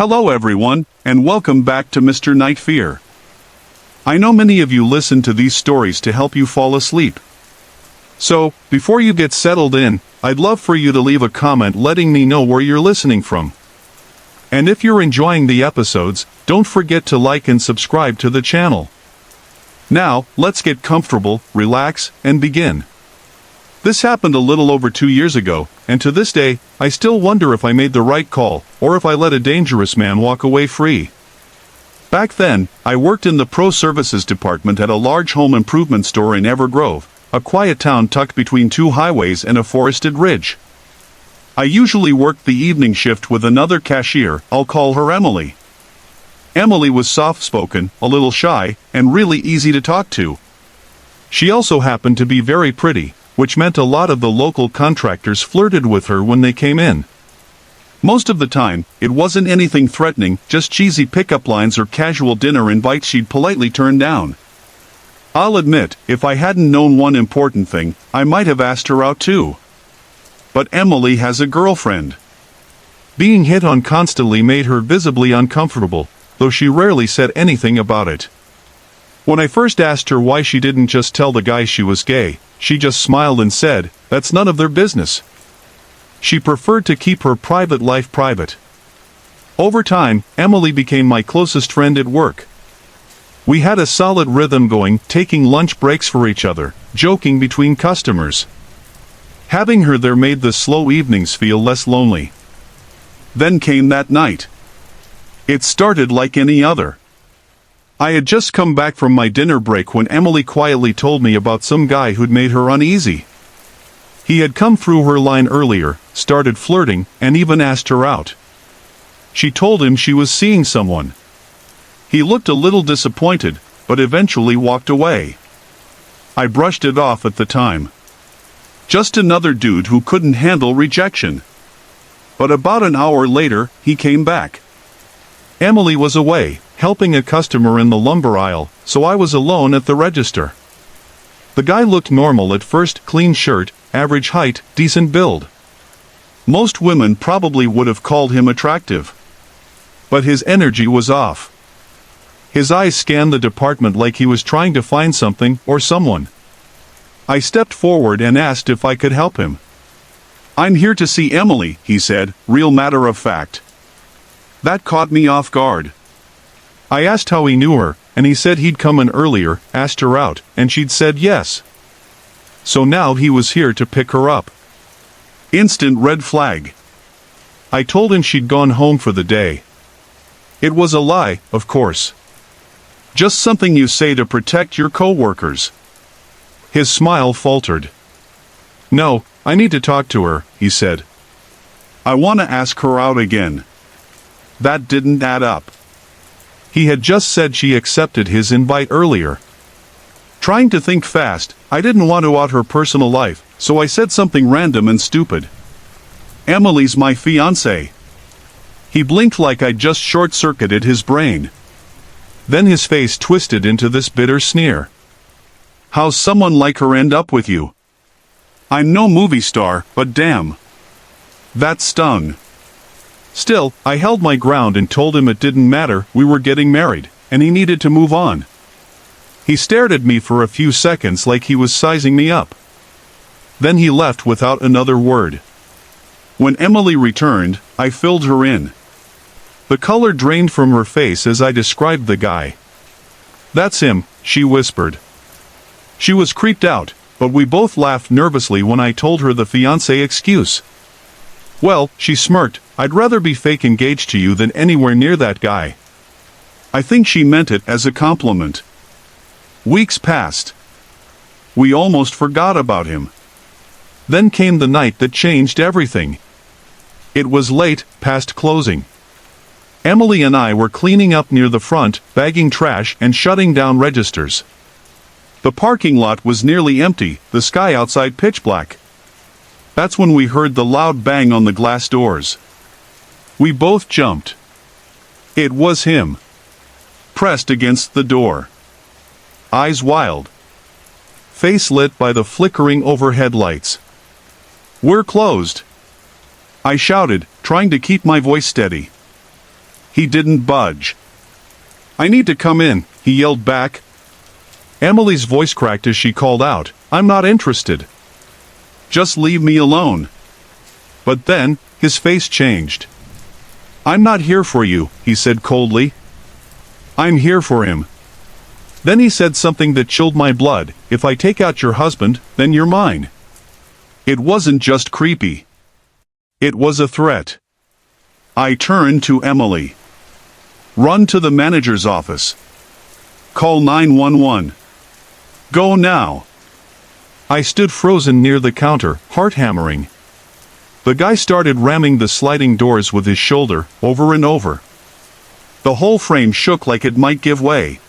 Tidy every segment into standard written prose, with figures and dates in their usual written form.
Hello everyone, and welcome back to Mr. Night Fear. I know many of you listen to these stories to help you fall asleep. So, before you get settled in, I'd love for you to leave a comment letting me know where you're listening from. And if you're enjoying the episodes, don't forget to like and subscribe to the channel. Now, let's get comfortable, relax, and begin. This happened a little over 2 years ago, and to this day, I still wonder if I made the right call, or if I let a dangerous man walk away free. Back then, I worked in the pro services department at a large home improvement store in Evergrove, a quiet town tucked between two highways and a forested ridge. I usually worked the evening shift with another cashier. I'll call her Emily. Emily was soft-spoken, a little shy, and really easy to talk to. She also happened to be very pretty, which meant a lot of the local contractors flirted with her when they came in. Most of the time, it wasn't anything threatening, just cheesy pickup lines or casual dinner invites she'd politely turn down. I'll admit, if I hadn't known one important thing, I might have asked her out too. But Emily has a girlfriend. Being hit on constantly made her visibly uncomfortable, though she rarely said anything about it. When I first asked her why she didn't just tell the guys she was gay, she just smiled and said, "That's none of their business." She preferred to keep her private life private. Over time, Emily became my closest friend at work. We had a solid rhythm going, taking lunch breaks for each other, joking between customers. Having her there made the slow evenings feel less lonely. Then came that night. It started like any other. I had just come back from my dinner break when Emily quietly told me about some guy who'd made her uneasy. He had come through her line earlier, started flirting, and even asked her out. She told him she was seeing someone. He looked a little disappointed, but eventually walked away. I brushed it off at the time. Just another dude who couldn't handle rejection. But about an hour later, he came back. Emily was away, helping a customer in the lumber aisle, so I was alone at the register. The guy looked normal at first, clean shirt, average height, decent build. Most women probably would have called him attractive. But his energy was off. His eyes scanned the department like he was trying to find something or someone. I stepped forward and asked if I could help him. "I'm here to see Emily," he said, real matter of fact. That caught me off guard. I asked how he knew her, and he said he'd come in earlier, asked her out, and she'd said yes. So now he was here to pick her up. Instant red flag. I told him she'd gone home for the day. It was a lie, of course. Just something you say to protect your coworkers. His smile faltered. "No, I need to talk to her," he said. "I want to ask her out again." That didn't add up. He had just said she accepted his invite earlier. Trying to think fast, I didn't want to out her personal life, so I said something random and stupid. "Emily's my fiancée." He blinked like I'd just short-circuited his brain. Then his face twisted into this bitter sneer. "How's someone like her end up with you?" "I'm no movie star, but damn." That stung. Still, I held my ground and told him it didn't matter, we were getting married, and he needed to move on. He stared at me for a few seconds like he was sizing me up. Then he left without another word. When Emily returned, I filled her in. The color drained from her face as I described the guy. "That's him," she whispered. She was creeped out, but we both laughed nervously when I told her the fiancé excuse. "Well," she smirked, "I'd rather be fake engaged to you than anywhere near that guy." I think she meant it as a compliment. Weeks passed. We almost forgot about him. Then came the night that changed everything. It was late, past closing. Emily and I were cleaning up near the front, bagging trash and shutting down registers. The parking lot was nearly empty, the sky outside pitch black. That's when we heard the loud bang on the glass doors. We both jumped. It was him. Pressed against the door. Eyes wild. Face lit by the flickering overhead lights. "We're closed," I shouted, trying to keep my voice steady. He didn't budge. "I need to come in," he yelled back. Emily's voice cracked as she called out, "I'm not interested. Just leave me alone." But then, his face changed. "I'm not here for you," he said coldly. "I'm here for him." Then he said something that chilled my blood. "If I take out your husband, then you're mine." It wasn't just creepy. It was a threat. I turned to Emily. "Run to the manager's office. Call 911. Go now." I stood frozen near the counter, heart hammering. The guy started ramming the sliding doors with his shoulder, over and over. The whole frame shook like it might give way.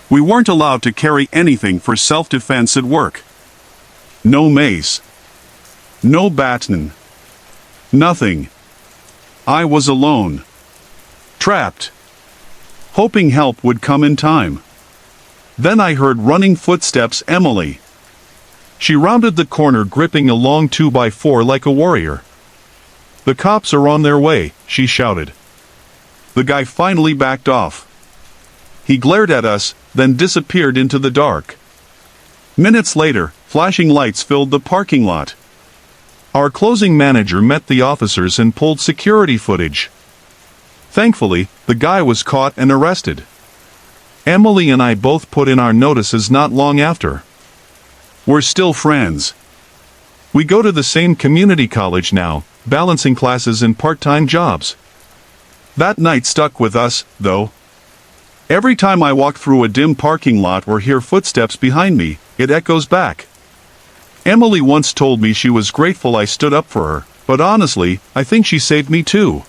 We weren't allowed to carry anything for self-defense at work. No mace. No baton. Nothing. I was alone. Trapped. Hoping help would come in time. Then I heard running footsteps. Emily. She rounded the corner gripping a long 2x4 like a warrior. "The cops are on their way," she shouted. The guy finally backed off. He glared at us, then disappeared into the dark. Minutes later, flashing lights filled the parking lot. Our closing manager met the officers and pulled security footage. Thankfully, the guy was caught and arrested. Emily and I both put in our notices not long after. We're still friends. We go to the same community college now, balancing classes and part-time jobs. That night stuck with us, though. Every time I walk through a dim parking lot or hear footsteps behind me, it echoes back. Emily once told me she was grateful I stood up for her, but honestly, I think she saved me too.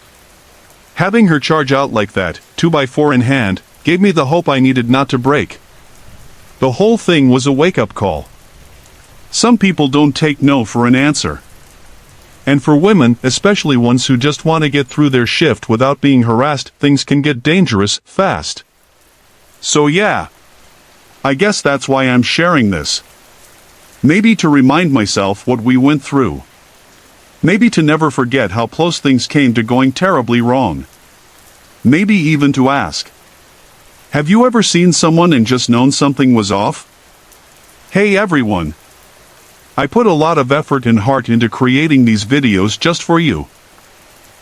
Having her charge out like that, 2x4 in hand, gave me the hope I needed not to break. The whole thing was a wake-up call. Some people don't take no for an answer. And for women, especially ones who just want to get through their shift without being harassed, things can get dangerous, fast. So yeah. I guess that's why I'm sharing this. Maybe to remind myself what we went through. Maybe to never forget how close things came to going terribly wrong. Maybe even to ask, have you ever seen someone and just known something was off? Hey everyone. I put a lot of effort and heart into creating these videos just for you.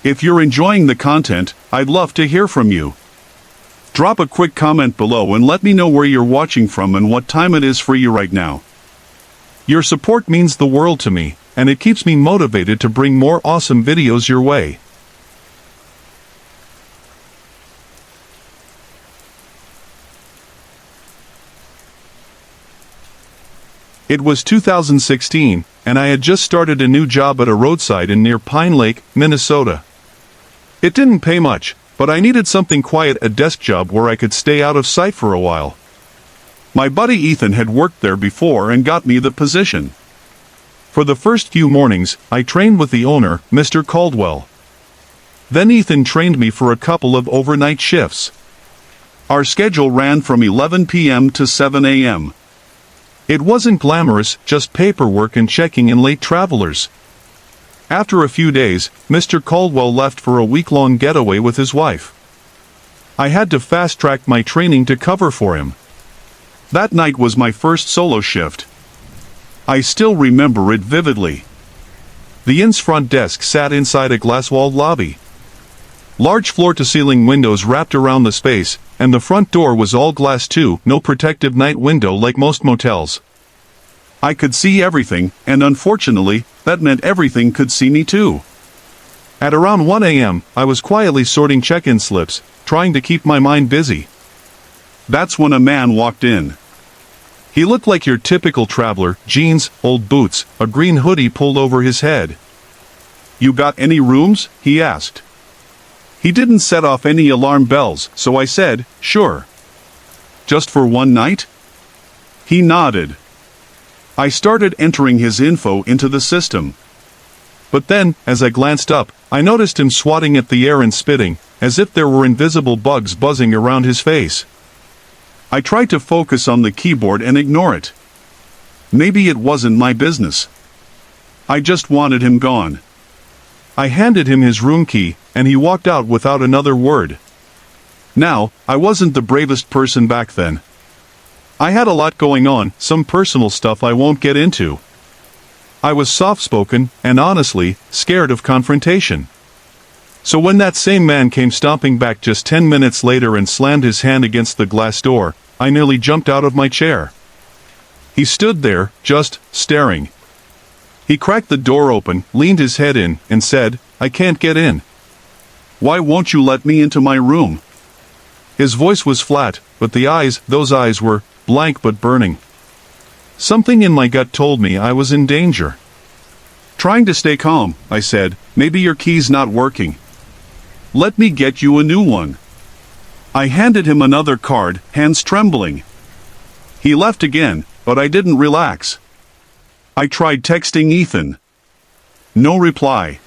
If you're enjoying the content, I'd love to hear from you. Drop a quick comment below and let me know where you're watching from and what time it is for you right now. Your support means the world to me, and it keeps me motivated to bring more awesome videos your way. It was 2016, and I had just started a new job at a roadside inn near Pine Lake, Minnesota. It didn't pay much, but I needed something quiet, a desk job where I could stay out of sight for a while. My buddy Ethan had worked there before and got me the position. For the first few mornings, I trained with the owner, Mr. Caldwell. Then Ethan trained me for a couple of overnight shifts. Our schedule ran from 11 p.m. to 7 a.m. It wasn't glamorous, just paperwork and checking in late travelers. After a few days, Mr. Caldwell left for a week-long getaway with his wife. I had to fast-track my training to cover for him. That night was my first solo shift. I still remember it vividly. The inn's front desk sat inside a glass-walled lobby. Large floor-to-ceiling windows wrapped around the space, and the front door was all glass too, no protective night window like most motels. I could see everything, and unfortunately, that meant everything could see me too. At around 1 a.m., I was quietly sorting check-in slips, trying to keep my mind busy. That's when a man walked in. He looked like your typical traveler, jeans, old boots, a green hoodie pulled over his head. "You got any rooms?" he asked. He didn't set off any alarm bells, so I said, "Sure." "Just for one night?" He nodded. I started entering his info into the system. But then, as I glanced up, I noticed him swatting at the air and spitting, as if there were invisible bugs buzzing around his face. I tried to focus on the keyboard and ignore it. Maybe it wasn't my business. I just wanted him gone. I handed him his room key, and he walked out without another word. Now, I wasn't the bravest person back then. I had a lot going on, some personal stuff I won't get into. I was soft-spoken, and honestly, scared of confrontation. So when that same man came stomping back just 10 minutes later and slammed his hand against the glass door, I nearly jumped out of my chair. He stood there, just staring. He cracked the door open, leaned his head in, and said, "I can't get in. Why won't you let me into my room?" His voice was flat, but those eyes were blank but burning. Something in my gut told me I was in danger. Trying to stay calm, I said, "Maybe your key's not working. Let me get you a new one." I handed him another card, hands trembling. He left again, but I didn't relax. I tried texting Ethan. No reply.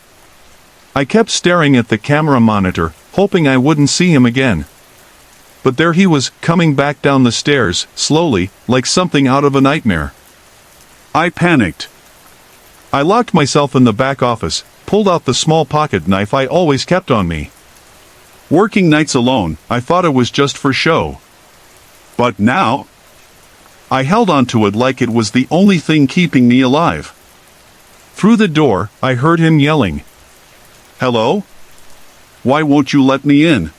I kept staring at the camera monitor, hoping I wouldn't see him again. But there he was, coming back down the stairs, slowly, like something out of a nightmare. I panicked. I locked myself in the back office, pulled out the small pocket knife I always kept on me. Working nights alone, I thought it was just for show. But now, I held onto it like it was the only thing keeping me alive. Through the door, I heard him yelling. "Hello? Why won't you let me in?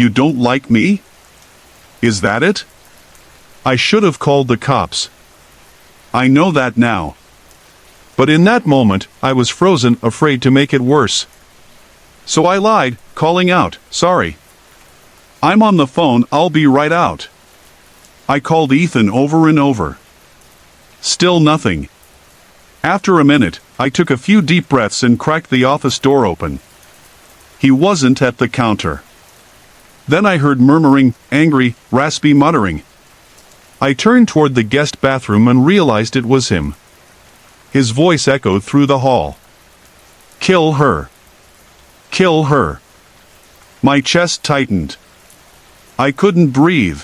You don't like me? Is that it?" I should have called the cops. I know that now. But in that moment, I was frozen, afraid to make it worse. So I lied, calling out, "Sorry. I'm on the phone, I'll be right out." I called Ethan over and over. Still nothing. After a minute, I took a few deep breaths and cracked the office door open. He wasn't at the counter. Then I heard murmuring, angry, raspy muttering. I turned toward the guest bathroom and realized it was him. His voice echoed through the hall. "Kill her. Kill her." My chest tightened. I couldn't breathe.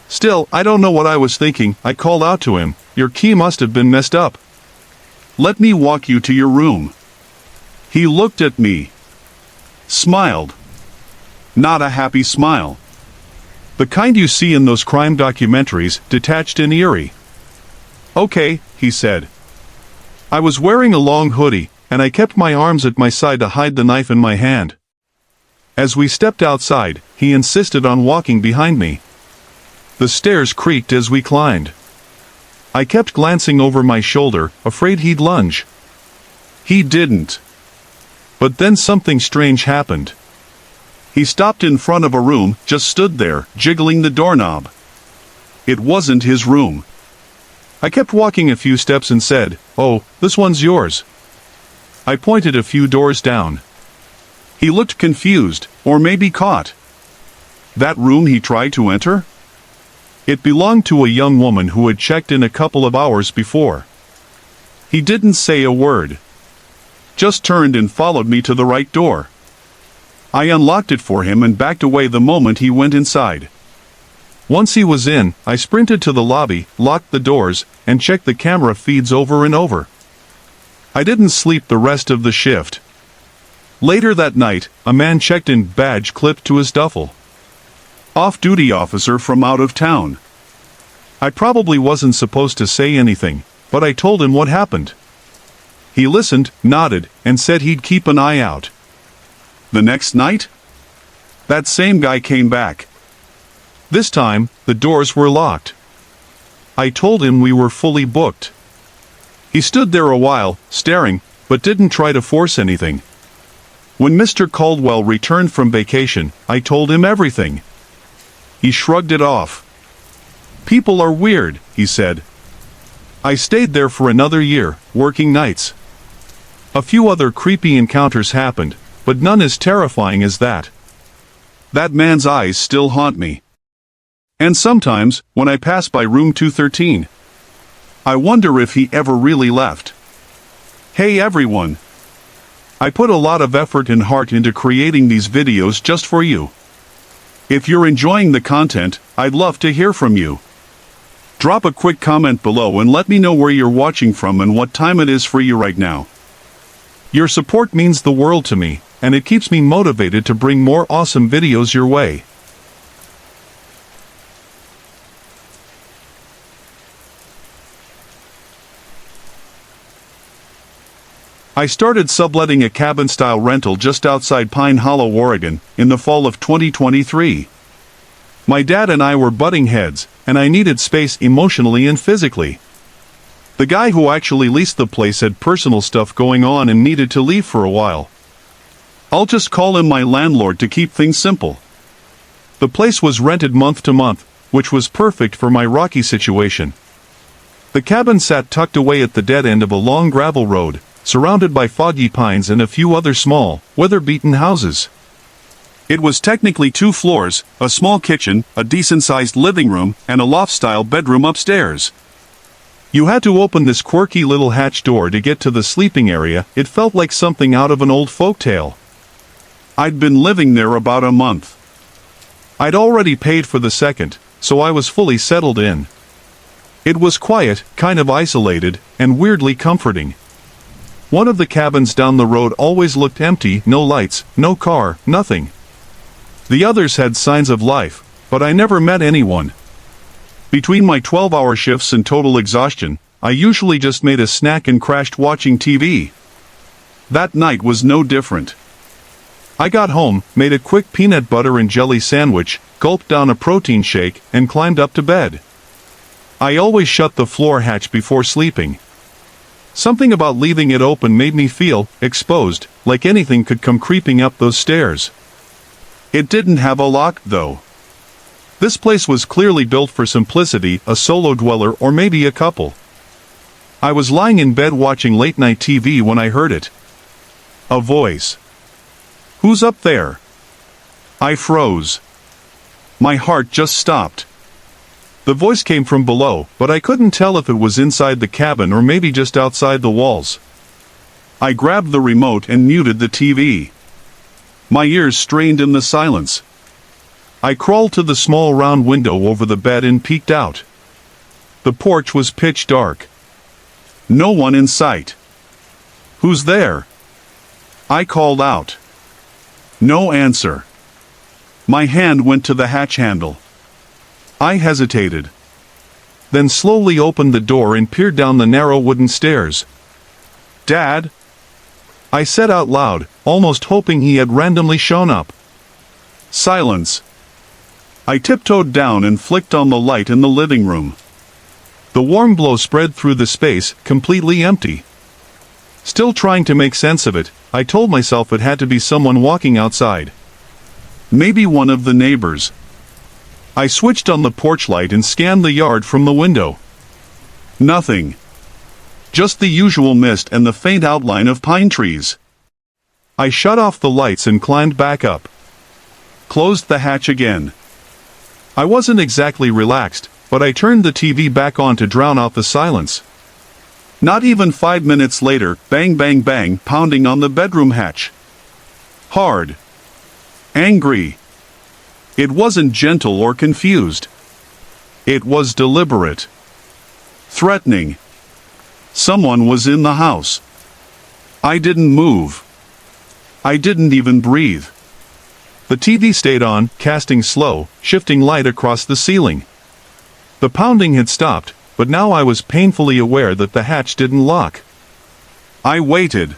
Still, I don't know what I was thinking. I called out to him, "Your key must have been messed up. Let me walk you to your room." He looked at me. Smiled. Not a happy smile. The kind you see in those crime documentaries, detached and eerie. "Okay," he said. I was wearing a long hoodie, and I kept my arms at my side to hide the knife in my hand. As we stepped outside, he insisted on walking behind me. The stairs creaked as we climbed. I kept glancing over my shoulder, afraid he'd lunge. He didn't. But then something strange happened. He stopped in front of a room, just stood there, jiggling the doorknob. It wasn't his room. I kept walking a few steps and said, "Oh, this one's yours." I pointed a few doors down. He looked confused, or maybe caught. That room he tried to enter? It belonged to a young woman who had checked in a couple of hours before. He didn't say a word. Just turned and followed me to the right door. I unlocked it for him and backed away the moment he went inside. Once he was in, I sprinted to the lobby, locked the doors, and checked the camera feeds over and over. I didn't sleep the rest of the shift. Later that night, a man checked in, badge clipped to his duffel. Off-duty officer from out of town. I probably wasn't supposed to say anything, but I told him what happened. He listened, nodded, and said he'd keep an eye out. The next night, that same guy came back. This time, the doors were locked. I told him we were fully booked. He stood there a while, staring, but didn't try to force anything. When Mr. Caldwell returned from vacation, I told him everything. He shrugged it off. "People are weird," he said. I stayed there for another year, working nights. A few other creepy encounters happened, but none as terrifying as that. That man's eyes still haunt me. And sometimes, when I pass by room 213, I wonder if he ever really left. Hey everyone! I put a lot of effort and heart into creating these videos just for you. If you're enjoying the content, I'd love to hear from you. Drop a quick comment below and let me know where you're watching from and what time it is for you right now. Your support means the world to me, and it keeps me motivated to bring more awesome videos your way. I started subletting a cabin-style rental just outside Pine Hollow, Oregon, in the fall of 2023. My dad and I were butting heads, and I needed space emotionally and physically. The guy who actually leased the place had personal stuff going on and needed to leave for a while. I'll just call him my landlord to keep things simple. The place was rented month to month, which was perfect for my rocky situation. The cabin sat tucked away at the dead end of a long gravel road, surrounded by foggy pines and a few other small, weather-beaten houses. It was technically 2 floors, a small kitchen, a decent-sized living room, and a loft-style bedroom upstairs. You had to open this quirky little hatch door to get to the sleeping area. It felt like something out of an old folktale. I'd been living there about a month. I'd already paid for the second, so I was fully settled in. It was quiet, kind of isolated, and weirdly comforting. One of the cabins down the road always looked empty, no lights, no car, nothing. The others had signs of life, but I never met anyone. Between my 12-hour shifts and total exhaustion, I usually just made a snack and crashed watching TV. That night was no different. I got home, made a quick peanut butter and jelly sandwich, gulped down a protein shake, and climbed up to bed. I always shut the floor hatch before sleeping. Something about leaving it open made me feel exposed, like anything could come creeping up those stairs. It didn't have a lock, though. This place was clearly built for simplicity, a solo dweller or maybe a couple. I was lying in bed watching late-night TV when I heard it. A voice. "Who's up there?" I froze. My heart just stopped. The voice came from below, but I couldn't tell if it was inside the cabin or maybe just outside the walls. I grabbed the remote and muted the TV. My ears strained in the silence. I crawled to the small round window over the bed and peeked out. The porch was pitch dark. No one in sight. "Who's there?" I called out. No answer. My hand went to the hatch handle. I hesitated. Then slowly opened the door and peered down the narrow wooden stairs. "Dad?" I said out loud, almost hoping he had randomly shown up. Silence. I tiptoed down and flicked on the light in the living room. The warm glow spread through the space, completely empty. Still trying to make sense of it, I told myself it had to be someone walking outside. Maybe one of the neighbors. I switched on the porch light and scanned the yard from the window. Nothing. Just the usual mist and the faint outline of pine trees. I shut off the lights and climbed back up. Closed the hatch again. I wasn't exactly relaxed, but I turned the TV back on to drown out the silence. Not even 5 minutes later, bang bang bang, pounding on the bedroom hatch. Hard. Angry. It wasn't gentle or confused. It was deliberate. Threatening. Someone was in the house. I didn't move. I didn't even breathe. The TV stayed on, casting slow, shifting light across the ceiling. The pounding had stopped, but now I was painfully aware that the hatch didn't lock. I waited.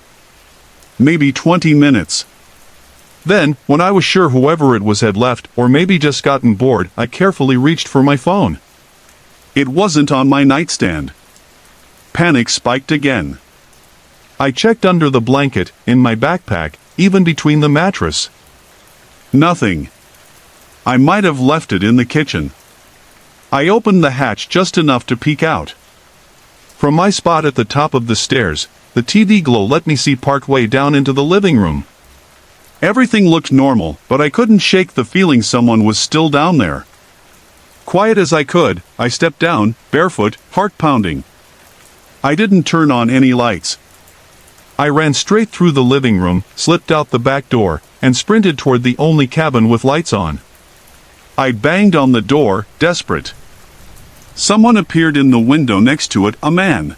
Maybe 20 minutes. Then, when I was sure whoever it was had left, or maybe just gotten bored, I carefully reached for my phone. It wasn't on my nightstand. Panic spiked again. I checked under the blanket, in my backpack, even between the mattress. Nothing. I might have left it in the kitchen. I opened the hatch just enough to peek out. From my spot at the top of the stairs, the TV glow let me see partway down into the living room. Everything looked normal, but I couldn't shake the feeling someone was still down there. Quiet as I could, I stepped down, barefoot, heart pounding. I didn't turn on any lights. I ran straight through the living room, slipped out the back door, and sprinted toward the only cabin with lights on. I banged on the door, desperate. Someone appeared in the window next to it, a man.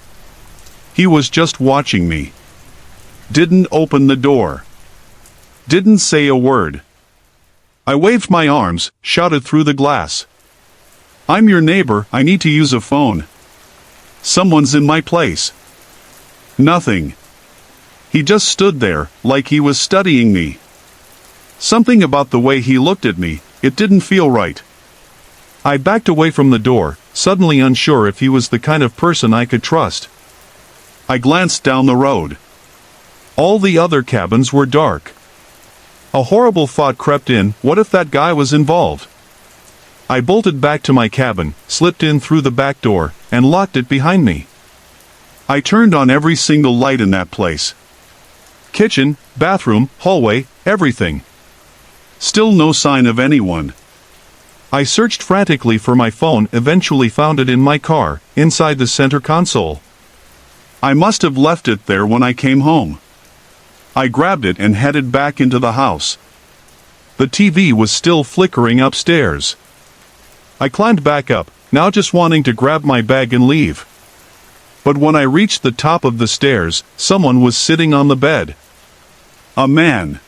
He was just watching me. Didn't open the door. Didn't say a word. I waved my arms, shouted through the glass. "I'm your neighbor, I need to use a phone. Someone's in my place." Nothing. He just stood there, like he was studying me. Something about the way he looked at me, it didn't feel right. I backed away from the door, suddenly unsure if he was the kind of person I could trust. I glanced down the road. All the other cabins were dark. A horrible thought crept in, what if that guy was involved? I bolted back to my cabin, slipped in through the back door, and locked it behind me. I turned on every single light in that place. Kitchen, bathroom, hallway, everything. Still no sign of anyone. I searched frantically for my phone, eventually found it in my car, inside the center console. I must have left it there when I came home. I grabbed it and headed back into the house. The TV was still flickering upstairs. I climbed back up, now just wanting to grab my bag and leave. But when I reached the top of the stairs, someone was sitting on the bed. A man.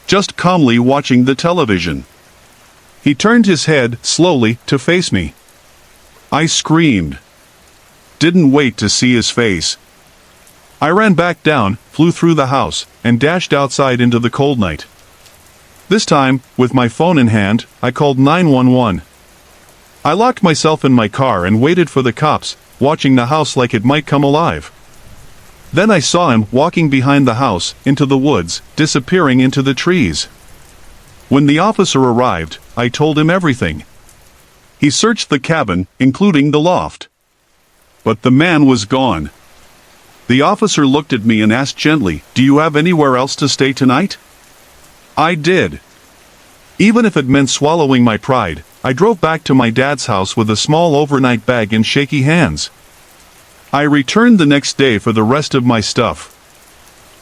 Just calmly watching the television. He turned his head, slowly, to face me. I screamed. Didn't wait to see his face. I ran back down, flew through the house, and dashed outside into the cold night. This time, with my phone in hand, I called 911. I locked myself in my car and waited for the cops, watching the house like it might come alive. Then I saw him walking behind the house, into the woods, disappearing into the trees. When the officer arrived, I told him everything. He searched the cabin, including the loft. But the man was gone. The officer looked at me and asked gently, "Do you have anywhere else to stay tonight?" I did. Even if it meant swallowing my pride, I drove back to my dad's house with a small overnight bag and shaky hands. I returned the next day for the rest of my stuff.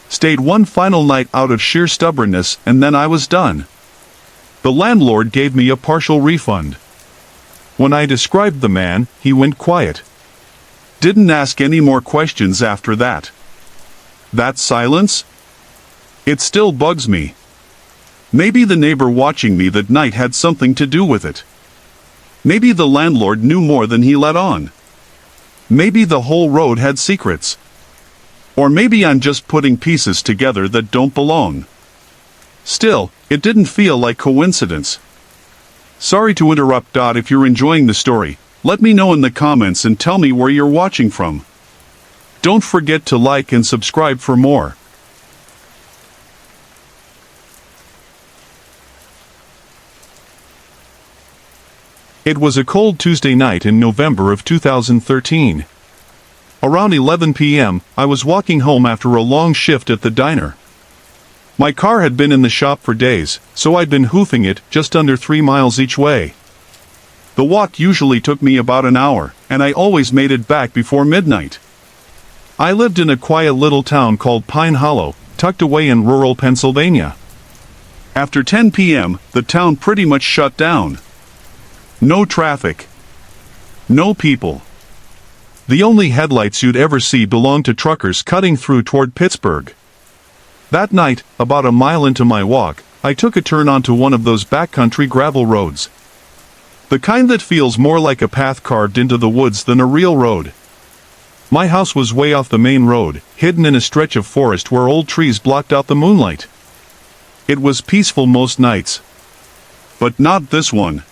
Stayed one final night out of sheer stubbornness, and then I was done. The landlord gave me a partial refund. When I described the man, he went quiet. Didn't ask any more questions after that. That silence? It still bugs me. Maybe the neighbor watching me that night had something to do with it. Maybe the landlord knew more than he let on. Maybe the whole road had secrets. Or maybe I'm just putting pieces together that don't belong. Still, it didn't feel like coincidence. Sorry to interrupt. If you're enjoying the story, let me know in the comments and tell me where you're watching from. Don't forget to like and subscribe for more. It was a cold Tuesday night in November of 2013. Around 11 p.m., I was walking home after a long shift at the diner. My car had been in the shop for days, so I'd been hoofing it just under 3 miles each way. The walk usually took me about an hour, and I always made it back before midnight. I lived in a quiet little town called Pine Hollow, tucked away in rural Pennsylvania. After 10 p.m., the town pretty much shut down. No traffic. No people. The only headlights you'd ever see belonged to truckers cutting through toward Pittsburgh. That night, about a mile into my walk, I took a turn onto one of those backcountry gravel roads. The kind that feels more like a path carved into the woods than a real road. My house was way off the main road, hidden in a stretch of forest where old trees blocked out the moonlight. It was peaceful most nights. But not this one.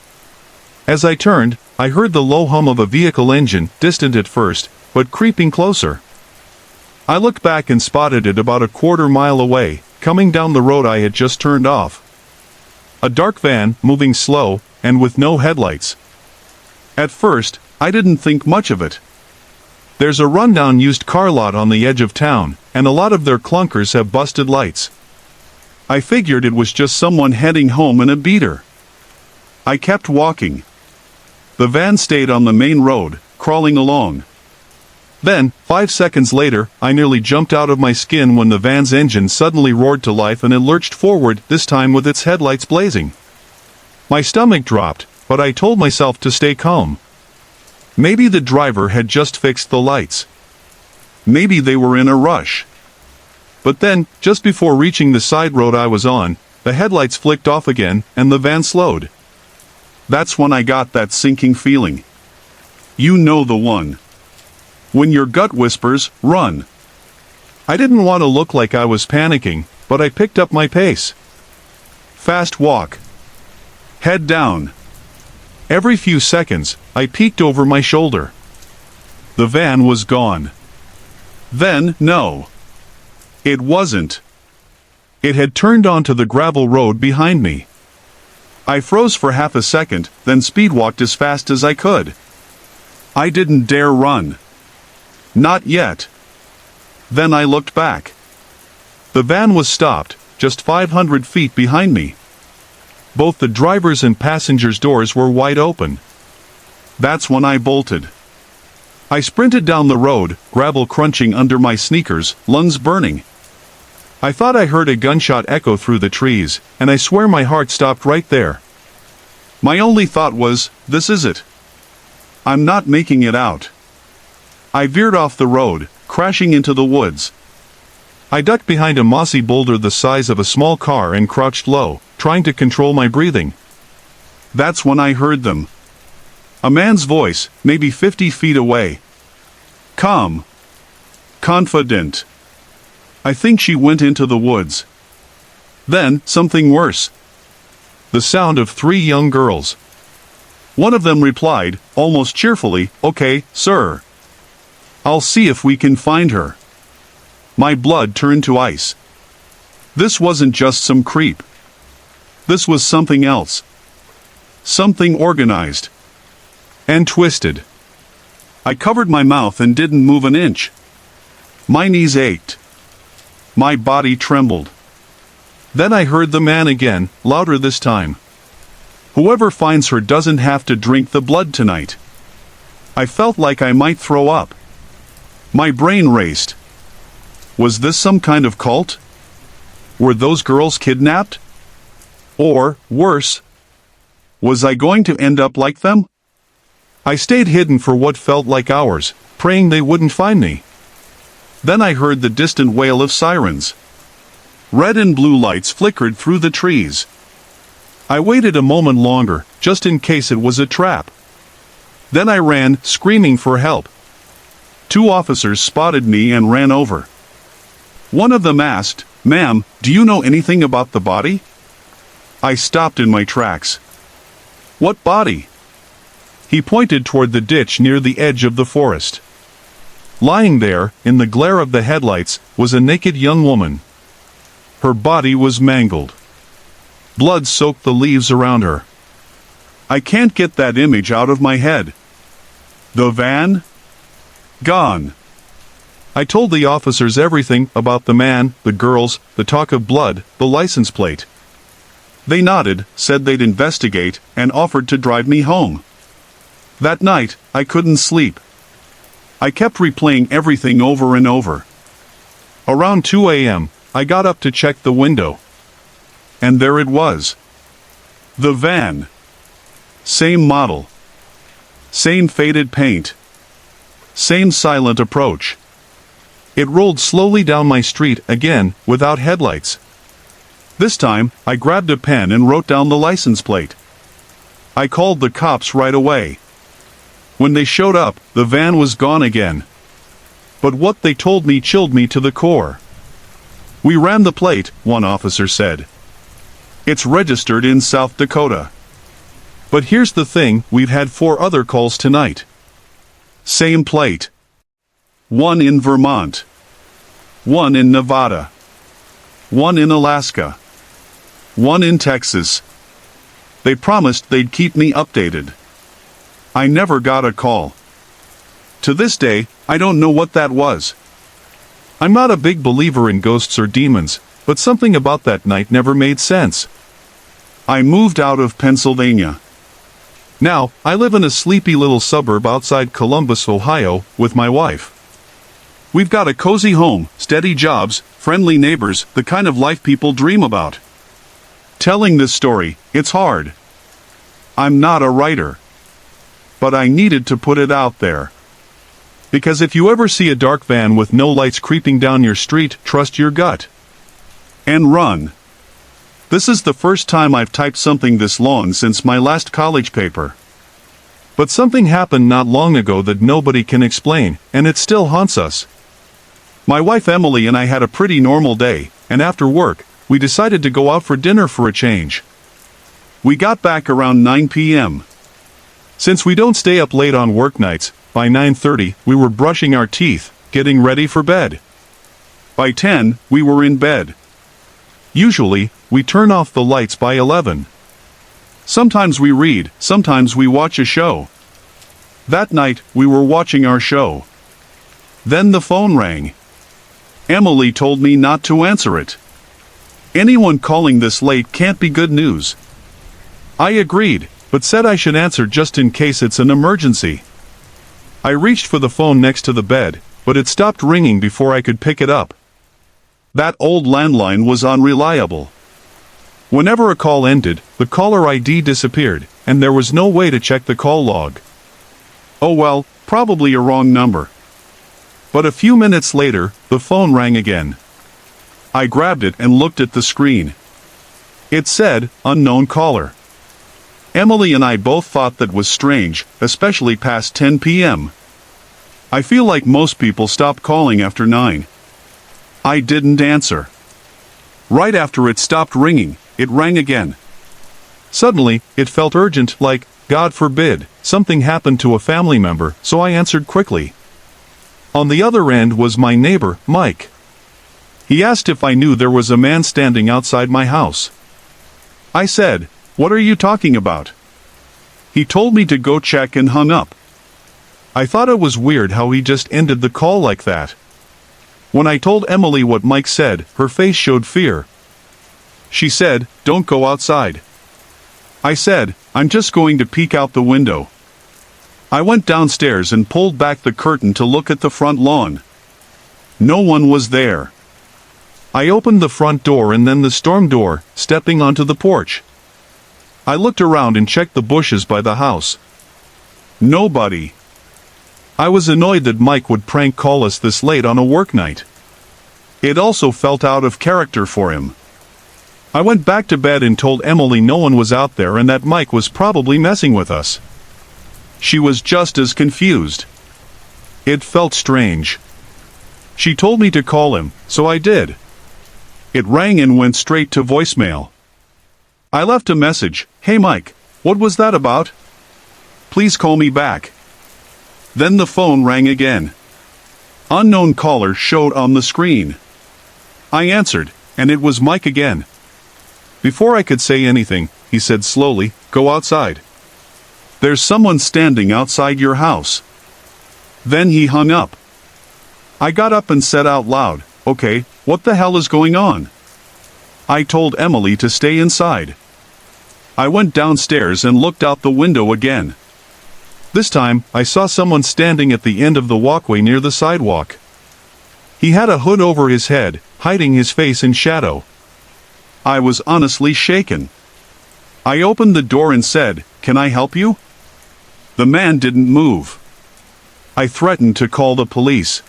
As I turned, I heard the low hum of a vehicle engine, distant at first, but creeping closer. I looked back and spotted it about a quarter-mile away, coming down the road I had just turned off. A dark van, moving slow, and with no headlights. At first, I didn't think much of it. There's a rundown used car lot on the edge of town, and a lot of their clunkers have busted lights. I figured it was just someone heading home in a beater. I kept walking. The van stayed on the main road, crawling along. Then, 5 seconds later, I nearly jumped out of my skin when the van's engine suddenly roared to life and it lurched forward, this time with its headlights blazing. My stomach dropped, but I told myself to stay calm. Maybe the driver had just fixed the lights. Maybe they were in a rush. But then, just before reaching the side road I was on, the headlights flicked off again and the van slowed. That's when I got that sinking feeling. You know the one. When your gut whispers, run. I didn't want to look like I was panicking, but I picked up my pace. Fast walk. Head down. Every few seconds, I peeked over my shoulder. The van was gone. Then, no. It wasn't. It had turned onto the gravel road behind me. I froze for half a second, then speed-walked as fast as I could. I didn't dare run. Not yet. Then I looked back. The van was stopped, just 500 feet behind me. Both the driver's and passenger's doors were wide open. That's when I bolted. I sprinted down the road, gravel crunching under my sneakers, lungs burning. I thought I heard a gunshot echo through the trees, and I swear my heart stopped right there. My only thought was, this is it. I'm not making it out. I veered off the road, crashing into the woods. I ducked behind a mossy boulder the size of a small car and crouched low, trying to control my breathing. That's when I heard them. A man's voice, maybe 50 feet away. Calm. Confident. I think she went into the woods. Then, something worse. The sound of 3 young girls. One of them replied, almost cheerfully, "Okay, sir. I'll see if we can find her." My blood turned to ice. This wasn't just some creep. This was something else. Something organized. And twisted. I covered my mouth and didn't move an inch. My knees ached. My body trembled. Then I heard the man again, louder this time. "Whoever finds her doesn't have to drink the blood tonight." I felt like I might throw up. My brain raced. Was this some kind of cult? Were those girls kidnapped? Or, worse, was I going to end up like them? I stayed hidden for what felt like hours, praying they wouldn't find me. Then I heard the distant wail of sirens. Red and blue lights flickered through the trees. I waited a moment longer, just in case it was a trap. Then I ran, screaming for help. 2 officers spotted me and ran over. One of them asked, "Ma'am, do you know anything about the body?" I stopped in my tracks. "What body?" He pointed toward the ditch near the edge of the forest. Lying there, in the glare of the headlights, was a naked young woman. Her body was mangled. Blood soaked the leaves around her. I can't get that image out of my head. The van? Gone. I told the officers everything about the man, the girls, the talk of blood, the license plate. They nodded, said they'd investigate, and offered to drive me home. That night, I couldn't sleep. I kept replaying everything over and over. Around 2 a.m., I got up to check the window. And there it was. The van. Same model. Same faded paint. Same silent approach. It rolled slowly down my street again, without headlights. This time, I grabbed a pen and wrote down the license plate. I called the cops right away. When they showed up, the van was gone again. But what they told me chilled me to the core. "We ran the plate," one officer said. "It's registered in South Dakota. But here's the thing, we've had 4 other calls tonight. Same plate. One in Vermont. One in Nevada. One in Alaska. One in Texas. They promised they'd keep me updated. I never got a call. To this day, I don't know what that was. I'm not a big believer in ghosts or demons, but something about that night never made sense. I moved out of Pennsylvania. Now, I live in a sleepy little suburb outside Columbus, Ohio, with my wife. We've got a cozy home, steady jobs, friendly neighbors, the kind of life people dream about. Telling this story, it's hard. I'm not a writer. But I needed to put it out there. Because if you ever see a dark van with no lights creeping down your street, trust your gut. And run. This is the first time I've typed something this long since my last college paper. But something happened not long ago that nobody can explain, and it still haunts us. My wife Emily and I had a pretty normal day, and after work, we decided to go out for dinner for a change. We got back around 9 p.m. Since we don't stay up late on work nights, by 9:30 we were brushing our teeth, getting ready for bed. By 10, we were in bed. Usually, we turn off the lights by 11. Sometimes we read, sometimes we watch a show. That night, we were watching our show. Then the phone rang. Emily told me not to answer it. Anyone calling this late can't be good news. I agreed, but said I should answer just in case it's an emergency. I reached for the phone next to the bed, but it stopped ringing before I could pick it up. That old landline was unreliable. Whenever a call ended, the caller ID disappeared, and there was no way to check the call log. Oh well, probably a wrong number. But a few minutes later, the phone rang again. I grabbed it and looked at the screen. It said, unknown caller. Emily and I both thought that was strange, especially past 10 p.m. I feel like most people stop calling after 9. I didn't answer. Right after it stopped ringing, it rang again. Suddenly, it felt urgent, like, God forbid, something happened to a family member, so I answered quickly. On the other end was my neighbor, Mike. He asked if I knew there was a man standing outside my house. I said, "What are you talking about?" He told me to go check and hung up. I thought it was weird how he just ended the call like that. When I told Emily what Mike said, her face showed fear. She said, "Don't go outside." I said, "I'm just going to peek out the window." I went downstairs and pulled back the curtain to look at the front lawn. No one was there. I opened the front door and then the storm door, stepping onto the porch. I looked around and checked the bushes by the house. Nobody. I was annoyed that Mike would prank call us this late on a work night. It also felt out of character for him. I went back to bed and told Emily no one was out there and that Mike was probably messing with us. She was just as confused. It felt strange. She told me to call him, so I did. It rang and went straight to voicemail. I left a message, "Hey Mike, what was that about? Please call me back." Then the phone rang again. Unknown caller showed on the screen. I answered, and it was Mike again. Before I could say anything, he said slowly, "Go outside. There's someone standing outside your house." Then he hung up. I got up and said out loud, "Okay, what the hell is going on?" I told Emily to stay inside. I went downstairs and looked out the window again. This time, I saw someone standing at the end of the walkway near the sidewalk. He had a hood over his head, hiding his face in shadow. I was honestly shaken. I opened the door and said, "Can I help you?" The man didn't move. I threatened to call the police.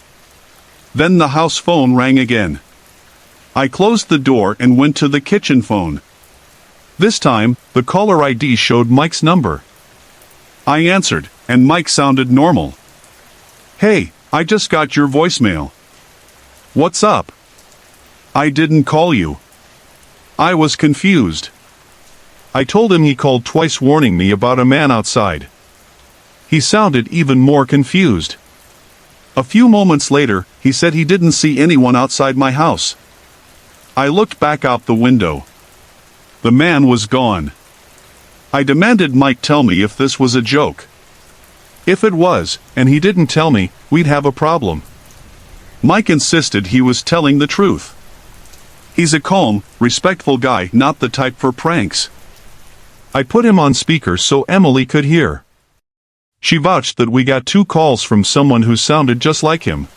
Then the house phone rang again. I closed the door and went to the kitchen phone. This time, the caller ID showed Mike's number. I answered, and Mike sounded normal. "Hey, I just got your voicemail. What's up?" "I didn't call you." I was confused. I told him he called twice warning me about a man outside. He sounded even more confused. A few moments later, he said he didn't see anyone outside my house. I looked back out the window. The man was gone. I demanded Mike tell me if this was a joke. If it was, and he didn't tell me, we'd have a problem. Mike insisted he was telling the truth. He's a calm, respectful guy, not the type for pranks. I put him on speaker so Emily could hear. She vouched that we got 2 calls from someone who sounded just like him.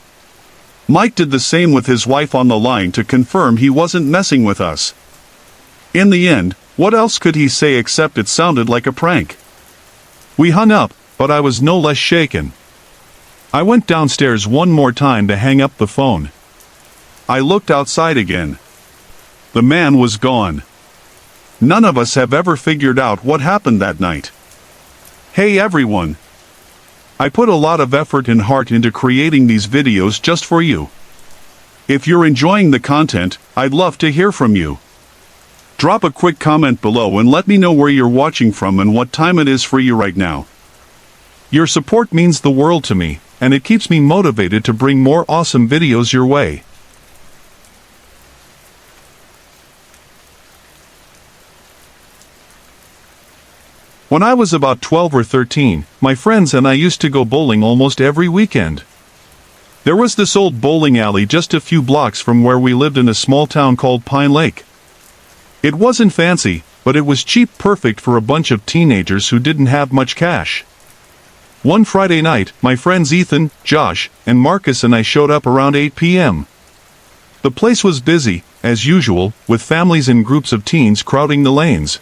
Mike did the same with his wife on the line to confirm he wasn't messing with us. In the end, what else could he say except it sounded like a prank? We hung up, but I was no less shaken. I went downstairs one more time to hang up the phone. I looked outside again. The man was gone. None of us have ever figured out what happened that night. Hey everyone! I put a lot of effort and heart into creating these videos just for you. If you're enjoying the content, I'd love to hear from you. Drop a quick comment below and let me know where you're watching from and what time it is for you right now. Your support means the world to me, and it keeps me motivated to bring more awesome videos your way. When I was about 12 or 13, my friends and I used to go bowling almost every weekend. There was this old bowling alley just a few blocks from where we lived in a small town called Pine Lake. It wasn't fancy, but it was cheap, perfect for a bunch of teenagers who didn't have much cash. One Friday night, my friends Ethan, Josh, and Marcus and I showed up around 8 p.m. The place was busy, as usual, with families and groups of teens crowding the lanes.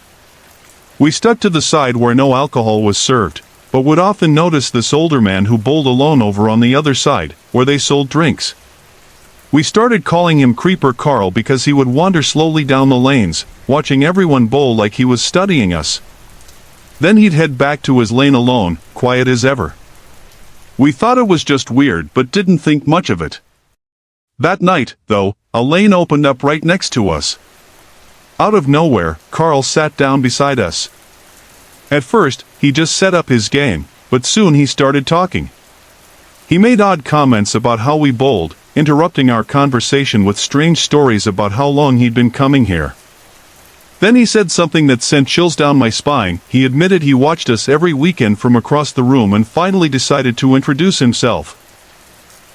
We stuck to the side where no alcohol was served, but would often notice this older man who bowled alone over on the other side, where they sold drinks. We started calling him Creeper Carl because he would wander slowly down the lanes, watching everyone bowl like he was studying us. Then he'd head back to his lane alone, quiet as ever. We thought it was just weird but didn't think much of it. That night, though, a lane opened up right next to us. Out of nowhere, Carl sat down beside us. At first, he just set up his game, but soon he started talking. He made odd comments about how we bowled, interrupting our conversation with strange stories about how long he'd been coming here. Then he said something that sent chills down my spine. He admitted he watched us every weekend from across the room and finally decided to introduce himself.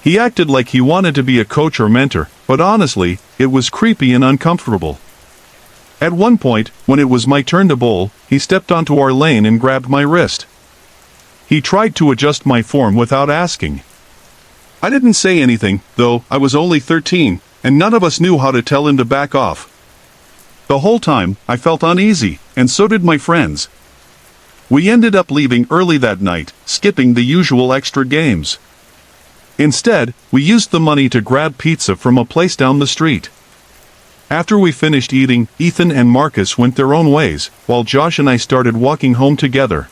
He acted like he wanted to be a coach or mentor, but honestly, it was creepy and uncomfortable. At one point, when it was my turn to bowl, he stepped onto our lane and grabbed my wrist. He tried to adjust my form without asking. I didn't say anything, though I was only 13, and none of us knew how to tell him to back off. The whole time, I felt uneasy, and so did my friends. We ended up leaving early that night, skipping the usual extra games. Instead, we used the money to grab pizza from a place down the street. After we finished eating, Ethan and Marcus went their own ways, while Josh and I started walking home together.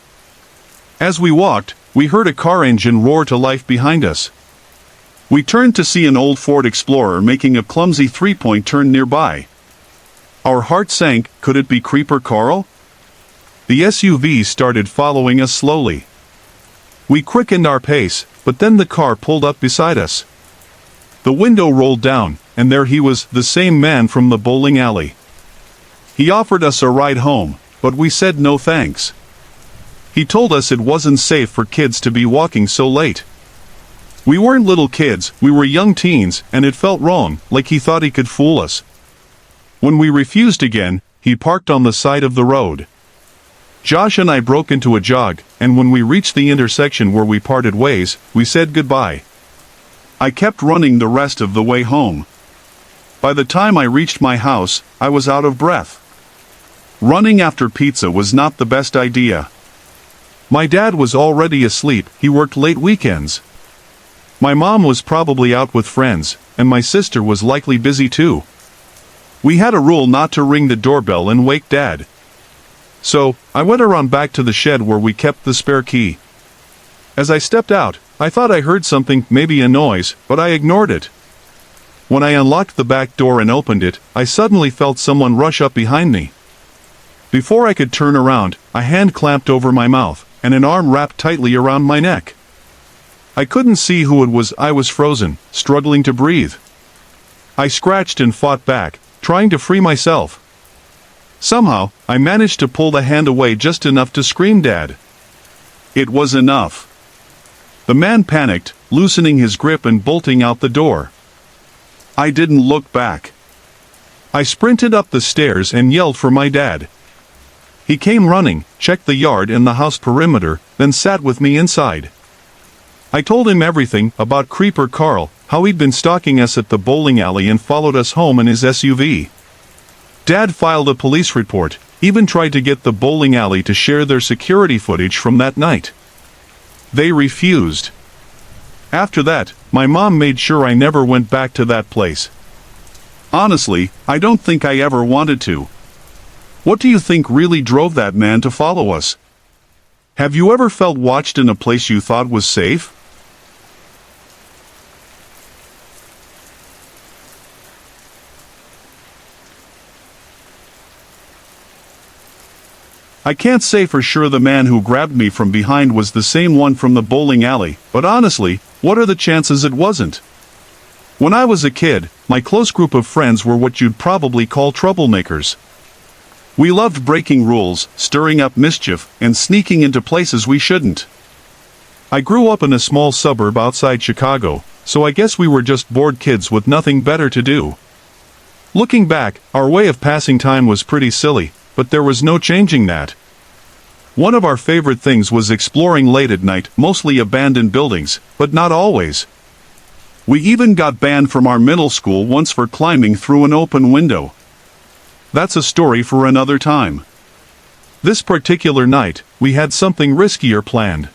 As we walked, we heard a car engine roar to life behind us. We turned to see an old Ford Explorer making a clumsy three-point turn nearby. Our hearts sank. Could it be Creeper Carl? The SUV started following us slowly. We quickened our pace, but then the car pulled up beside us. The window rolled down, and there he was, the same man from the bowling alley. He offered us a ride home, but we said no thanks. He told us it wasn't safe for kids to be walking so late. We weren't little kids, we were young teens, and it felt wrong, like he thought he could fool us. When we refused again, he parked on the side of the road. Josh and I broke into a jog, and when we reached the intersection where we parted ways, we said goodbye. I kept running the rest of the way home. By the time I reached my house, I was out of breath. Running after pizza was not the best idea. My dad was already asleep. He worked late weekends. My mom was probably out with friends, and my sister was likely busy too. We had a rule not to ring the doorbell and wake Dad. So, I went around back to the shed where we kept the spare key. As I stepped out, I thought I heard something, maybe a noise, but I ignored it. When I unlocked the back door and opened it, I suddenly felt someone rush up behind me. Before I could turn around, a hand clamped over my mouth, and an arm wrapped tightly around my neck. I couldn't see who it was. I was frozen, struggling to breathe. I scratched and fought back, trying to free myself. Somehow, I managed to pull the hand away just enough to scream, "Dad!" It was enough. The man panicked, loosening his grip and bolting out the door. I didn't look back. I sprinted up the stairs and yelled for my dad. He came running, checked the yard and the house perimeter, then sat with me inside. I told him everything about Creeper Carl, how he'd been stalking us at the bowling alley and followed us home in his SUV. Dad filed a police report, even tried to get the bowling alley to share their security footage from that night. They refused. After that, my mom made sure I never went back to that place. Honestly, I don't think I ever wanted to. What do you think really drove that man to follow us? Have you ever felt watched in a place you thought was safe? I can't say for sure the man who grabbed me from behind was the same one from the bowling alley, but honestly, what are the chances it wasn't? When I was a kid, my close group of friends were what you'd probably call troublemakers. We loved breaking rules, stirring up mischief, and sneaking into places we shouldn't. I grew up in a small suburb outside Chicago, so I guess we were just bored kids with nothing better to do. Looking back, our way of passing time was pretty silly, but there was no changing that. One of our favorite things was exploring late at night, mostly abandoned buildings, but not always. We even got banned from our middle school once for climbing through an open window. That's a story for another time. This particular night, we had something riskier planned.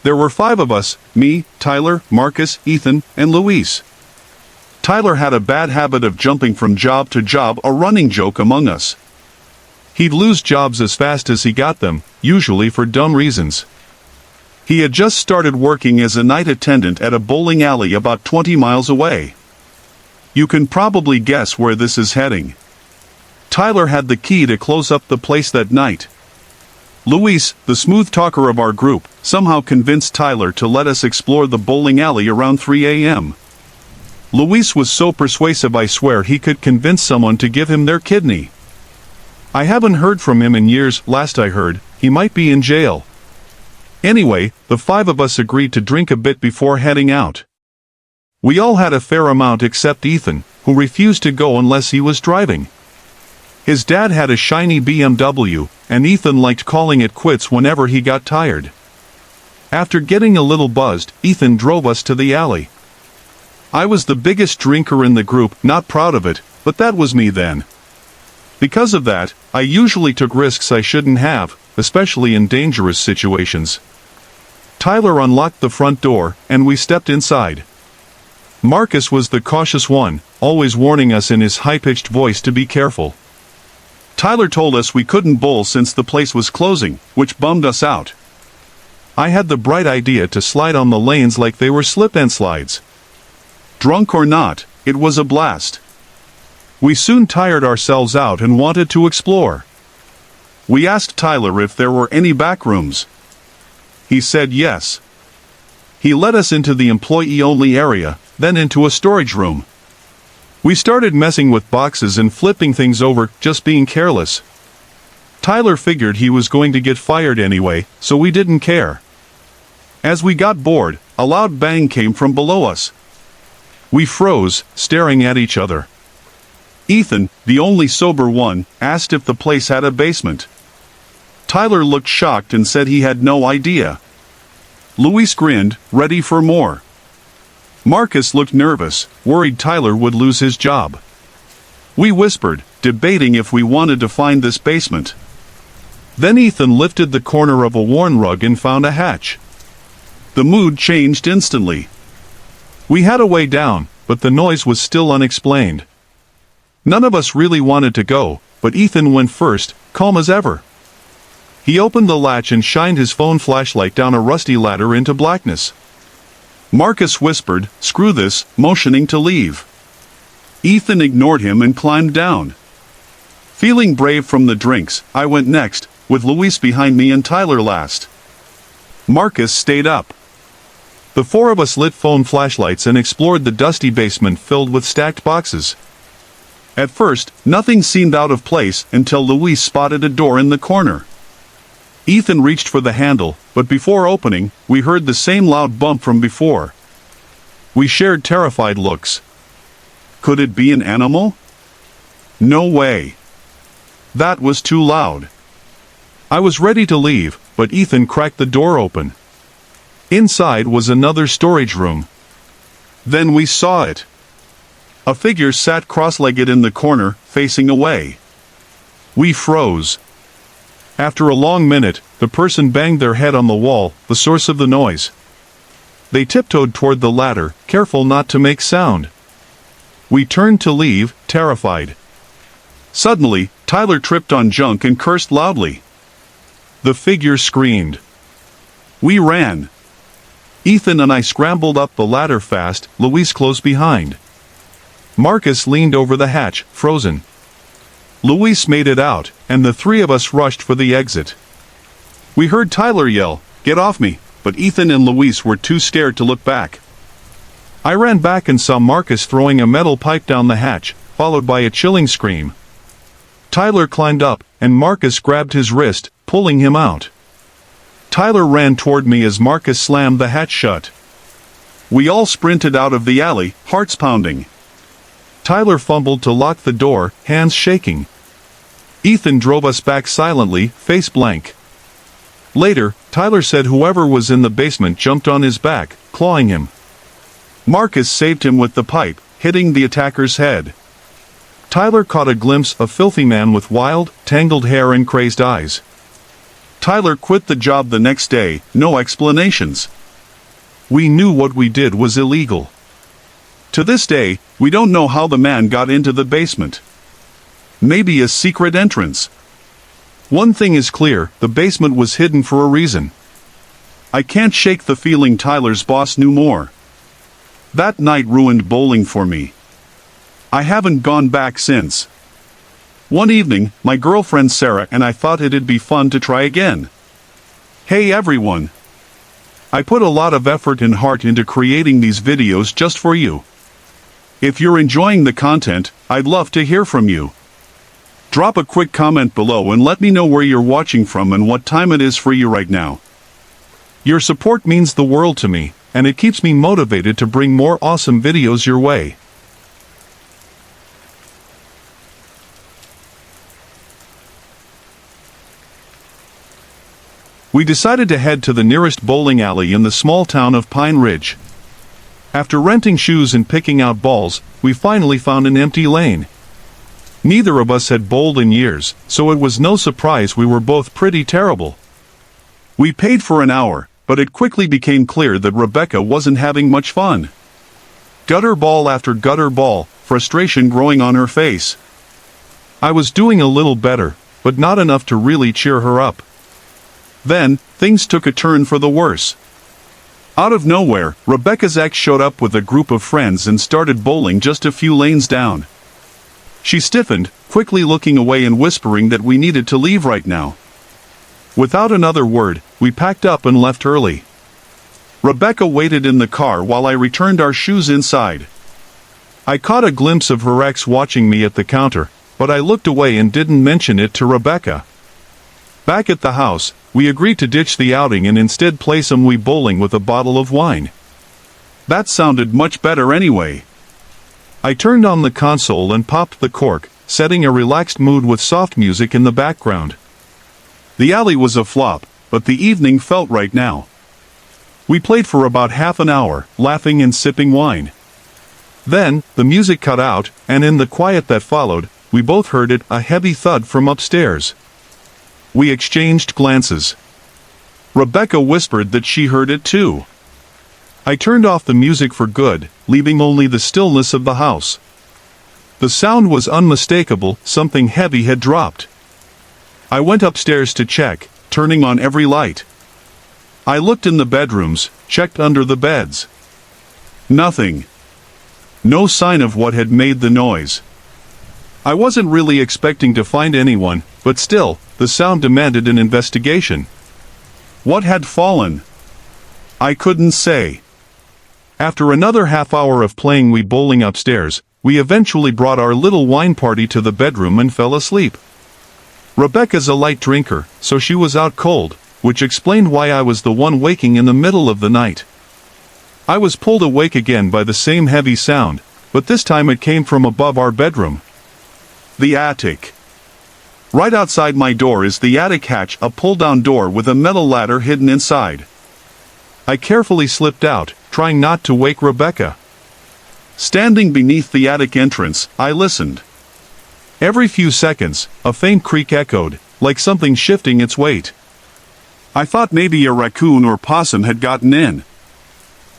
There were 5 of us: me, Tyler, Marcus, Ethan, and Luis. Tyler had a bad habit of jumping from job to job, a running joke among us. He'd lose jobs as fast as he got them, usually for dumb reasons. He had just started working as a night attendant at a bowling alley about 20 miles away. You can probably guess where this is heading. Tyler had the key to close up the place that night. Luis, the smooth talker of our group, somehow convinced Tyler to let us explore the bowling alley around 3 a.m. Luis was so persuasive I swear he could convince someone to give him their kidney. I haven't heard from him in years. Last I heard, he might be in jail. Anyway, the 5 of us agreed to drink a bit before heading out. We all had a fair amount except Ethan, who refused to go unless he was driving. His dad had a shiny BMW, and Ethan liked calling it quits whenever he got tired. After getting a little buzzed, Ethan drove us to the alley. I was the biggest drinker in the group, not proud of it, but that was me then. Because of that, I usually took risks I shouldn't have, especially in dangerous situations. Tyler unlocked the front door, and we stepped inside. Marcus was the cautious one, always warning us in his high-pitched voice to be careful. Tyler told us we couldn't bowl since the place was closing, which bummed us out. I had the bright idea to slide on the lanes like they were slip-and slides. Drunk or not, it was a blast. We soon tired ourselves out and wanted to explore. We asked Tyler if there were any back rooms. He said yes. He led us into the employee-only area, then into a storage room. We started messing with boxes and flipping things over, just being careless. Tyler figured he was going to get fired anyway, so we didn't care. As we got bored, a loud bang came from below us. We froze, staring at each other. Ethan, the only sober one, asked if the place had a basement. Tyler looked shocked and said he had no idea. Luis grinned, ready for more. Marcus looked nervous, worried Tyler would lose his job. We whispered, debating if we wanted to find this basement. Then Ethan lifted the corner of a worn rug and found a hatch. The mood changed instantly. We had a way down, but the noise was still unexplained. None of us really wanted to go, but Ethan went first, calm as ever. He opened the latch and shined his phone flashlight down a rusty ladder into blackness. Marcus whispered, "Screw this," motioning to leave. Ethan ignored him and climbed down. Feeling brave from the drinks, I went next, with Luis behind me and Tyler last. Marcus stayed up. The 4 of us lit phone flashlights and explored the dusty basement filled with stacked boxes. At first, nothing seemed out of place until Luis spotted a door in the corner. Ethan reached for the handle, but before opening, we heard the same loud bump from before. We shared terrified looks. Could it be an animal? No way. That was too loud. I was ready to leave, but Ethan cracked the door open. Inside was another storage room. Then we saw it. A figure sat cross-legged in the corner, facing away. We froze. After a long minute, the person banged their head on the wall, the source of the noise. They tiptoed toward the ladder, careful not to make sound. We turned to leave, terrified. Suddenly, Tyler tripped on junk and cursed loudly. The figure screamed. We ran. Ethan and I scrambled up the ladder fast, Louise close behind. Marcus leaned over the hatch, frozen. Louise made it out, and the three of us rushed for the exit. We heard Tyler yell, "Get off me," but Ethan and Louise were too scared to look back. I ran back and saw Marcus throwing a metal pipe down the hatch, followed by a chilling scream. Tyler climbed up, and Marcus grabbed his wrist, pulling him out. Tyler ran toward me as Marcus slammed the hatch shut. We all sprinted out of the alley, hearts pounding. Tyler fumbled to lock the door, hands shaking. Ethan drove us back silently, face blank. Later, Tyler said whoever was in the basement jumped on his back, clawing him. Marcus saved him with the pipe, hitting the attacker's head. Tyler caught a glimpse of a filthy man with wild, tangled hair and crazed eyes. Tyler quit the job the next day, no explanations. We knew what we did was illegal. To this day, we don't know how the man got into the basement. Maybe a secret entrance. One thing is clear, the basement was hidden for a reason. I can't shake the feeling Tyler's boss knew more. That night ruined bowling for me. I haven't gone back since. One evening, my girlfriend Sarah and I thought it'd be fun to try again. Hey everyone! I put a lot of effort and heart into creating these videos just for you. If you're enjoying the content, I'd love to hear from you. Drop a quick comment below and let me know where you're watching from and what time it is for you right now. Your support means the world to me, and it keeps me motivated to bring more awesome videos your way. We decided to head to the nearest bowling alley in the small town of Pine Ridge. After renting shoes and picking out balls, we finally found an empty lane. Neither of us had bowled in years, so it was no surprise we were both pretty terrible. We paid for an hour, but it quickly became clear that Rebecca wasn't having much fun. Gutter ball after gutter ball, frustration growing on her face. I was doing a little better, but not enough to really cheer her up. Then, things took a turn for the worse. Out of nowhere, Rebecca's ex showed up with a group of friends and started bowling just a few lanes down. She stiffened, quickly looking away and whispering that we needed to leave right now. Without another word, we packed up and left early. Rebecca waited in the car while I returned our shoes inside. I caught a glimpse of her ex watching me at the counter, but I looked away and didn't mention it to Rebecca. Back at the house, we agreed to ditch the outing and instead play some Wii bowling with a bottle of wine. That sounded much better anyway. I turned on the console and popped the cork, setting a relaxed mood with soft music in the background. The alley was a flop, but the evening felt right now. We played for about half an hour, laughing and sipping wine. Then, the music cut out, and in the quiet that followed, we both heard it, a heavy thud from upstairs. We exchanged glances. Rebecca whispered that she heard it too. I turned off the music for good, leaving only the stillness of the house. The sound was unmistakable, something heavy had dropped. I went upstairs to check, turning on every light. I looked in the bedrooms, checked under the beds. Nothing. No sign of what had made the noise. I wasn't really expecting to find anyone, but still, the sound demanded an investigation. What had fallen? I couldn't say. After another half hour of playing Wii bowling upstairs, we eventually brought our little wine party to the bedroom and fell asleep. Rebecca's a light drinker, so she was out cold, which explained why I was the one waking in the middle of the night. I was pulled awake again by the same heavy sound, but this time it came from above our bedroom. The attic. Right outside my door is the attic hatch, a pull-down door with a metal ladder hidden inside. I carefully slipped out, trying not to wake Rebecca. Standing beneath the attic entrance, I listened. Every few seconds, a faint creak echoed, like something shifting its weight. I thought maybe a raccoon or possum had gotten in.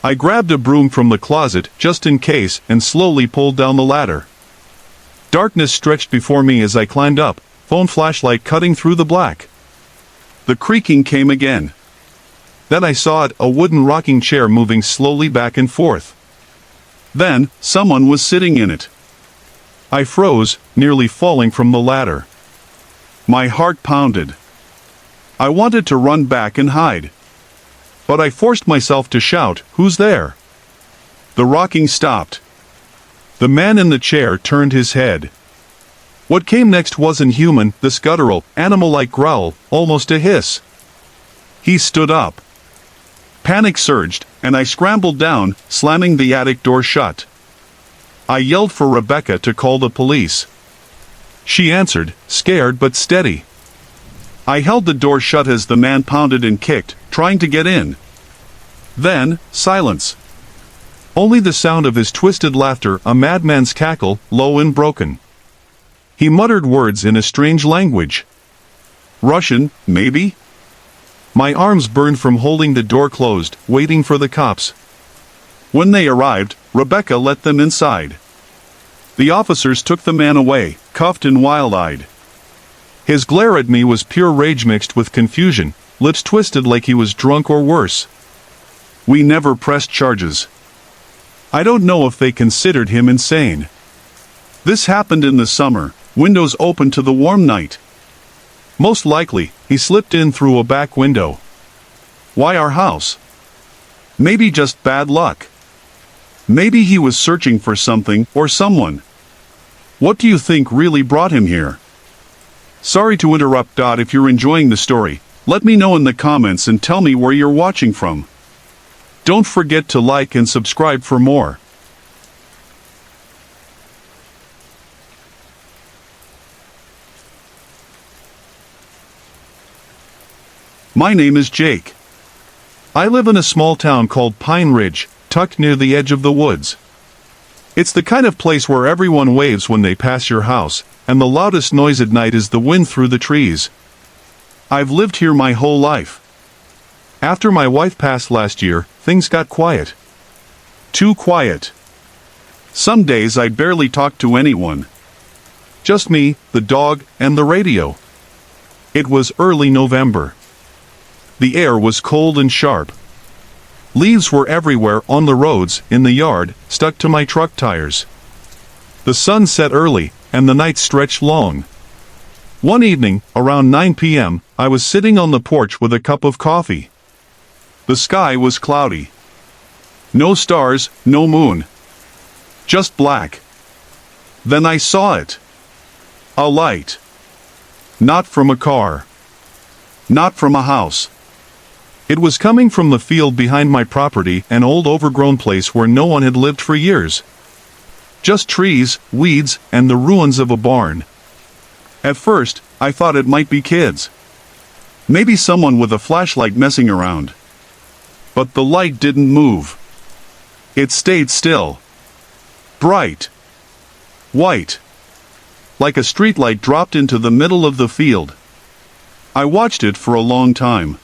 I grabbed a broom from the closet just in case and slowly pulled down the ladder. Darkness stretched before me as I climbed up, phone flashlight cutting through the black. The creaking came again. Then I saw it, a wooden rocking chair moving slowly back and forth. Then, someone was sitting in it. I froze, nearly falling from the ladder. My heart pounded. I wanted to run back and hide. But I forced myself to shout, "Who's there?" The rocking stopped. The man in the chair turned his head. What came next wasn't human, this guttural, animal-like growl, almost a hiss. He stood up. Panic surged, and I scrambled down, slamming the attic door shut. I yelled for Rebecca to call the police. She answered, scared but steady. I held the door shut as the man pounded and kicked, trying to get in. Then, silence. Only the sound of his twisted laughter, a madman's cackle, low and broken. He muttered words in a strange language. Russian, maybe? My arms burned from holding the door closed, waiting for the cops. When they arrived, Rebecca let them inside. The officers took the man away, cuffed and wild-eyed. His glare at me was pure rage mixed with confusion, lips twisted like he was drunk or worse. We never pressed charges. I don't know if they considered him insane. This happened in the summer, windows open to the warm night. Most likely, he slipped in through a back window. Why our house? Maybe just bad luck. Maybe he was searching for something or someone. What do you think really brought him here? Sorry to interrupt. If you're enjoying the story, let me know in the comments and tell me where you're watching from. Don't forget to like and subscribe for more. My name is Jake. I live in a small town called Pine Ridge, tucked near the edge of the woods. It's the kind of place where everyone waves when they pass your house, and the loudest noise at night is the wind through the trees. I've lived here my whole life. After my wife passed last year, things got quiet. Too quiet. Some days I barely talked to anyone. Just me, the dog, and the radio. It was early November. The air was cold and sharp. Leaves were everywhere, on the roads, in the yard, stuck to my truck tires. The sun set early, and the night stretched long. One evening, around 9 p.m., I was sitting on the porch with a cup of coffee. The sky was cloudy. No stars, no moon. Just black. Then I saw it. A light. Not from a car. Not from a house. It was coming from the field behind my property, an old overgrown place where no one had lived for years. Just trees, weeds, and the ruins of a barn. At first, I thought it might be kids. Maybe someone with a flashlight messing around. But the light didn't move. It stayed still. Bright. White. Like a streetlight dropped into the middle of the field. I watched it for a long time.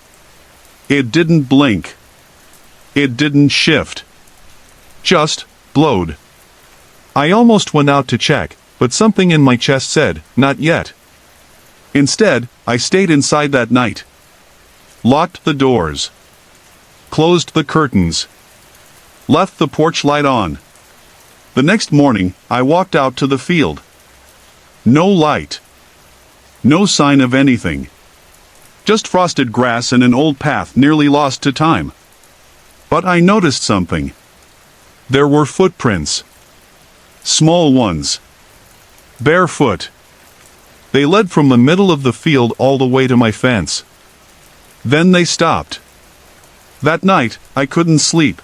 It didn't blink. It didn't shift. Just glowed. I almost went out to check, but something in my chest said, not yet. Instead, I stayed inside that night. Locked the doors. Closed the curtains. Left the porch light on. The next morning, I walked out to the field. No light. No sign of anything. Just frosted grass and an old path nearly lost to time. But I noticed something. There were footprints. Small ones. Barefoot. They led from the middle of the field all the way to my fence. Then they stopped. That night, I couldn't sleep.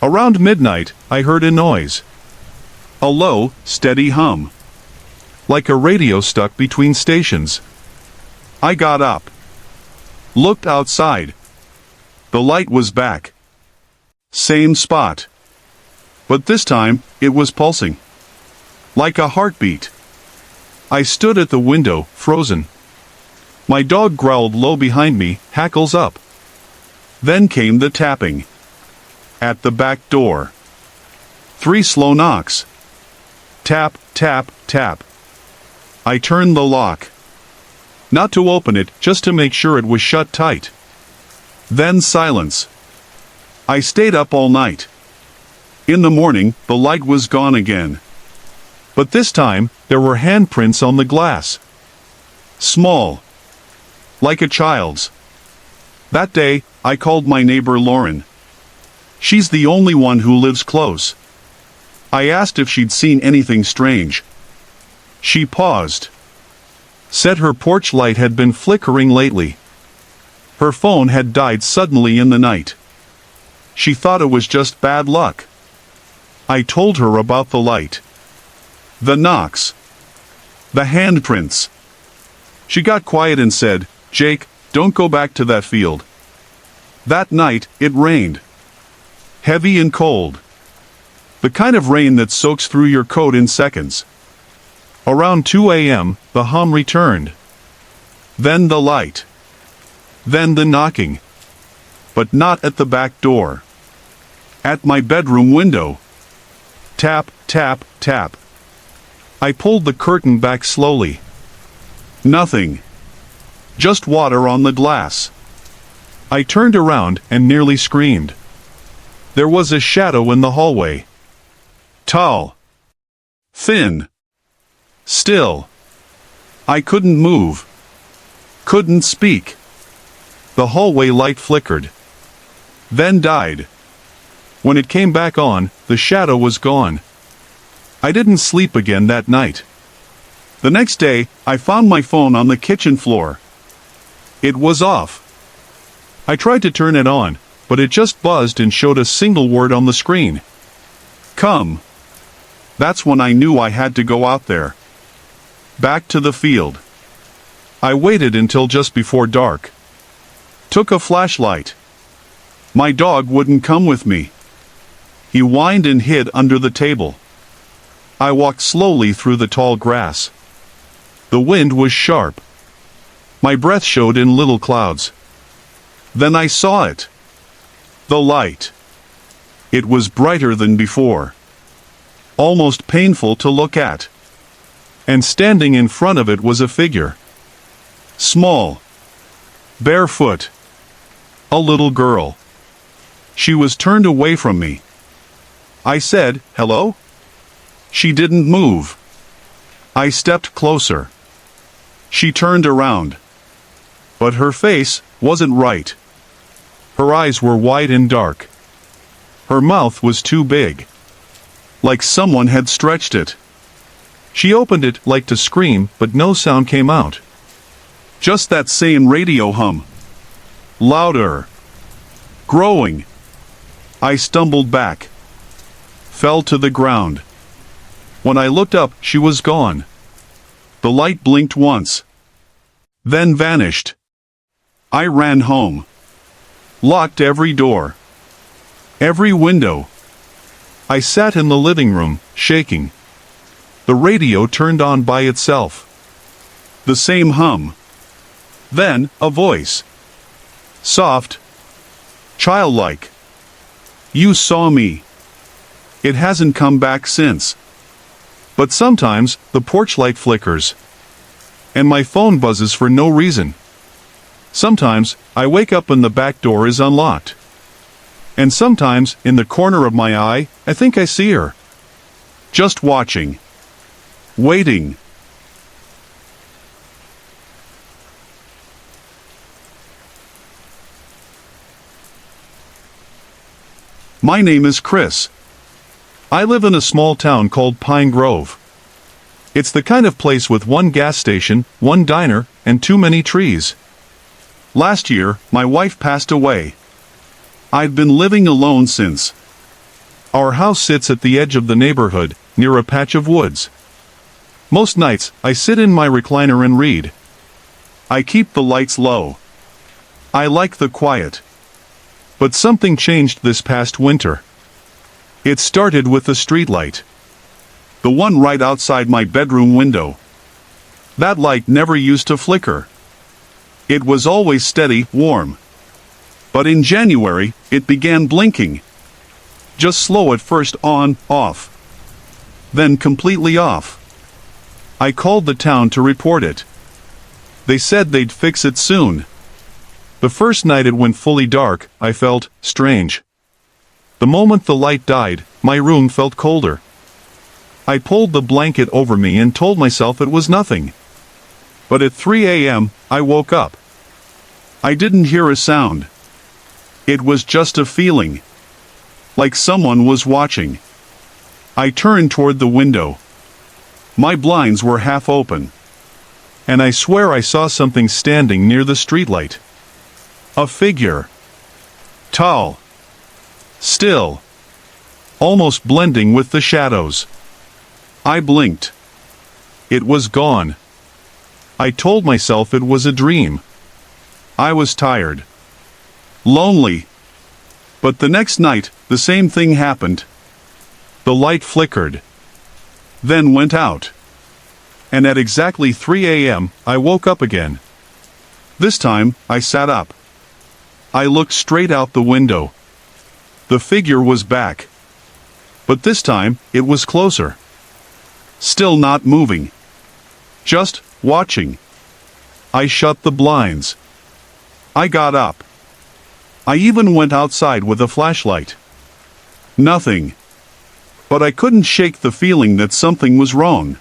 Around midnight, I heard a noise. A low, steady hum. Like a radio stuck between stations. I got up. Looked outside. The light was back. Same spot. But this time, it was pulsing. Like a heartbeat. I stood at the window, frozen. My dog growled low behind me, hackles up. Then came the tapping. At the back door. 3 slow knocks. Tap, tap, tap. I turned the lock. Not to open it, just to make sure it was shut tight. Then silence. I stayed up all night. In the morning, the light was gone again. But this time, there were handprints on the glass. Small. Like a child's. That day, I called my neighbor Lauren. She's the only one who lives close. I asked if she'd seen anything strange. She paused. Said her porch light had been flickering lately. Her phone had died suddenly in the night. She thought it was just bad luck. I told her about the light. The knocks. The handprints. She got quiet and said, "Jake, don't go back to that field." That night, it rained. Heavy and cold. The kind of rain that soaks through your coat in seconds. Around 2 a.m., the hum returned. Then the light. Then the knocking. But not at the back door. At my bedroom window. Tap, tap, tap. I pulled the curtain back slowly. Nothing. Just water on the glass. I turned around and nearly screamed. There was a shadow in the hallway. Tall. Thin. Still. I couldn't move. Couldn't speak. The hallway light flickered. Then died. When it came back on, the shadow was gone. I didn't sleep again that night. The next day, I found my phone on the kitchen floor. It was off. I tried to turn it on, but it just buzzed and showed a single word on the screen. Come. That's when I knew I had to go out there. Back to the field. I waited until just before dark. Took a flashlight. My dog wouldn't come with me. He whined and hid under the table. I walked slowly through the tall grass. The wind was sharp. My breath showed in little clouds. Then I saw it. The light. It was brighter than before. Almost painful to look at. And standing in front of it was a figure. Small. Barefoot. A little girl. She was turned away from me. I said, "Hello?" She didn't move. I stepped closer. She turned around. But her face wasn't right. Her eyes were wide and dark. Her mouth was too big. Like someone had stretched it. She opened it like to scream, but no sound came out. Just that same radio hum. Louder. Growing. I stumbled back. Fell to the ground. When I looked up, she was gone. The light blinked once. Then vanished. I ran home. Locked every door. Every window. I sat in the living room, shaking. The radio turned on by itself. The same hum. Then, a voice. Soft. Childlike. You saw me. It hasn't come back since. But sometimes, the porch light flickers. And my phone buzzes for no reason. Sometimes, I wake up and the back door is unlocked. And sometimes, in the corner of my eye, I think I see her. Just watching. Waiting. My name is Chris. I live in a small town called Pine Grove. It's the kind of place with one gas station, one diner, and too many trees. Last year, my wife passed away. I'd been living alone since. Our house sits at the edge of the neighborhood, near a patch of woods. Most nights, I sit in my recliner and read. I keep the lights low. I like the quiet. But something changed this past winter. It started with the streetlight. The one right outside my bedroom window. That light never used to flicker. It was always steady, warm. But in January, it began blinking. Just slow at first, on, off. Then completely off. I called the town to report it. They said they'd fix it soon. The first night it went fully dark, I felt strange. The moment the light died, my room felt colder. I pulled the blanket over me and told myself it was nothing. But at 3 a.m., I woke up. I didn't hear a sound. It was just a feeling. Like someone was watching. I turned toward the window. My blinds were half open. And I swear I saw something standing near the streetlight. A figure. Tall. Still. Almost blending with the shadows. I blinked. It was gone. I told myself it was a dream. I was tired. Lonely. But the next night, the same thing happened. The light flickered. Then went out. And at exactly 3 a.m., I woke up again. This time, I sat up. I looked straight out the window. The figure was back. But this time, it was closer. Still not moving. Just watching. I shut the blinds. I got up. I even went outside with a flashlight. Nothing. But I couldn't shake the feeling that something was wrong.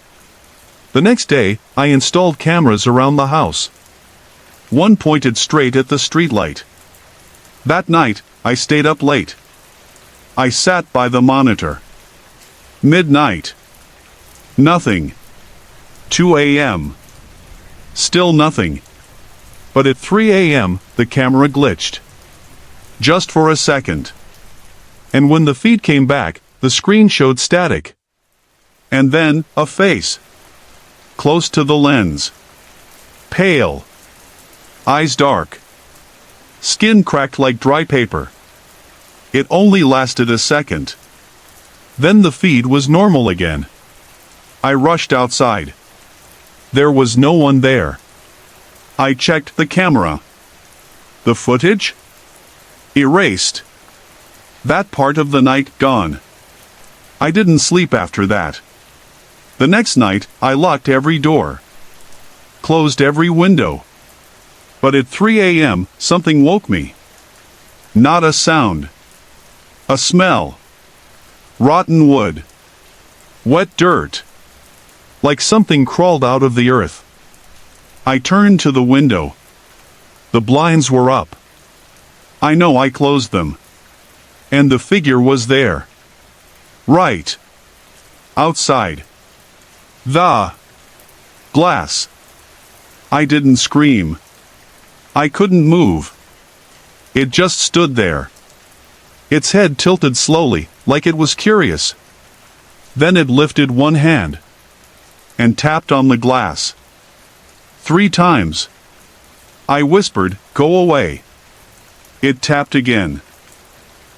The next day, I installed cameras around the house. One pointed straight at the streetlight. That night, I stayed up late. I sat by the monitor. Midnight. Nothing. 2 a.m. Still nothing. But at 3 a.m., the camera glitched. Just for a second. And when the feed came back, the screen showed static. And then, a face. Close to the lens. Pale. Eyes dark. Skin cracked like dry paper. It only lasted a second. Then the feed was normal again. I rushed outside. There was no one there. I checked the camera. The footage? Erased. That part of the night gone. I didn't sleep after that. The next night, I locked every door. Closed every window. But at 3 a.m., something woke me. Not a sound. A smell. Rotten wood. Wet dirt. Like something crawled out of the earth. I turned to the window. The blinds were up. I know I closed them. And the figure was there. Right. Outside. The glass. I didn't scream. I couldn't move. It just stood there. Its head tilted slowly, like it was curious. Then it lifted one hand. And tapped on the glass. 3 times. I whispered, "Go away." It tapped again.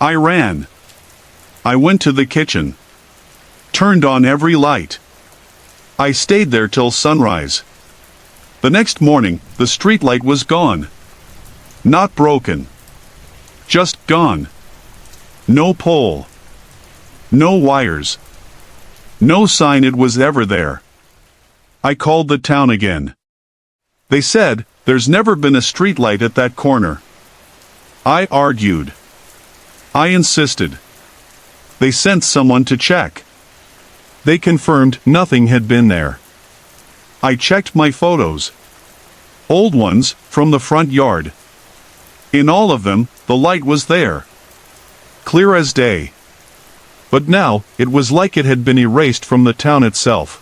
I ran. I went to the kitchen. Turned on every light. I stayed there till sunrise. The next morning, the streetlight was gone. Not broken. Just gone. No pole. No wires. No sign it was ever there. I called the town again. They said, "There's never been a streetlight at that corner." I argued. I insisted. They sent someone to check. They confirmed nothing had been there. I checked my photos. Old ones, from the front yard. In all of them, the light was there. Clear as day. But now, it was like it had been erased from the town itself.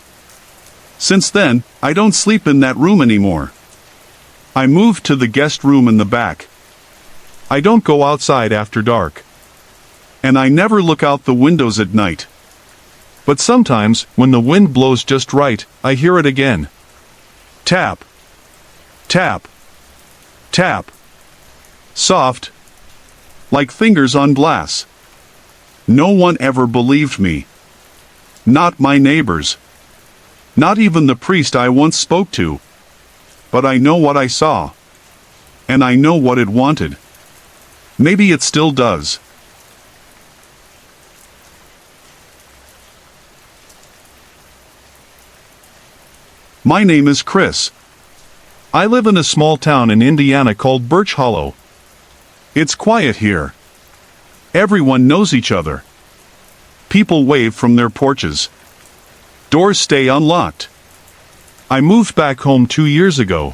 Since then, I don't sleep in that room anymore. I moved to the guest room in the back. I don't go outside after dark. And I never look out the windows at night. But sometimes, when the wind blows just right, I hear it again. Tap. Tap. Tap. Soft. Like fingers on glass. No one ever believed me. Not my neighbors. Not even the priest I once spoke to. But I know what I saw. And I know what it wanted. Maybe it still does. My name is Chris. I live in a small town in Indiana called Birch Hollow. It's quiet here. Everyone knows each other. People wave from their porches. Doors stay unlocked. I moved back home 2 years ago.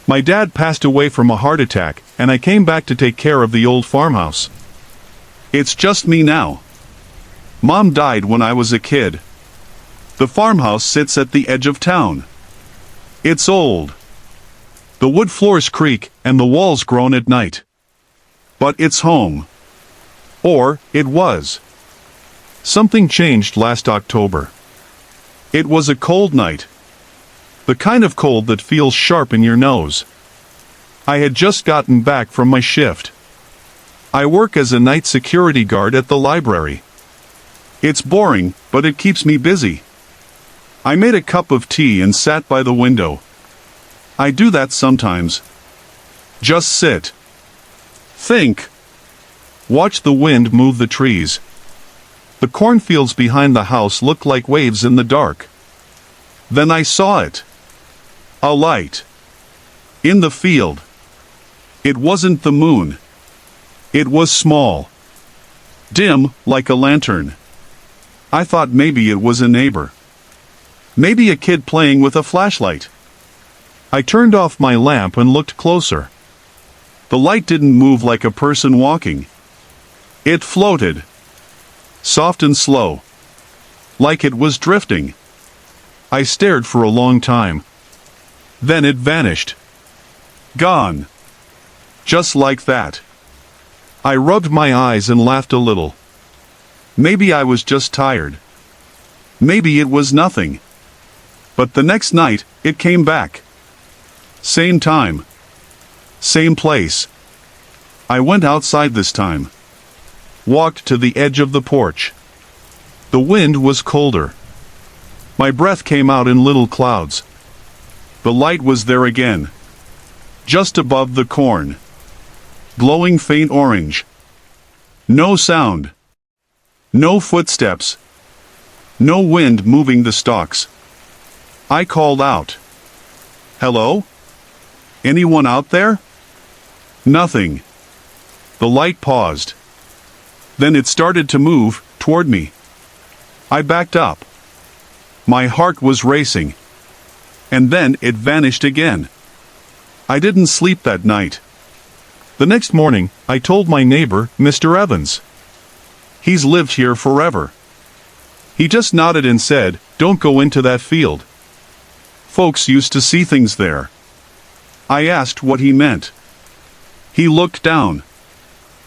My dad passed away from a heart attack, and I came back to take care of the old farmhouse. It's just me now. Mom died when I was a kid. The farmhouse sits at the edge of town. It's old. The wood floors creak and the walls groan at night. But it's home. Or it was. Something changed last October. It was a cold night. The kind of cold that feels sharp in your nose. I had just gotten back from my shift. I work as a night security guard at the library. It's boring, but it keeps me busy. I made a cup of tea and sat by the window. I do that sometimes. Just sit. Think. Watch the wind move the trees. The cornfields behind the house look like waves in the dark. Then I saw it. A light. In the field. It wasn't the moon. It was small. Dim, like a lantern. I thought maybe it was a neighbor. Maybe a kid playing with a flashlight. I turned off my lamp and looked closer. The light didn't move like a person walking. It floated. Soft and slow. Like it was drifting. I stared for a long time. Then it vanished. Gone. Just like that. I rubbed my eyes and laughed a little. Maybe I was just tired. Maybe it was nothing. But the next night, it came back. Same time. Same place. I went outside this time. Walked to the edge of the porch. The wind was colder. My breath came out in little clouds. The light was there again. Just above the corn. Glowing faint orange. No sound. No footsteps. No wind moving the stalks. I called out. Hello? Anyone out there? Nothing. The light paused. Then it started to move toward me. I backed up. My heart was racing. And then it vanished again. I didn't sleep that night. The next morning, I told my neighbor, Mr. Evans. He's lived here forever. He just nodded and said, "Don't go into that field. Folks used to see things there." I asked what he meant. He looked down.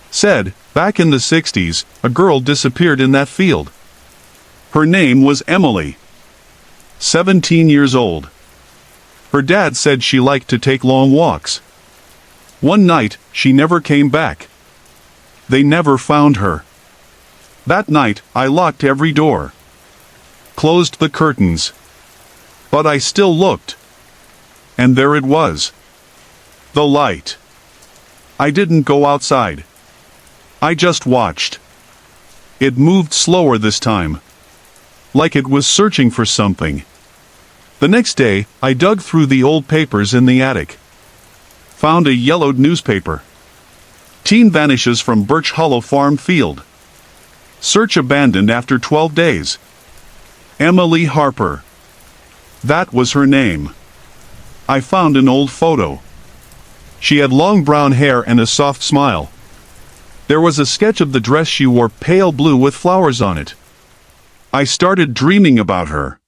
Said, "Back in the 60s, a girl disappeared in that field. Her name was Emily. 17 years old. Her dad said she liked to take long walks. One night, she never came back. They never found her. That night, I locked every door. Closed the curtains. But I still looked. And there it was. The light. I didn't go outside. I just watched. It moved slower this time. Like it was searching for something. The next day, I dug through the old papers in the attic. Found a yellowed newspaper. Teen vanishes from Birch Hollow farm field. Search abandoned after 12 days. Emily Harper. That was her name. I found an old photo. She had long brown hair and a soft smile. There was a sketch of the dress she wore, pale blue with flowers on it. I started dreaming about her.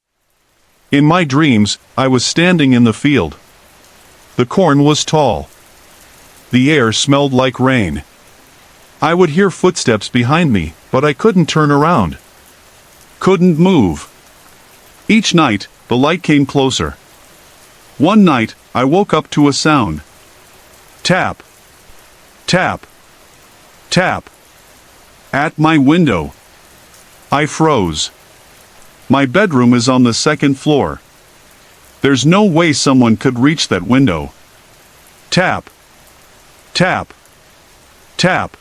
In my dreams, I was standing in the field. The corn was tall. The air smelled like rain. I would hear footsteps behind me, but I couldn't turn around. Couldn't move. Each night, the light came closer. One night, I woke up to a sound. Tap. Tap. Tap. At my window. I froze. My bedroom is on the second floor. There's no way someone could reach that window. Tap. Tap. Tap.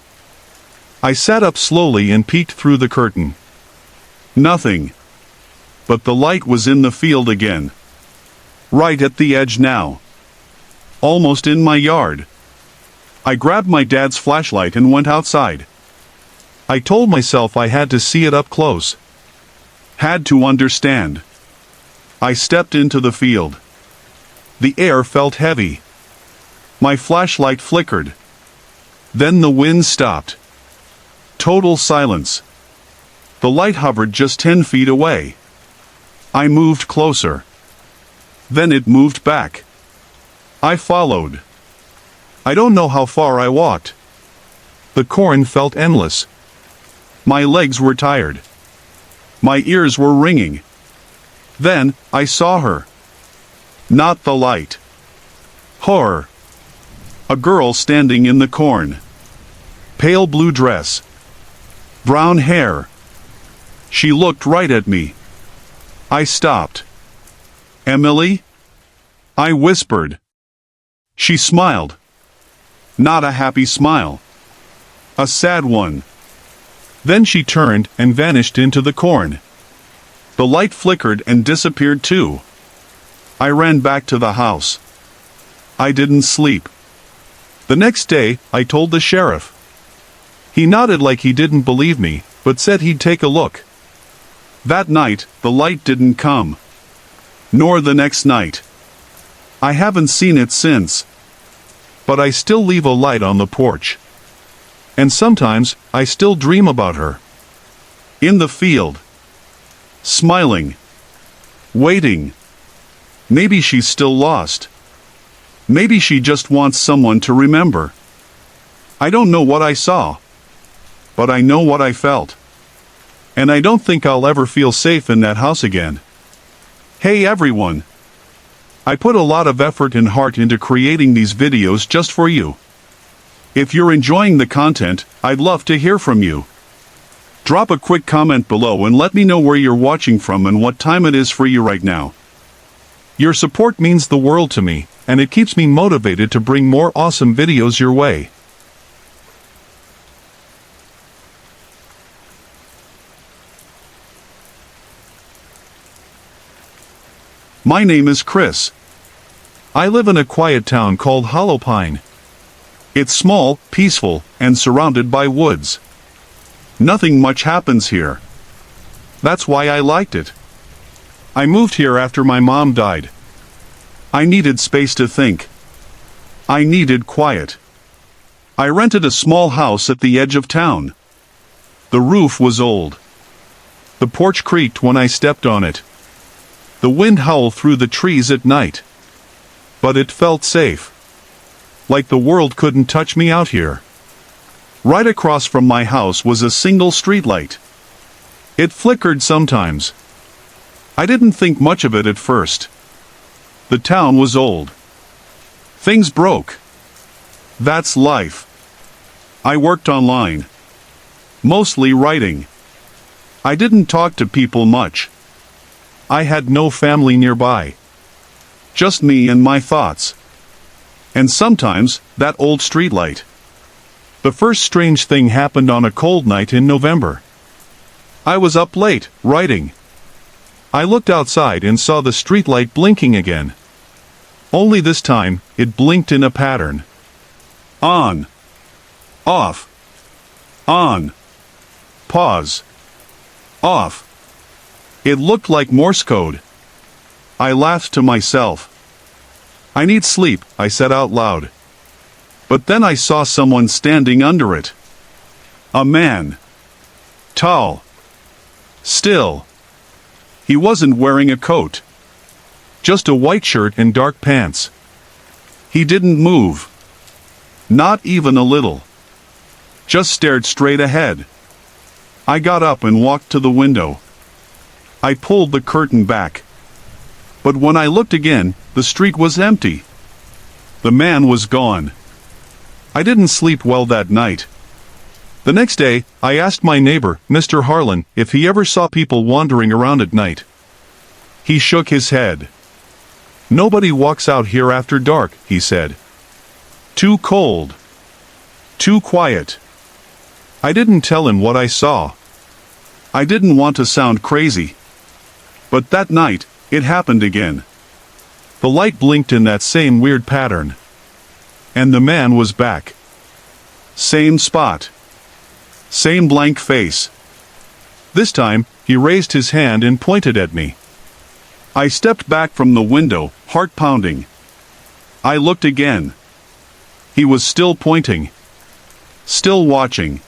I sat up slowly and peeked through the curtain. Nothing. But the light was in the field again. Right at the edge now. Almost in my yard. I grabbed my dad's flashlight and went outside. I told myself I had to see it up close. Had to understand. I stepped into the field. The air felt heavy. My flashlight flickered. Then the wind stopped. Total silence. The light hovered just 10 feet away. I moved closer. Then it moved back. I followed. I don't know how far I walked. The corn felt endless. My legs were tired. My ears were ringing. Then, I saw her. Not the light. Horror. A girl standing in the corn. Pale blue dress. Brown hair. She looked right at me. I stopped. "Emily?" I whispered. She smiled. Not a happy smile. A sad one. Then she turned and vanished into the corn. The light flickered and disappeared too. I ran back to the house. I didn't sleep. The next day, I told the sheriff. He nodded like he didn't believe me, but said he'd take a look. That night, the light didn't come. Nor the next night. I haven't seen it since. But I still leave a light on the porch. And sometimes, I still dream about her. In the field. Smiling. Waiting. Maybe she's still lost. Maybe she just wants someone to remember. I don't know what I saw. But I know what I felt. And I don't think I'll ever feel safe in that house again. Hey everyone! I put a lot of effort and heart into creating these videos just for you. If you're enjoying the content, I'd love to hear from you. Drop a quick comment below and let me know where you're watching from and what time it is for you right now. Your support means the world to me, and it keeps me motivated to bring more awesome videos your way. My name is Chris. I live in a quiet town called Hollow Pine. It's small, peaceful, and surrounded by woods. Nothing much happens here. That's why I liked it. I moved here after my mom died. I needed space to think. I needed quiet. I rented a small house at the edge of town. The roof was old. The porch creaked when I stepped on it. The wind howled through the trees at night. But it felt safe. Like the world couldn't touch me out here. Right across from my house was a single streetlight. It flickered sometimes. I didn't think much of it at first. The town was old. Things broke. That's life. I worked online. Mostly writing. I didn't talk to people much. I had no family nearby. Just me and my thoughts. And sometimes, that old streetlight. The first strange thing happened on a cold night in November. I was up late, writing. I looked outside and saw the streetlight blinking again. Only this time, it blinked in a pattern. On. Off. On. Pause. Off. It looked like Morse code. I laughed to myself. I need sleep, I said out loud. But then I saw someone standing under it. A man. Tall. Still. He wasn't wearing a coat. Just a white shirt and dark pants. He didn't move. Not even a little. Just stared straight ahead. I got up and walked to the window. I pulled the curtain back. But when I looked again, the street was empty. The man was gone. I didn't sleep well that night. The next day, I asked my neighbor, Mr. Harlan, if he ever saw people wandering around at night. He shook his head. Nobody walks out here after dark, he said. Too cold. Too quiet. I didn't tell him what I saw. I didn't want to sound crazy. But that night, it happened again. The light blinked in that same weird pattern. And the man was back. Same spot. Same blank face. This time, he raised his hand and pointed at me. I stepped back from the window, heart pounding. I looked again. He was still pointing. Still watching.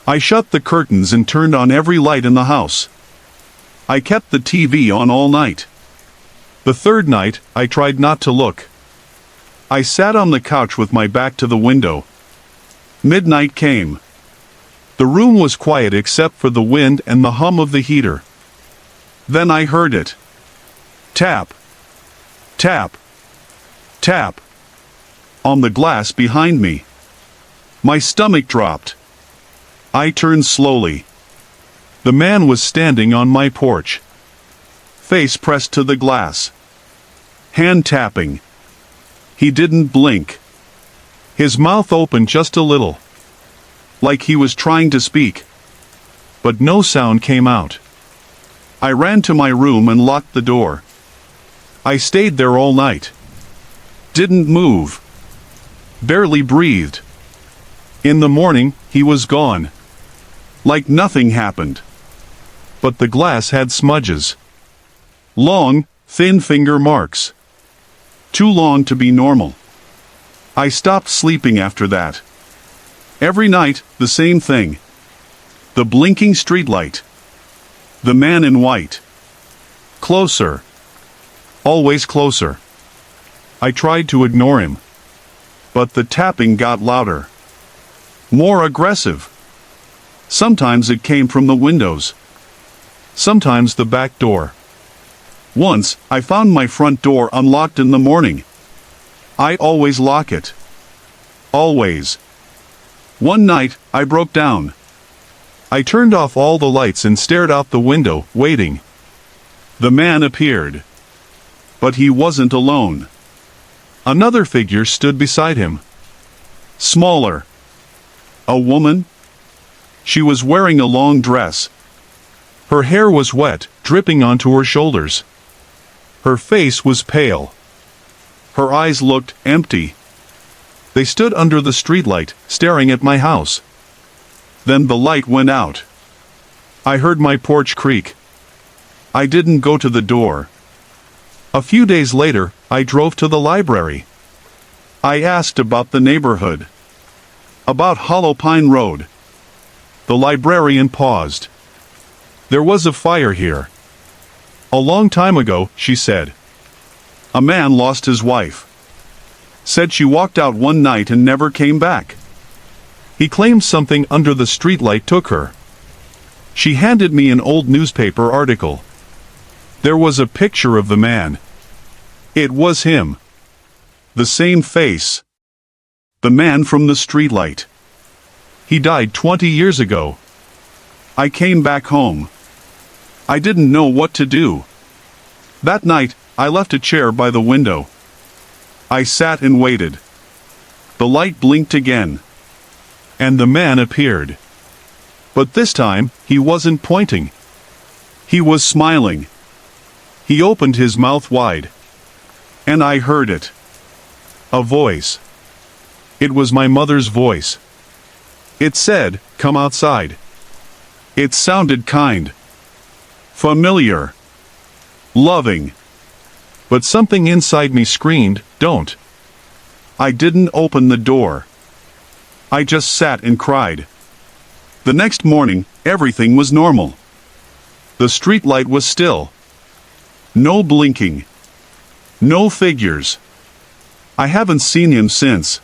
I shut the curtains and turned on every light in the house. I kept the TV on all night. The third night, I tried not to look. I sat on the couch with my back to the window. Midnight came. The room was quiet except for the wind and the hum of the heater. Then I heard it. Tap. Tap. Tap. On the glass behind me. My stomach dropped. I turned slowly. The man was standing on my porch. Face pressed to the glass. Hand tapping. He didn't blink. His mouth opened just a little. Like he was trying to speak. But no sound came out. I ran to my room and locked the door. I stayed there all night. Didn't move. Barely breathed. In the morning, he was gone. Like nothing happened. But the glass had smudges. Long, thin finger marks. Too long to be normal. I stopped sleeping after that. Every night, the same thing. The blinking streetlight. The man in white. Closer. Always closer. I tried to ignore him. But the tapping got louder. More aggressive. Sometimes it came from the windows. Sometimes the back door. Once, I found my front door unlocked in the morning. I always lock it. Always. One night, I broke down. I turned off all the lights and stared out the window, waiting. The man appeared. But he wasn't alone. Another figure stood beside him. Smaller. A woman? She was wearing a long dress. Her hair was wet, dripping onto her shoulders. Her face was pale. Her eyes looked empty. They stood under the streetlight, staring at my house. Then the light went out. I heard my porch creak. I didn't go to the door. A few days later, I drove to the library. I asked about the neighborhood. About Hollow Pine Road. The librarian paused. There was a fire here. A long time ago, she said. A man lost his wife. Said she walked out one night and never came back. He claimed something under the streetlight took her. She handed me an old newspaper article. There was a picture of the man. It was him. The same face. The man from the streetlight. He died 20 years ago. I came back home. I didn't know what to do. That night, I left a chair by the window. I sat and waited. The light blinked again. And the man appeared. But this time, he wasn't pointing. He was smiling. He opened his mouth wide. And I heard it. A voice. It was my mother's voice. It said, "Come outside." It sounded kind. Familiar. Loving. But something inside me screamed, "Don't." I didn't open the door. I just sat and cried. The next morning, everything was normal. The streetlight was still. No blinking. No figures. I haven't seen him since.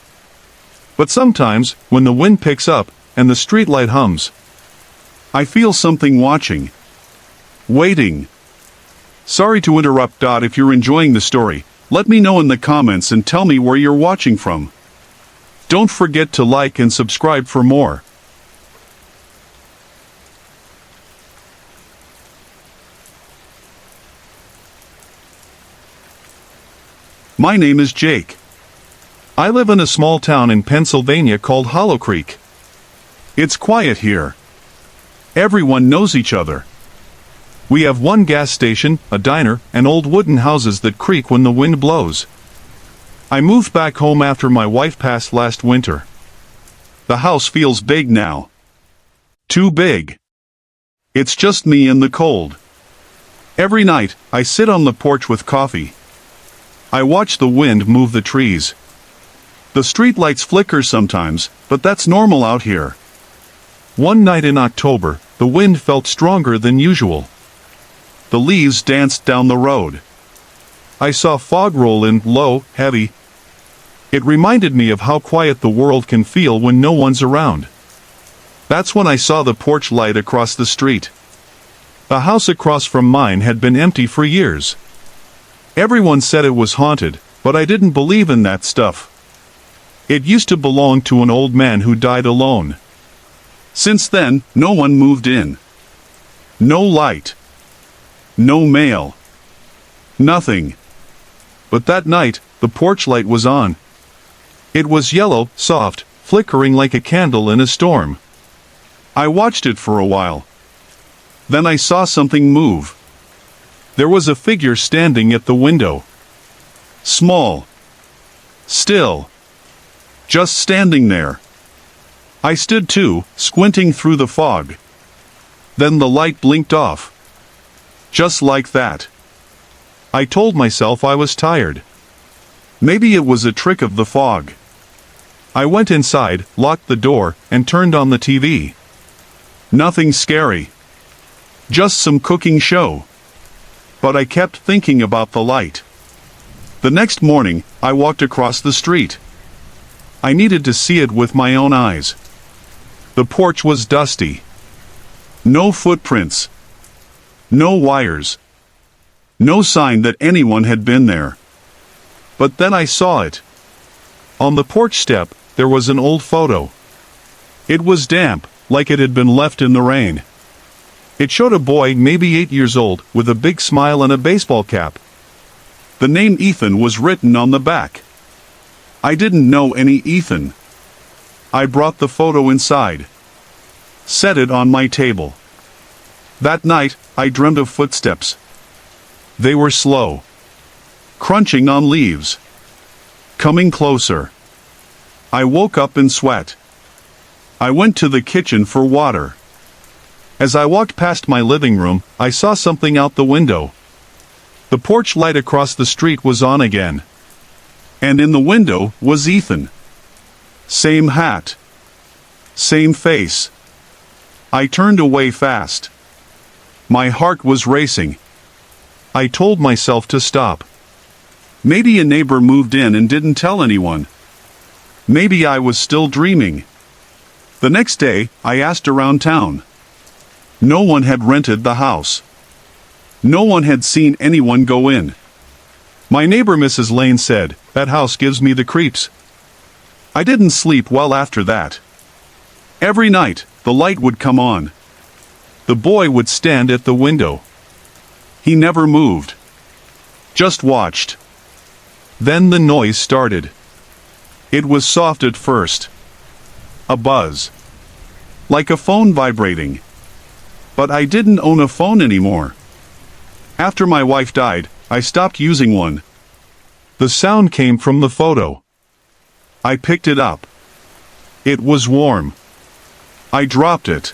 But sometimes, when the wind picks up, and the streetlight hums, I feel something watching. Waiting. Sorry to interrupt. If you're enjoying the story, let me know in the comments and tell me where you're watching from. Don't forget to like and subscribe for more. My name is Jake. I live in a small town in Pennsylvania called Hollow Creek. It's quiet here. Everyone knows each other. We have one gas station, a diner, and old wooden houses that creak when the wind blows. I moved back home after my wife passed last winter. The house feels big now. Too big. It's just me in the cold. Every night, I sit on the porch with coffee. I watch the wind move the trees. The streetlights flicker sometimes, but that's normal out here. One night in October, the wind felt stronger than usual. The leaves danced down the road. I saw fog roll in, low, heavy. It reminded me of how quiet the world can feel when no one's around. That's when I saw the porch light across the street. The house across from mine had been empty for years. Everyone said it was haunted, but I didn't believe in that stuff. It used to belong to an old man who died alone. Since then, no one moved in. No light. No mail. Nothing. But that night, the porch light was on. It was yellow, soft, flickering like a candle in a storm. I watched it for a while. Then I saw something move. There was a figure standing at the window. Small. Still. Just standing there. I stood too, squinting through the fog. Then the light blinked off. Just like that. I told myself I was tired. Maybe it was a trick of the fog. I went inside, locked the door, and turned on the TV. Nothing scary. Just some cooking show. But I kept thinking about the light. The next morning, I walked across the street. I needed to see it with my own eyes. The porch was dusty. No footprints. No wires. No sign that anyone had been there. But then I saw it. On the porch step, there was an old photo. It was damp, like it had been left in the rain. It showed a boy maybe 8 years old, with a big smile and a baseball cap. The name Ethan was written on the back. I didn't know any Ethan. I brought the photo inside. Set it on my table. That night, I dreamed of footsteps. They were slow. Crunching on leaves. Coming closer. I woke up in sweat. I went to the kitchen for water. As I walked past my living room, I saw something out the window. The porch light across the street was on again. And in the window was Ethan. Same hat. Same face. I turned away fast. My heart was racing. I told myself to stop. Maybe a neighbor moved in and didn't tell anyone. Maybe I was still dreaming. The next day, I asked around town. No one had rented the house. No one had seen anyone go in. My neighbor Mrs. Lane said, "That house gives me the creeps." I didn't sleep well after that. Every night, the light would come on. The boy would stand at the window. He never moved. Just watched. Then the noise started. It was soft at first. A buzz. Like a phone vibrating. But I didn't own a phone anymore. After my wife died, I stopped using one. The sound came from the photo. I picked it up. It was warm. I dropped it.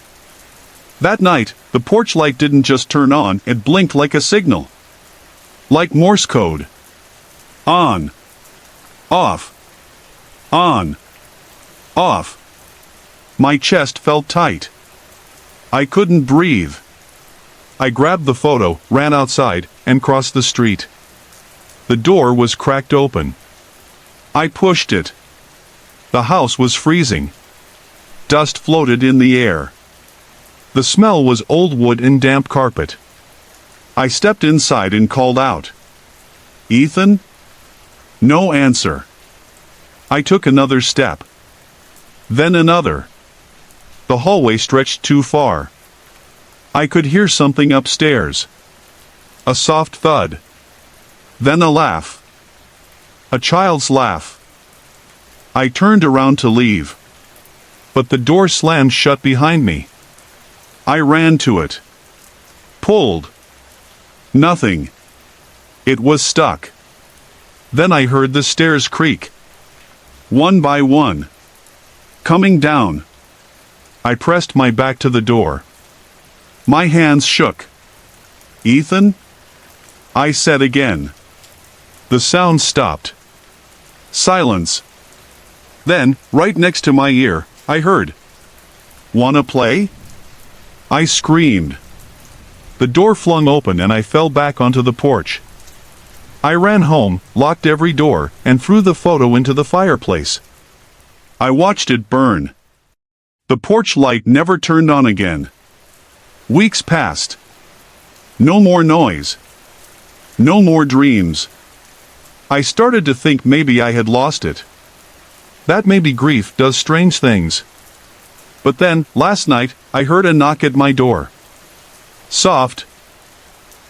That night, the porch light didn't just turn on, it blinked like a signal. Like Morse code. On. Off. On. Off. My chest felt tight. I couldn't breathe. I grabbed the photo, ran outside, and crossed the street. The door was cracked open. I pushed it. The house was freezing. Dust floated in the air. The smell was old wood and damp carpet. I stepped inside and called out. "Ethan?" No answer. I took another step. Then another. The hallway stretched too far. I could hear something upstairs. A soft thud. Then a laugh. A child's laugh. I turned around to leave. But the door slammed shut behind me. I ran to it. Pulled. Nothing. It was stuck. Then I heard the stairs creak. One by one. Coming down. I pressed my back to the door. My hands shook. Ethan? I said again. The sound stopped. Silence. Then, right next to my ear, I heard, "Wanna play?" I screamed. The door flung open and I fell back onto the porch. I ran home, locked every door, and threw the photo into the fireplace. I watched it burn. The porch light never turned on again. Weeks passed. No more noise. No more dreams. I started to think maybe I had lost it. That maybe grief does strange things. But then, last night, I heard a knock at my door. Soft.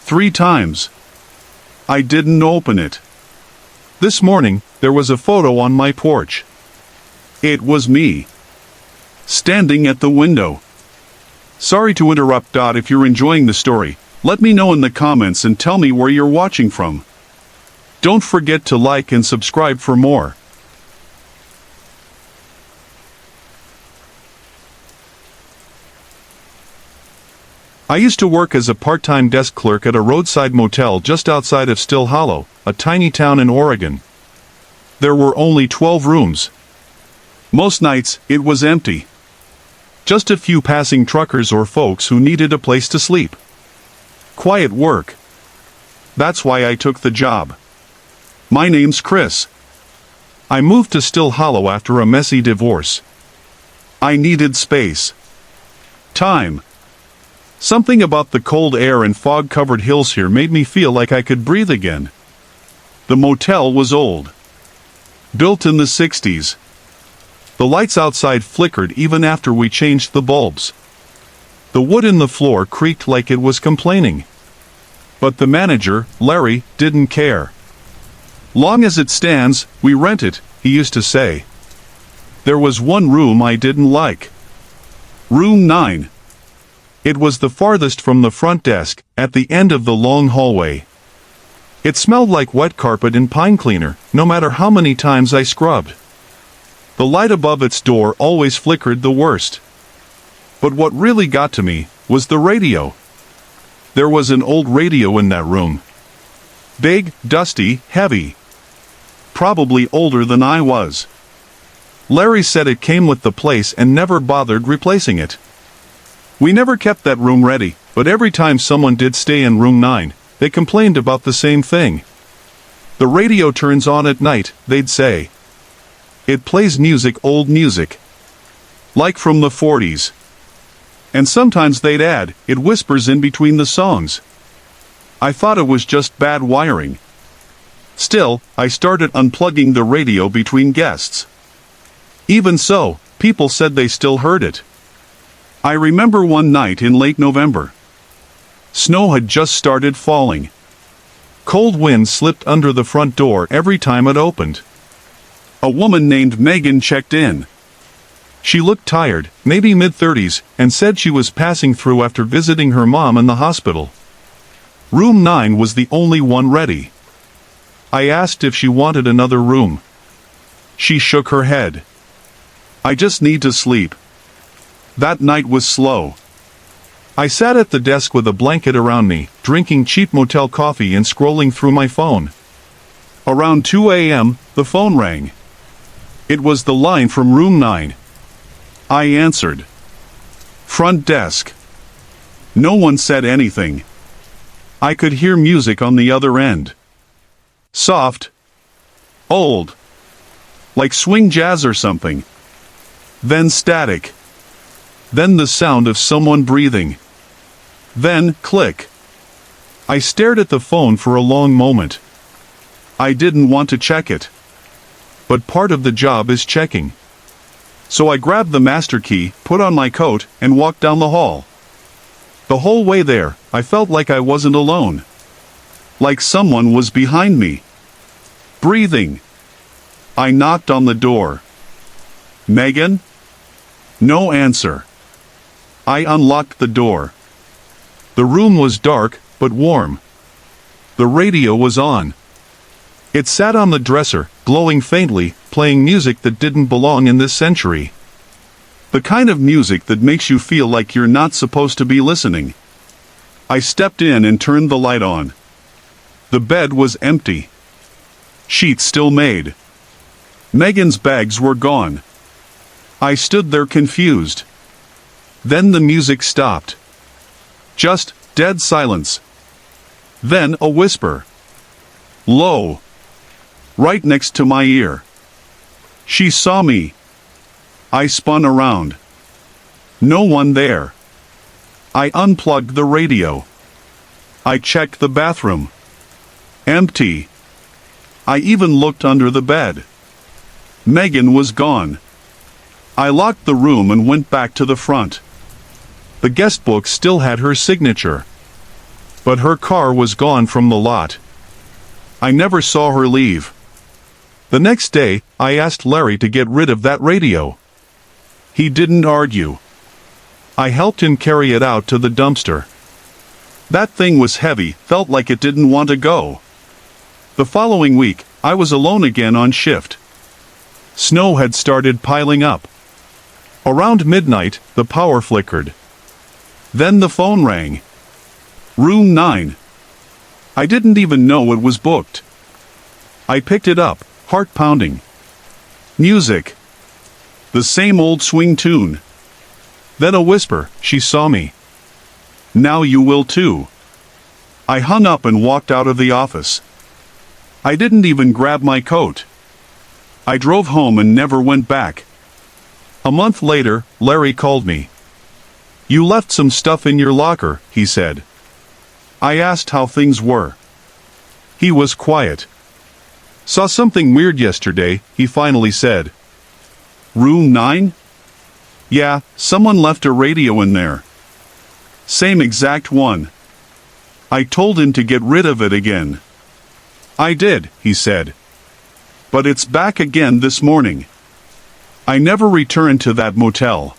3 times. I didn't open it. This morning, there was a photo on my porch. It was me. Standing at the window. Sorry to interrupt. If you're enjoying the story, let me know in the comments and tell me where you're watching from. Don't forget to like and subscribe for more. I used to work as a part-time desk clerk at a roadside motel just outside of Still Hollow, a tiny town in Oregon. There were only 12 rooms. Most nights, it was empty. Just a few passing truckers or folks who needed a place to sleep. Quiet work. That's why I took the job. My name's Chris. I moved to Still Hollow after a messy divorce. I needed space. Time. Something about the cold air and fog-covered hills here made me feel like I could breathe again. The motel was old. Built in the 60s. The lights outside flickered even after we changed the bulbs. The wood in the floor creaked like it was complaining. But the manager, Larry, didn't care. Long as it stands, we rent it, he used to say. There was one room I didn't like. Room 9. It was the farthest from the front desk, at the end of the long hallway. It smelled like wet carpet and pine cleaner, no matter how many times I scrubbed. The light above its door always flickered the worst. But what really got to me was the radio. There was an old radio in that room. Big, dusty, heavy. Probably older than I was. Larry said it came with the place and never bothered replacing it. We never kept that room ready, but every time someone did stay in room 9, they complained about the same thing. The radio turns on at night, they'd say. It plays music, old music. Like from the 40s. And sometimes they'd add, it whispers in between the songs. I thought it was just bad wiring. Still, I started unplugging the radio between guests. Even so, people said they still heard it. I remember one night in late November. Snow had just started falling. Cold winds slipped under the front door every time it opened. A woman named Megan checked in. She looked tired, maybe mid-30s, and said she was passing through after visiting her mom in the hospital. Room 9 was the only one ready. I asked if she wanted another room. She shook her head. I just need to sleep. That night was slow. I sat at the desk with a blanket around me, drinking cheap motel coffee and scrolling through my phone. Around 2 a.m., the phone rang. It was the line from room 9. I answered. Front desk. No one said anything. I could hear music on the other end. Soft. Old. Like swing jazz or something. Then static. Then the sound of someone breathing. Then, click. I stared at the phone for a long moment. I didn't want to check it. But part of the job is checking. So I grabbed the master key, put on my coat, and walked down the hall. The whole way there, I felt like I wasn't alone. Like someone was behind me. Breathing. I knocked on the door. Megan? No answer. I unlocked the door. The room was dark, but warm. The radio was on. It sat on the dresser, glowing faintly, playing music that didn't belong in this century. The kind of music that makes you feel like you're not supposed to be listening. I stepped in and turned the light on. The bed was empty. Sheets still made. Megan's bags were gone. I stood there confused. Then the music stopped. Just dead silence. Then a whisper. Low. Right next to my ear. She saw me. I spun around. No one there. I unplugged the radio. I checked the bathroom. Empty. I even looked under the bed. Megan was gone. I locked the room and went back to the front. The guest book still had her signature. But her car was gone from the lot. I never saw her leave. The next day, I asked Larry to get rid of that radio. He didn't argue. I helped him carry it out to the dumpster. That thing was heavy, felt like it didn't want to go. The following week, I was alone again on shift. Snow had started piling up. Around midnight, the power flickered. Then the phone rang. Room 9. I didn't even know it was booked. I picked it up, heart pounding. Music. The same old swing tune. Then a whisper, she saw me. Now you will too. I hung up and walked out of the office. I didn't even grab my coat. I drove home and never went back. A month later, Larry called me. You left some stuff in your locker, he said. I asked how things were. He was quiet. Saw something weird yesterday, he finally said. Room 9? Yeah, someone left a radio in there. Same exact one. I told him to get rid of it again. I did, he said. But it's back again this morning. I never returned to that motel.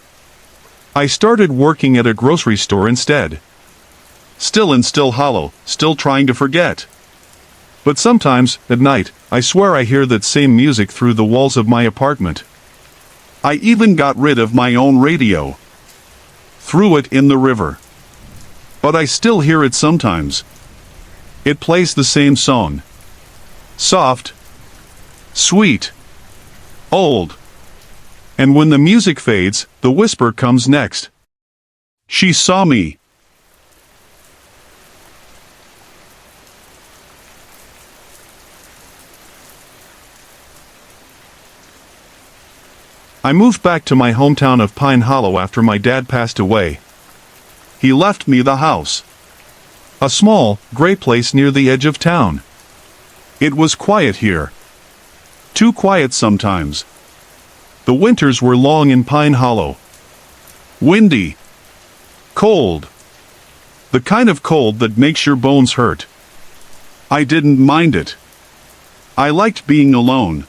I started working at a grocery store instead. Still in Still Hollow, still trying to forget. But sometimes, at night, I swear I hear that same music through the walls of my apartment. I even got rid of my own radio. Threw it in the river. But I still hear it sometimes. It plays the same song. Soft. Sweet. Old. And when the music fades, the whisper comes next. She saw me. I moved back to my hometown of Pine Hollow after my dad passed away. He left me the house. A small, gray place near the edge of town. It was quiet here. Too quiet sometimes. The winters were long in Pine Hollow. Windy. Cold. The kind of cold that makes your bones hurt. I didn't mind it. I liked being alone.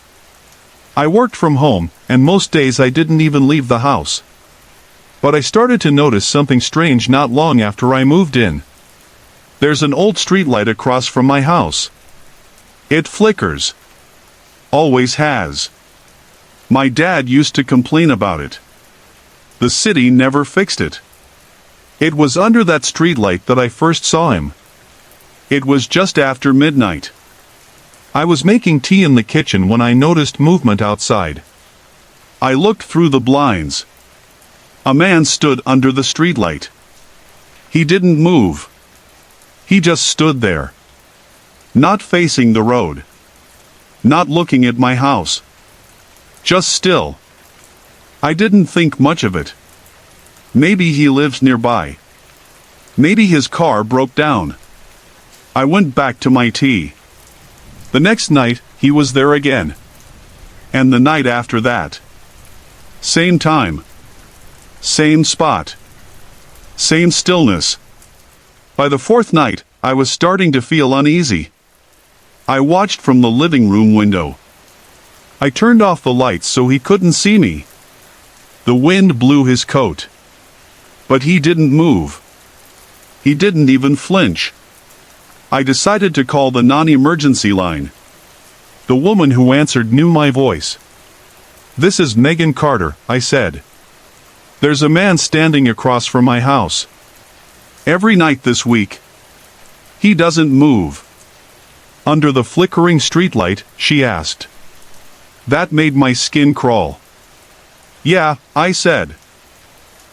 I worked from home, and most days I didn't even leave the house. But I started to notice something strange not long after I moved in. There's an old streetlight across from my house. It flickers. Always has. My dad used to complain about it. The city never fixed it. It was under that streetlight that I first saw him. It was just after midnight. I was making tea in the kitchen when I noticed movement outside. I looked through the blinds. A man stood under the streetlight. He didn't move. He just stood there. Not facing the road. Not looking at my house. Just still. I didn't think much of it. Maybe he lives nearby. Maybe his car broke down. I went back to my tea. The next night, he was there again. And the night after that. Same time. Same spot. Same stillness. By the fourth night, I was starting to feel uneasy. I watched from the living room window. I turned off the lights so he couldn't see me. The wind blew his coat. But he didn't move. He didn't even flinch. I decided to call the non-emergency line. The woman who answered knew my voice. "This is Megan Carter," I said. "There's a man standing across from my house. Every night this week. He doesn't move." "Under the flickering streetlight?" she asked. That made my skin crawl. "Yeah," I said.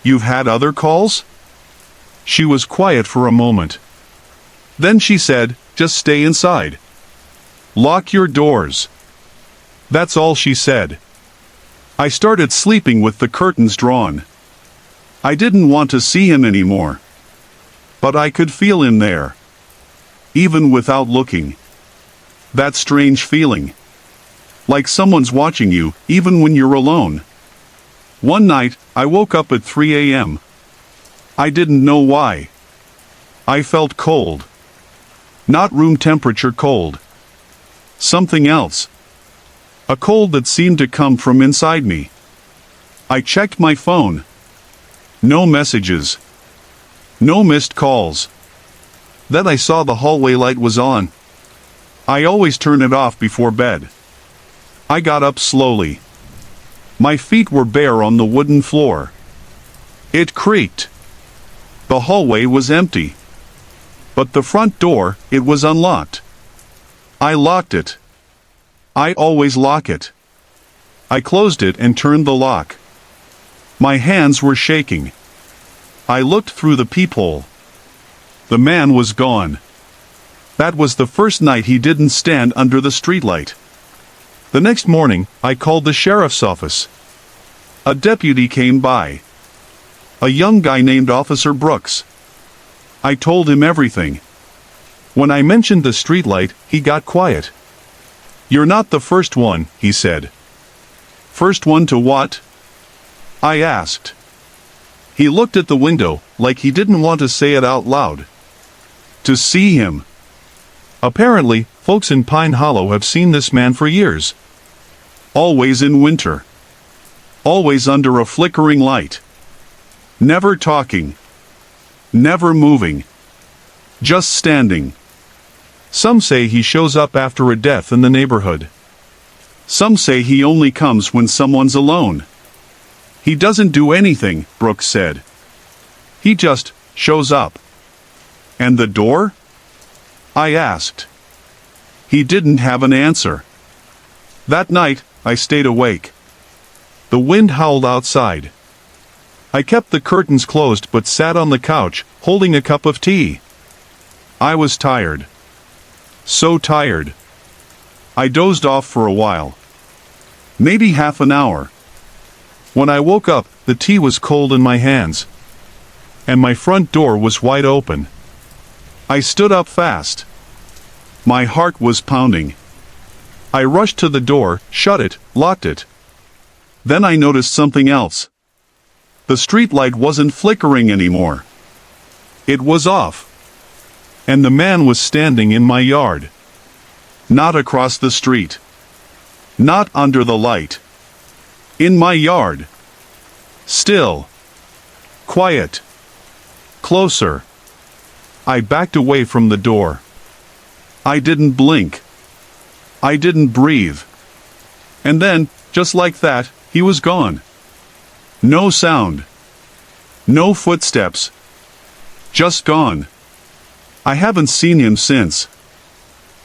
"You've had other calls?" She was quiet for a moment. Then she said, "Just stay inside. Lock your doors." That's all she said. I started sleeping with the curtains drawn. I didn't want to see him anymore. But I could feel him there. Even without looking. That strange feeling. Like someone's watching you, even when you're alone. One night, I woke up at 3 a.m. I didn't know why. I felt cold. Not room temperature cold. Something else. A cold that seemed to come from inside me. I checked my phone. No messages. No missed calls. Then I saw the hallway light was on. I always turn it off before bed. I got up slowly. My feet were bare on the wooden floor. It creaked. The hallway was empty. But the front door, it was unlocked. I locked it. I always lock it. I closed it and turned the lock. My hands were shaking. I looked through the peephole. The man was gone. That was the first night he didn't stand under the streetlight. The next morning, I called the sheriff's office. A deputy came by. A young guy named Officer Brooks. I told him everything. When I mentioned the streetlight, he got quiet. "You're not the first one," he said. "First one to what?" I asked. He looked at the window, like he didn't want to say it out loud. To see him. Apparently, folks in Pine Hollow have seen this man for years. Always in winter. Always under a flickering light. Never talking. Never moving. Just standing. Some say he shows up after a death in the neighborhood. Some say he only comes when someone's alone. "He doesn't do anything," Brooks said. "He just shows up." "And the door?" I asked. He didn't have an answer. That night, I stayed awake. The wind howled outside. I kept the curtains closed but sat on the couch, holding a cup of tea. I was tired. So tired. I dozed off for a while. Maybe half an hour. When I woke up, the tea was cold in my hands. And my front door was wide open. I stood up fast. My heart was pounding. I rushed to the door, shut it, locked it. Then I noticed something else. The streetlight wasn't flickering anymore. It was off. And the man was standing in my yard. Not across the street. Not under the light. In my yard. Still. Quiet. Closer. I backed away from the door. I didn't blink. I didn't breathe. And then, just like that, he was gone. No sound. No footsteps. Just gone. I haven't seen him since.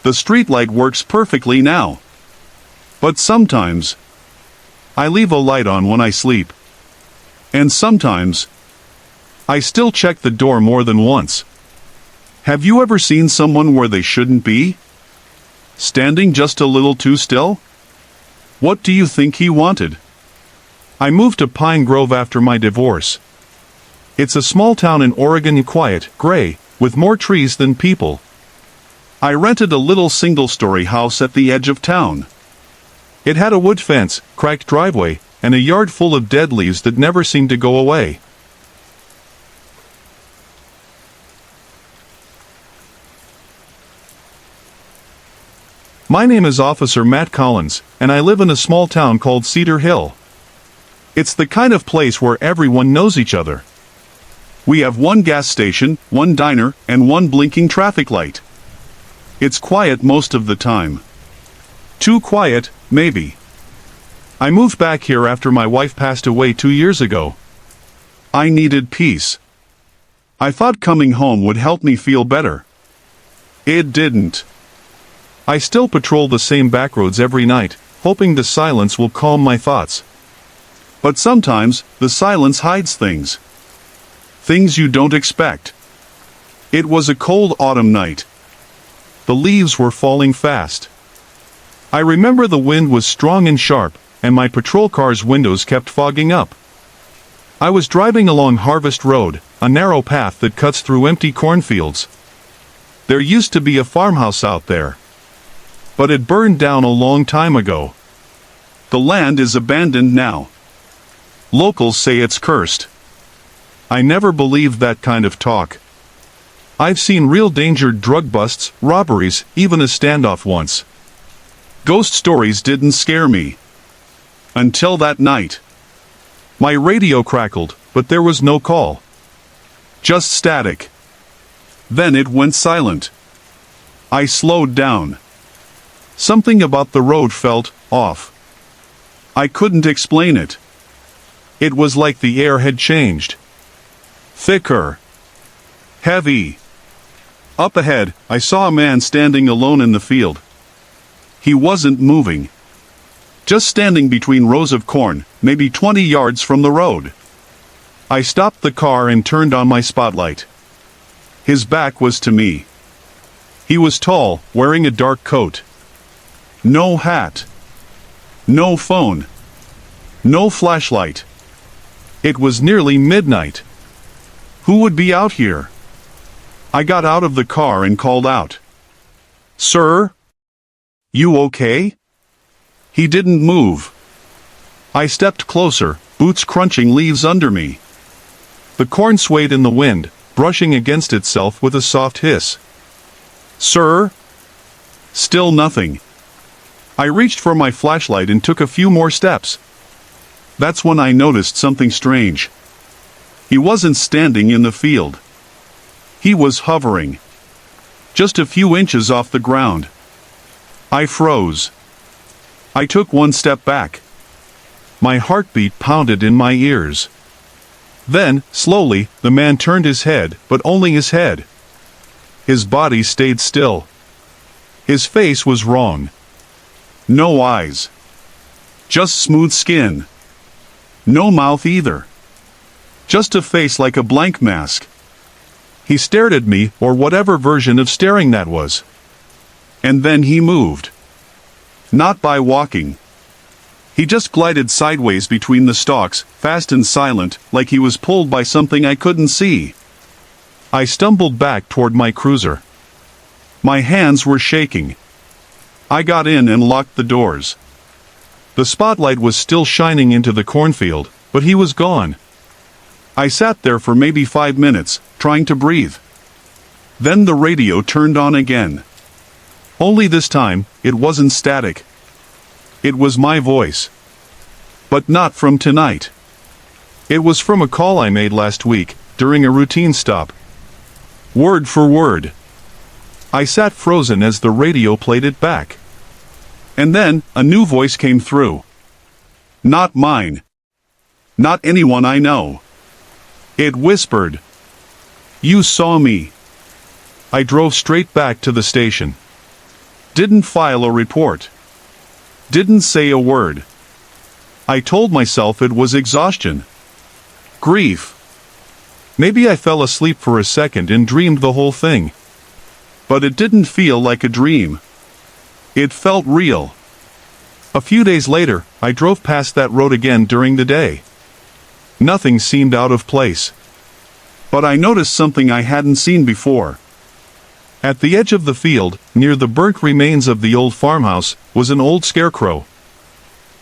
The streetlight works perfectly now. But sometimes, I leave a light on when I sleep. And sometimes, I still check the door more than once. Have you ever seen someone where they shouldn't be? Standing just a little too still? What do you think he wanted? I moved to Pine Grove after my divorce. It's a small town in Oregon, quiet, gray, with more trees than people. I rented a little single-story house at the edge of town. It had a wood fence, cracked driveway, and a yard full of dead leaves that never seemed to go away. My name is Officer Matt Collins, and I live in a small town called Cedar Hill. It's the kind of place where everyone knows each other. We have one gas station, one diner, and one blinking traffic light. It's quiet most of the time. Too quiet, maybe. I moved back here after my wife passed away 2 years ago. I needed peace. I thought coming home would help me feel better. It didn't. I still patrol the same backroads every night, hoping the silence will calm my thoughts. But sometimes, the silence hides things. Things you don't expect. It was a cold autumn night. The leaves were falling fast. I remember the wind was strong and sharp, and my patrol car's windows kept fogging up. I was driving along Harvest Road, a narrow path that cuts through empty cornfields. There used to be a farmhouse out there. But it burned down a long time ago. The land is abandoned now. Locals say it's cursed. I never believed that kind of talk. I've seen real danger, drug busts, robberies, even a standoff once. Ghost stories didn't scare me. Until that night. My radio crackled, but there was no call. Just static. Then it went silent. I slowed down. Something about the road felt off. I couldn't explain it. It was like the air had changed. Thicker. Heavy. Up ahead, I saw a man standing alone in the field. He wasn't moving. Just standing between rows of corn, maybe 20 yards from the road. I stopped the car and turned on my spotlight. His back was to me. He was tall, wearing a dark coat. No hat. No phone. No flashlight. It was nearly midnight. Who would be out here? I got out of the car and called out. "Sir? You okay?" He didn't move. I stepped closer, boots crunching leaves under me. The corn swayed in the wind, brushing against itself with a soft hiss. "Sir?" Still nothing. I reached for my flashlight and took a few more steps. That's when I noticed something strange. He wasn't standing in the field. He was hovering. Just a few inches off the ground. I froze. I took one step back. My heartbeat pounded in my ears. Then, slowly, the man turned his head, but only his head. His body stayed still. His face was wrong. No eyes. Just smooth skin. No mouth either. Just a face like a blank mask. He stared at me, or whatever version of staring that was. And then he moved. Not by walking. He just glided sideways between the stalks, fast and silent, like he was pulled by something I couldn't see. I stumbled back toward my cruiser. My hands were shaking. I got in and locked the doors. The spotlight was still shining into the cornfield, but he was gone. I sat there for maybe 5 minutes, trying to breathe. Then the radio turned on again. Only this time, it wasn't static. It was my voice. But not from tonight. It was from a call I made last week, during a routine stop. Word for word. I sat frozen as the radio played it back. And then, a new voice came through. Not mine. Not anyone I know. It whispered. "You saw me." I drove straight back to the station. Didn't file a report. Didn't say a word. I told myself it was exhaustion. Grief. Maybe I fell asleep for a second and dreamed the whole thing. But it didn't feel like a dream. It felt real. A few days later, I drove past that road again during the day. Nothing seemed out of place. But I noticed something I hadn't seen before. At the edge of the field, near the burnt remains of the old farmhouse, was an old scarecrow.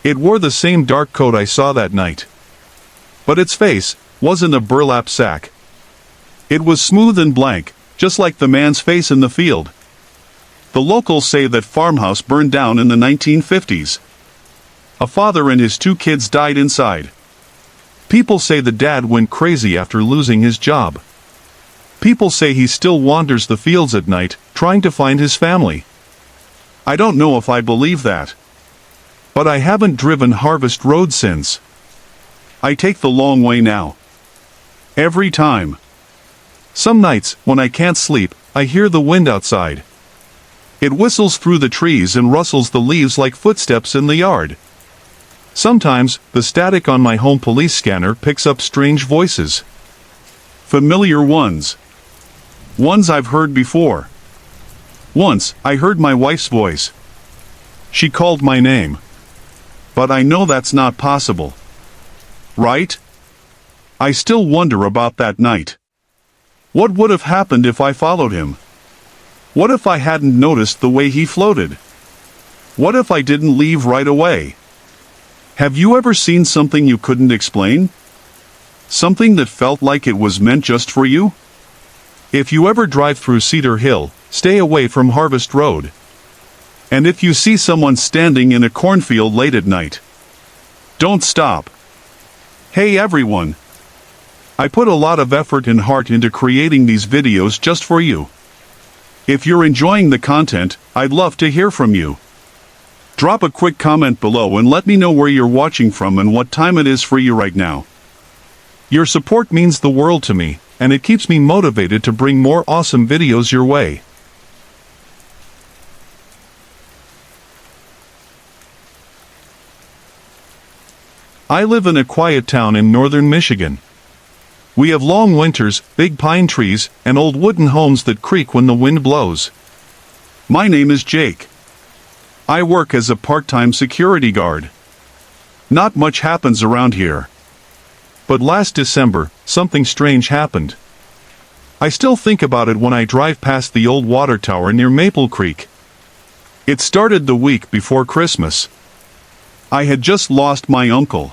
It wore the same dark coat I saw that night. But its face wasn't a burlap sack. It was smooth and blank, just like the man's face in the field. The locals say that farmhouse burned down in the 1950s. A father and his 2 kids died inside. People say the dad went crazy after losing his job. People say he still wanders the fields at night, trying to find his family. I don't know if I believe that. But I haven't driven Harvest Road since. I take the long way now. Every time. Some nights, when I can't sleep, I hear the wind outside. It whistles through the trees and rustles the leaves like footsteps in the yard. Sometimes, the static on my home police scanner picks up strange voices. Familiar ones. Ones I've heard before. Once, I heard my wife's voice. She called my name. But I know that's not possible. Right? I still wonder about that night. What would have happened if I followed him? What if I hadn't noticed the way he floated? What if I didn't leave right away? Have you ever seen something you couldn't explain? Something that felt like it was meant just for you? If you ever drive through Cedar Hill, stay away from Harvest Road. And if you see someone standing in a cornfield late at night, don't stop. Hey everyone! I put a lot of effort and heart into creating these videos just for you. If you're enjoying the content, I'd love to hear from you. Drop a quick comment below and let me know where you're watching from and what time it is for you right now. Your support means the world to me, and it keeps me motivated to bring more awesome videos your way. I live in a quiet town in northern Michigan. We have long winters, big pine trees, and old wooden homes that creak when the wind blows. My name is Jake. I work as a part-time security guard. Not much happens around here. But last December, something strange happened. I still think about it when I drive past the old water tower near Maple Creek. It started the week before Christmas. I had just lost my uncle.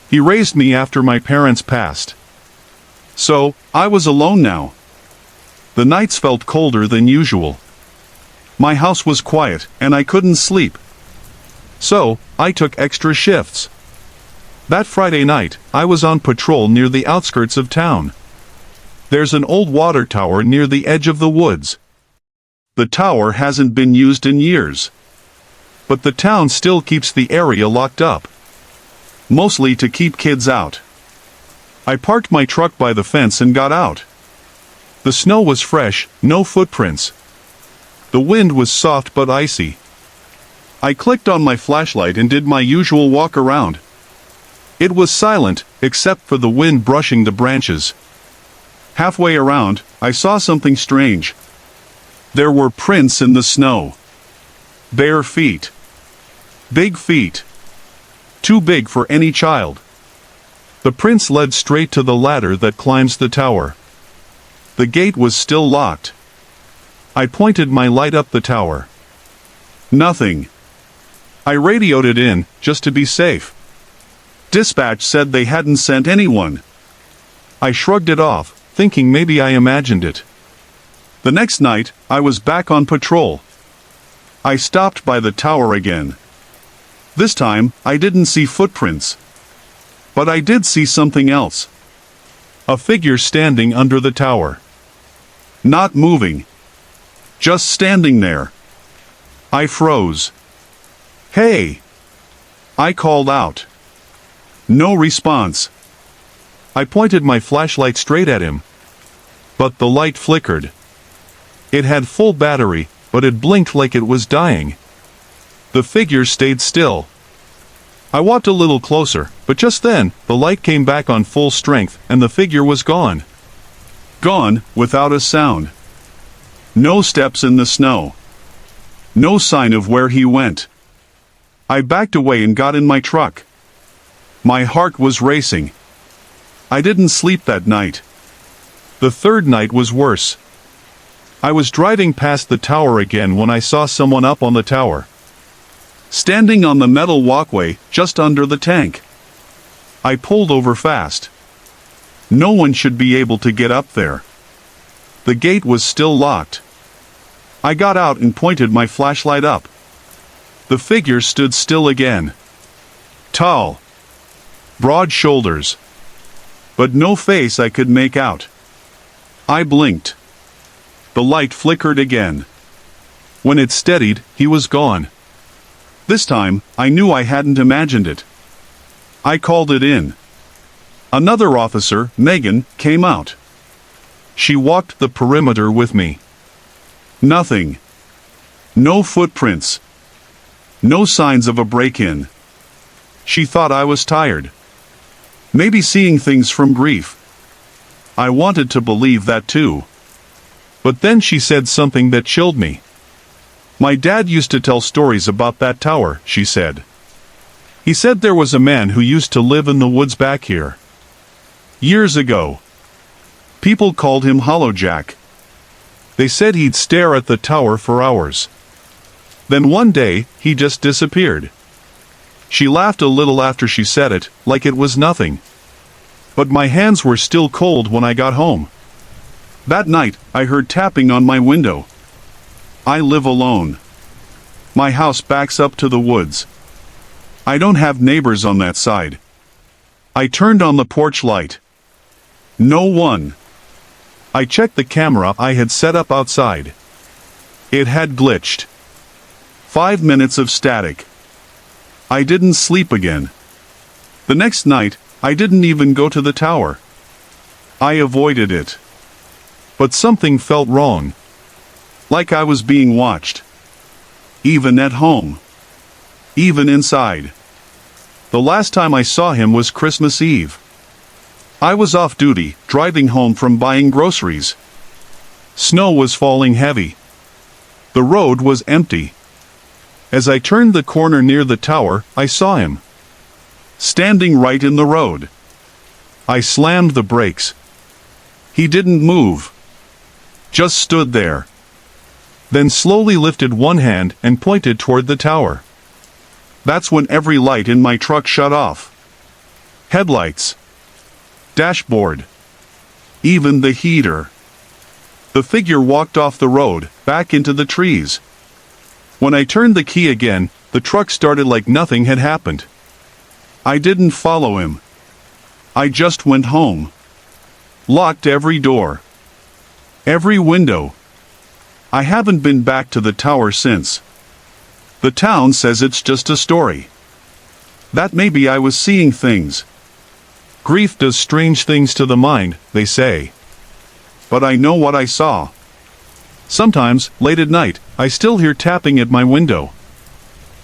He raised me after my parents passed. So, I was alone now. The nights felt colder than usual. My house was quiet, and I couldn't sleep. So, I took extra shifts. That Friday night, I was on patrol near the outskirts of town. There's an old water tower near the edge of the woods. The tower hasn't been used in years. But the town still keeps the area locked up. Mostly to keep kids out. I parked my truck by the fence and got out. The snow was fresh, no footprints. The wind was soft but icy. I clicked on my flashlight and did my usual walk around. It was silent, except for the wind brushing the branches. Halfway around, I saw something strange. There were prints in the snow. Bare feet. Big feet. Too big for any child. The prints led straight to the ladder that climbs the tower. The gate was still locked. I pointed my light up the tower. Nothing. I radioed it in, just to be safe. Dispatch said they hadn't sent anyone. I shrugged it off, thinking maybe I imagined it. The next night, I was back on patrol. I stopped by the tower again. This time, I didn't see footprints. But I did see something else. A figure standing under the tower. Not moving. Just standing there. I froze. Hey! I called out. No response. I pointed my flashlight straight at him. But the light flickered. It had full battery, but it blinked like it was dying. The figure stayed still. I walked a little closer, but just then, the light came back on full strength, and the figure was gone. Gone, without a sound. No steps in the snow. No sign of where he went. I backed away and got in my truck. My heart was racing. I didn't sleep that night. The third night was worse. I was driving past the tower again when I saw someone up on the tower. Standing on the metal walkway, just under the tank. I pulled over fast. No one should be able to get up there. The gate was still locked. I got out and pointed my flashlight up. The figure stood still again. Tall. Broad shoulders. But no face I could make out. I blinked. The light flickered again. When it steadied, he was gone. This time, I knew I hadn't imagined it. I called it in. Another officer, Megan, came out. She walked the perimeter with me. Nothing. No footprints. No signs of a break-in. She thought I was tired. Maybe seeing things from grief. I wanted to believe that too. But then she said something that chilled me. My dad used to tell stories about that tower, she said. He said there was a man who used to live in the woods back here. Years ago. People called him Hollow Jack. They said he'd stare at the tower for hours. Then one day, he just disappeared. She laughed a little after she said it, like it was nothing. But my hands were still cold when I got home. That night, I heard tapping on my window. I live alone. My house backs up to the woods. I don't have neighbors on that side. I turned on the porch light. No one. I checked the camera I had set up outside. It had glitched. 5 minutes of static. I didn't sleep again. The next night, I didn't even go to the tower. I avoided it. But something felt wrong. Like I was being watched. Even at home. Even inside. The last time I saw him was Christmas Eve. I was off duty, driving home from buying groceries. Snow was falling heavy. The road was empty. As I turned the corner near the tower, I saw him. Standing right in the road. I slammed the brakes. He didn't move. Just stood there. Then slowly lifted one hand and pointed toward the tower. That's when every light in my truck shut off. Headlights. Dashboard. Even the heater. The figure walked off the road, back into the trees. When I turned the key again, the truck started like nothing had happened. I didn't follow him. I just went home. Locked every door. Every window. I haven't been back to the tower since. The town says it's just a story. That maybe I was seeing things. Grief does strange things to the mind, they say. But I know what I saw. Sometimes, late at night, I still hear tapping at my window.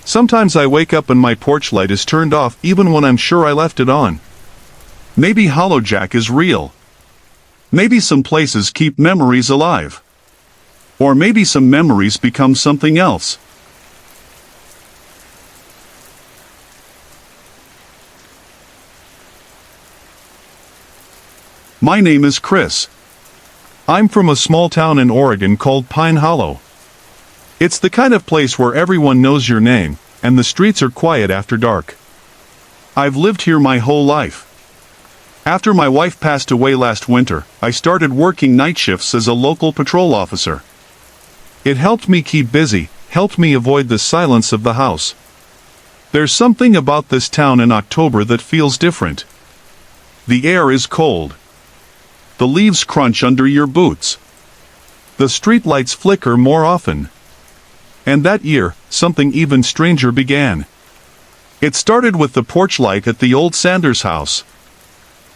Sometimes I wake up and my porch light is turned off even when I'm sure I left it on. Maybe Hollow Jack is real. Maybe some places keep memories alive. Or maybe some memories become something else. My name is Chris. I'm from a small town in Oregon called Pine Hollow. It's the kind of place where everyone knows your name, and the streets are quiet after dark. I've lived here my whole life. After my wife passed away last winter, I started working night shifts as a local patrol officer. It helped me keep busy, helped me avoid the silence of the house. There's something about this town in October that feels different. The air is cold. The leaves crunch under your boots. The streetlights flicker more often. And that year, something even stranger began. It started with the porch light at the old Sanders house.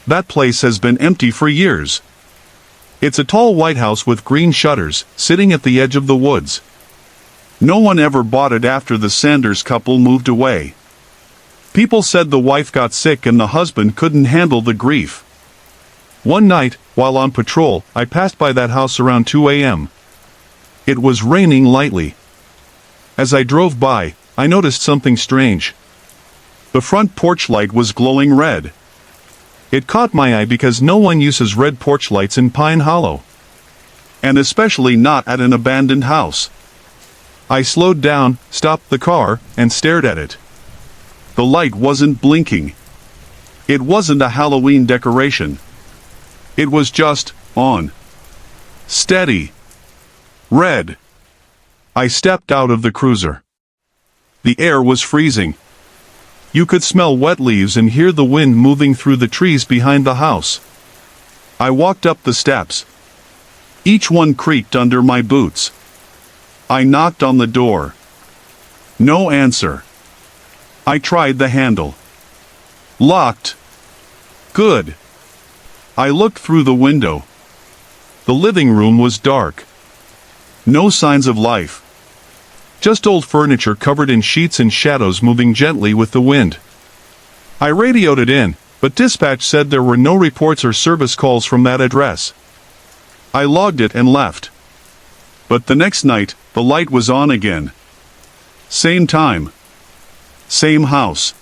That place has been empty for years. It's a tall white house with green shutters, sitting at the edge of the woods. No one ever bought it after the Sanders couple moved away. People said the wife got sick and the husband couldn't handle the grief. One night, while on patrol, I passed by that house around 2 a.m. It was raining lightly. As I drove by, I noticed something strange. The front porch light was glowing red. It caught my eye because no one uses red porch lights in Pine Hollow. And especially not at an abandoned house. I slowed down, stopped the car, and stared at it. The light wasn't blinking. It wasn't a Halloween decoration. It was just on. Steady. Red. I stepped out of the cruiser. The air was freezing. You could smell wet leaves and hear the wind moving through the trees behind the house. I walked up the steps. Each one creaked under my boots. I knocked on the door. No answer. I tried the handle. Locked. Good. I looked through the window. The living room was dark. No signs of life. Just old furniture covered in sheets and shadows moving gently with the wind. I radioed it in, but dispatch said there were no reports or service calls from that address. I logged it and left. But the next night, the light was on again. Same time. Same house.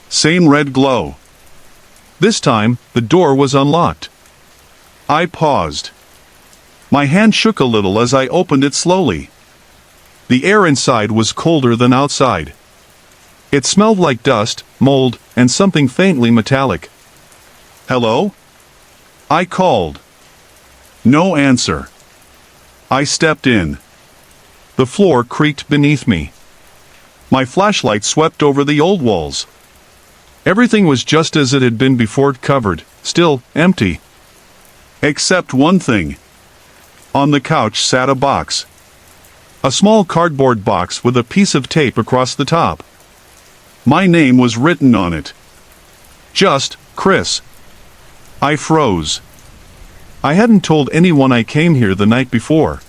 Same red glow. This time, the door was unlocked. I paused. My hand shook a little as I opened it slowly. The air inside was colder than outside. It smelled like dust, mold, and something faintly metallic. Hello? I called. No answer. I stepped in. The floor creaked beneath me. My flashlight swept over the old walls. Everything was just as it had been before, covered, still, empty. Except one thing. On the couch sat a box. A small cardboard box with a piece of tape across the top. My name was written on it. Just, Chris. I froze. I hadn't told anyone I came here the night before.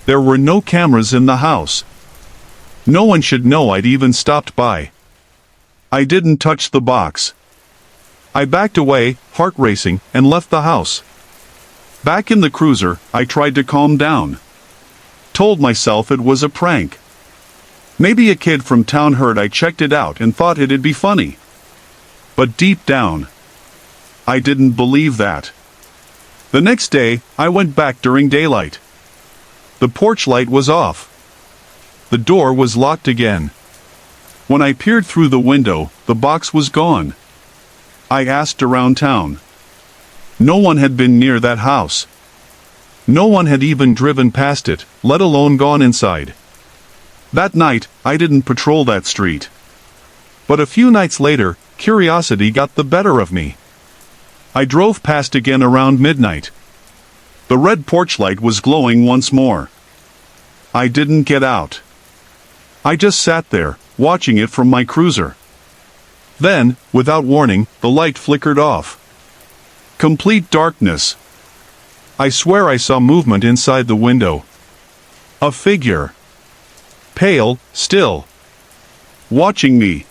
There were no cameras in the house. No one should know I'd even stopped by. I didn't touch the box. I backed away, heart racing, and left the house. Back in the cruiser, I tried to calm down. Told myself it was a prank. Maybe a kid from town heard I checked it out and thought it'd be funny. But deep down, I didn't believe that. The next day, I went back during daylight. The porch light was off. The door was locked again. When I peered through the window, the box was gone. I asked around town. No one had been near that house. No one had even driven past it, let alone gone inside. That night, I didn't patrol that street. But a few nights later, curiosity got the better of me. I drove past again around midnight. The red porch light was glowing once more. I didn't get out. I just sat there, watching it from my cruiser. Then, without warning, the light flickered off. Complete darkness. I swear I saw movement inside the window. A figure. Pale, still. Watching me.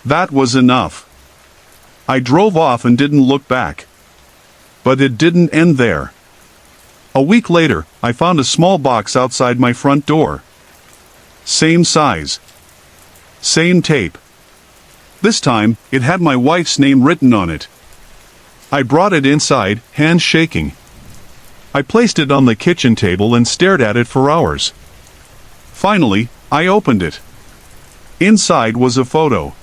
That was enough. I drove off and didn't look back. But it didn't end there. A week later, I found a small box outside my front door. Same size. Same tape. This time, it had my wife's name written on it. I brought it inside, hands shaking. I placed it on the kitchen table and stared at it for hours. Finally, I opened it. Inside was a photo.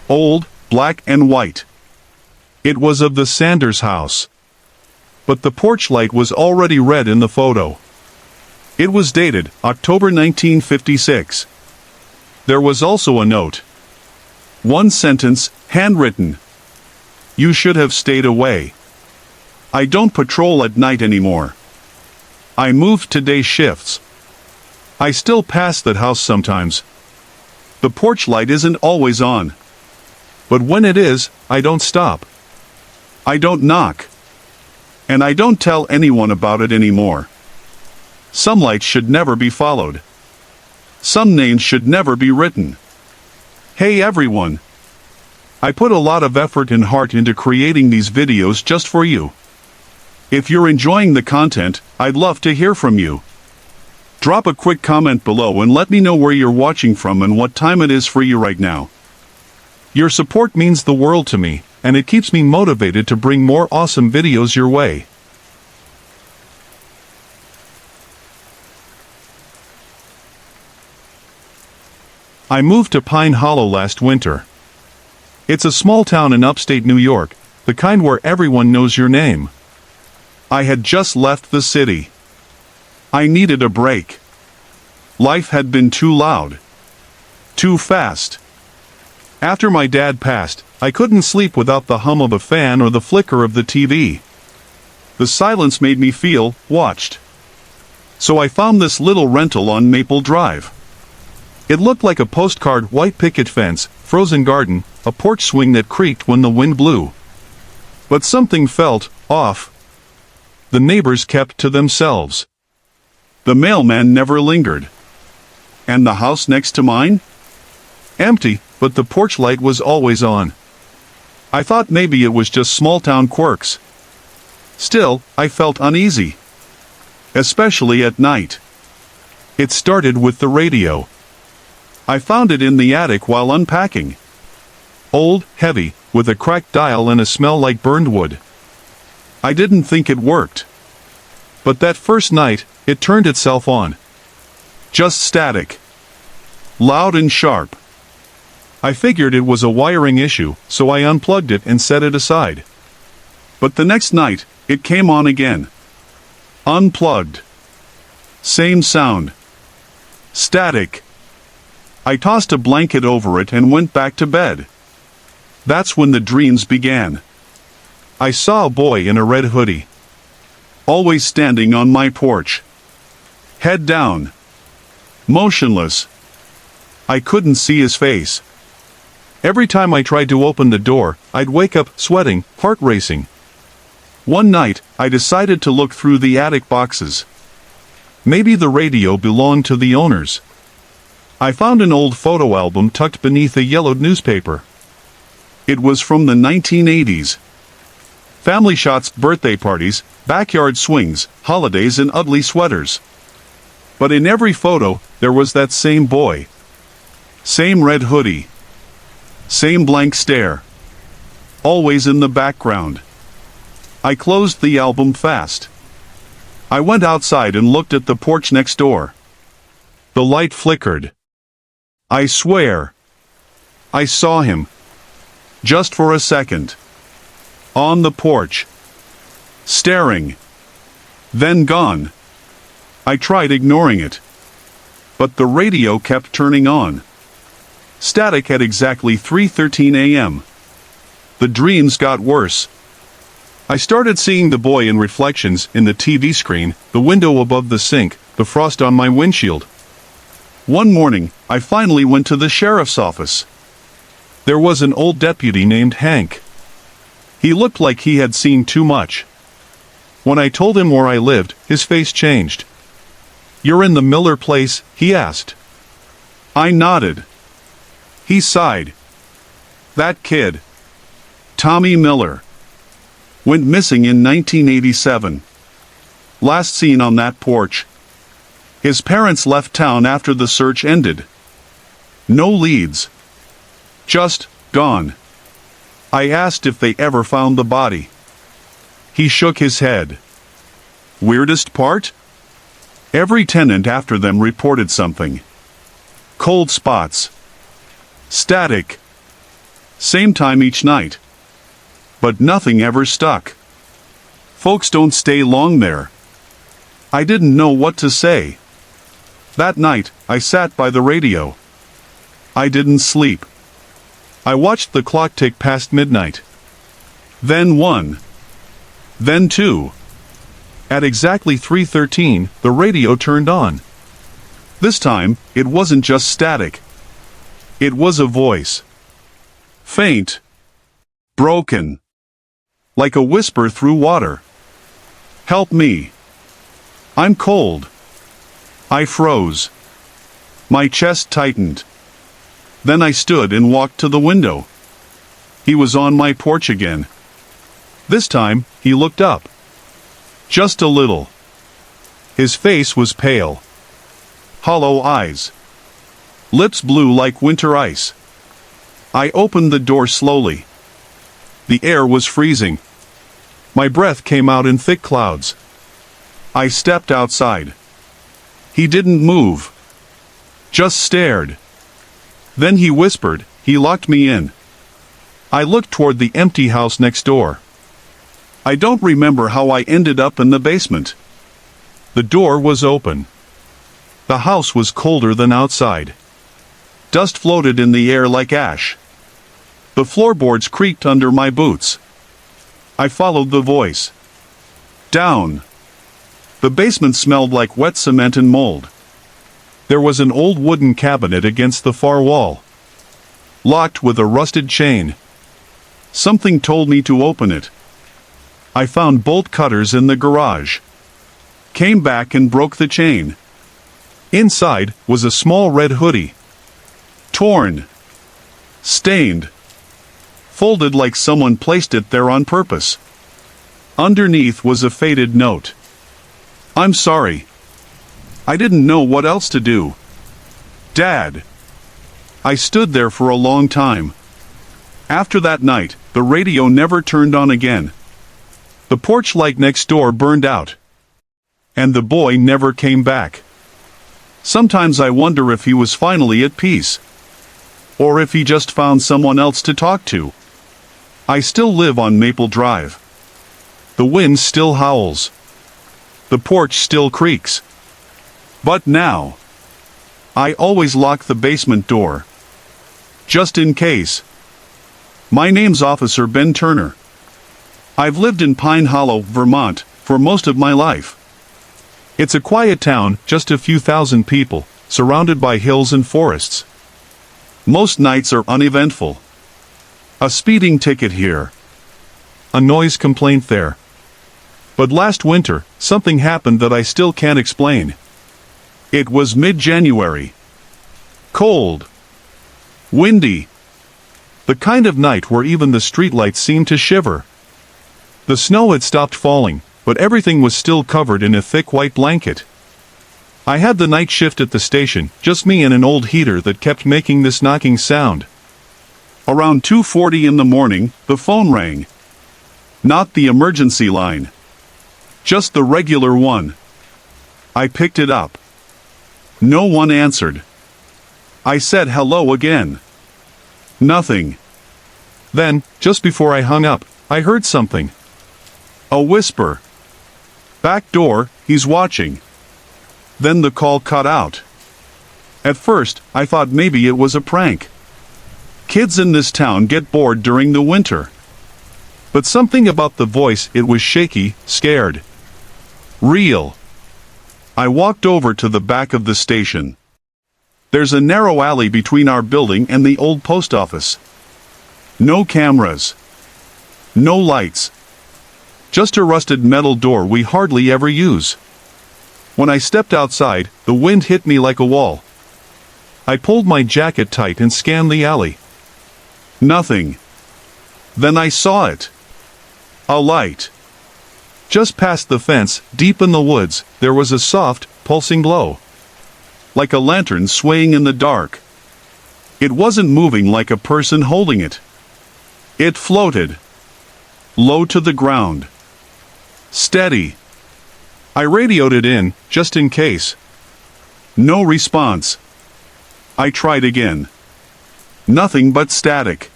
Old, black and white. It was of the Sanders house. But the porch light was already red in the photo. It was dated October 1956. There was also a note. One sentence, handwritten. You should have stayed away. I don't patrol at night anymore. I moved to day shifts. I still pass that house sometimes. The porch light isn't always on. But when it is, I don't stop. I don't knock. And I don't tell anyone about it anymore. Some lights should never be followed. Some names should never be written. Hey everyone! I put a lot of effort and heart into creating these videos just for you. If you're enjoying the content, I'd love to hear from you. Drop a quick comment below and let me know where you're watching from and what time it is for you right now. Your support means the world to me, and it keeps me motivated to bring more awesome videos your way. I moved to Pine Hollow last winter. It's a small town in upstate New York, the kind where everyone knows your name. I had just left the city. I needed a break. Life had been too loud. Too fast. After my dad passed, I couldn't sleep without the hum of a fan or the flicker of the TV. the silence made me feel watched. So I found this little rental on Maple Drive. It looked like a postcard: white picket fence, frozen garden, a porch swing that creaked when the wind blew. But something felt off. The neighbors kept to themselves. The mailman never lingered. And the house next to mine? Empty, but the porch light was always on. I thought maybe it was just small-town quirks. Still, I felt uneasy. Especially at night. It started with the radio. I found it in the attic while unpacking. Old, heavy, with a cracked dial and a smell like burned wood. I didn't think it worked. But that first night, it turned itself on. Just static. Loud and sharp. I figured it was a wiring issue, so I unplugged it and set it aside. But the next night, it came on again. Unplugged. Same sound. Static. I tossed a blanket over it and went back to bed. That's when the dreams began. I saw a boy in a red hoodie. Always standing on my porch. Head down. Motionless. I couldn't see his face. Every time I tried to open the door, I'd wake up sweating, heart racing. One night, I decided to look through the attic boxes. Maybe the radio belonged to the owners. I found an old photo album tucked beneath a yellowed newspaper. It was from the 1980s. Family shots, birthday parties, backyard swings, holidays, and ugly sweaters. But in every photo, there was that same boy. Same red hoodie. Same blank stare. Always in the background. I closed the album fast. I went outside and looked at the porch next door. The light flickered. I swear. I saw him. Just for a second. On the porch. Staring. Then gone. I tried ignoring it. But the radio kept turning on. Static at exactly 3:13 a.m. The dreams got worse. I started seeing the boy in reflections in the TV screen, the window above the sink, the frost on my windshield. One morning, I finally went to the sheriff's office. There was an old deputy named Hank. He looked like he had seen too much. When I told him where I lived, his face changed. "You're in the Miller place?" he asked. I nodded. He sighed. "That kid, Tommy Miller, went missing in 1987. Last seen on that porch. His parents left town after the search ended. No leads. Just gone." I asked if they ever found the body. He shook his head. Weirdest part? Every tenant after them reported something. Cold spots. Static. Same time each night. But nothing ever stuck. Folks don't stay long there. I didn't know what to say. That night, I sat by the radio. I didn't sleep. I watched the clock tick past midnight. Then 1. Then 2. At exactly 3:13, the radio turned on. This time, it wasn't just static. It was a voice. Faint. Broken. Like a whisper through water. "Help me. I'm cold." I froze. My chest tightened. Then I stood and walked to the window. He was on my porch again. This time, he looked up. Just a little. His face was pale. Hollow eyes. Lips blue like winter ice. I opened the door slowly. The air was freezing. My breath came out in thick clouds. I stepped outside. He didn't move. Just stared. Then he whispered. He locked me in. I looked toward the empty house next door. I don't remember how I ended up in the basement. The door was open. The house was colder than outside. Dust floated in the air like ash. The floorboards creaked under my boots. I followed the voice. Down. The basement smelled like wet cement and mold. There was an old wooden cabinet against the far wall, locked with a rusted chain. Something told me to open it. I found bolt cutters in the garage, came back and broke the chain. Inside was a small red hoodie, torn, stained, folded like someone placed it there on purpose. Underneath was a faded note. "I'm sorry. I didn't know what else to do. Dad." I stood there for a long time. After that night, the radio never turned on again. The porch light next door burned out, and the boy never came back. Sometimes I wonder if he was finally at peace, or if he just found someone else to talk to. I still live on Maple Drive. The wind still howls. The porch still creaks. But now, I always lock the basement door, just in case. My name's Officer Ben Turner. I've lived in Pine Hollow, Vermont, for most of my life. It's a quiet town, just a few thousand people, surrounded by hills and forests. Most nights are uneventful. A speeding ticket here, a noise complaint there. But last winter, something happened that I still can't explain. It was mid-January. Cold. Windy. The kind of night where even the streetlights seemed to shiver. The snow had stopped falling, but everything was still covered in a thick white blanket. I had the night shift at the station, just me and an old heater that kept making this knocking sound. Around 2:40 in the morning, the phone rang. Not the emergency line, just the regular one. I picked it up. No one answered. I said hello again. Nothing. Then, just before I hung up, I heard something. A whisper. "Back door, he's watching." Then the call cut out. At first, I thought maybe it was a prank. Kids in this town get bored during the winter. But something about the voice, it was shaky, scared. Real. I walked over to the back of the station. There's a narrow alley between our building and the old post office. No cameras. No lights. Just a rusted metal door we hardly ever use. When I stepped outside, the wind hit me like a wall. I pulled my jacket tight and scanned the alley. Nothing. Then I saw it. A light. Just past the fence, deep in the woods, there was a soft, pulsing glow. Like a lantern swaying in the dark. It wasn't moving like a person holding it. It floated. Low to the ground. Steady. I radioed it in, just in case. No response. I tried again. Nothing but static.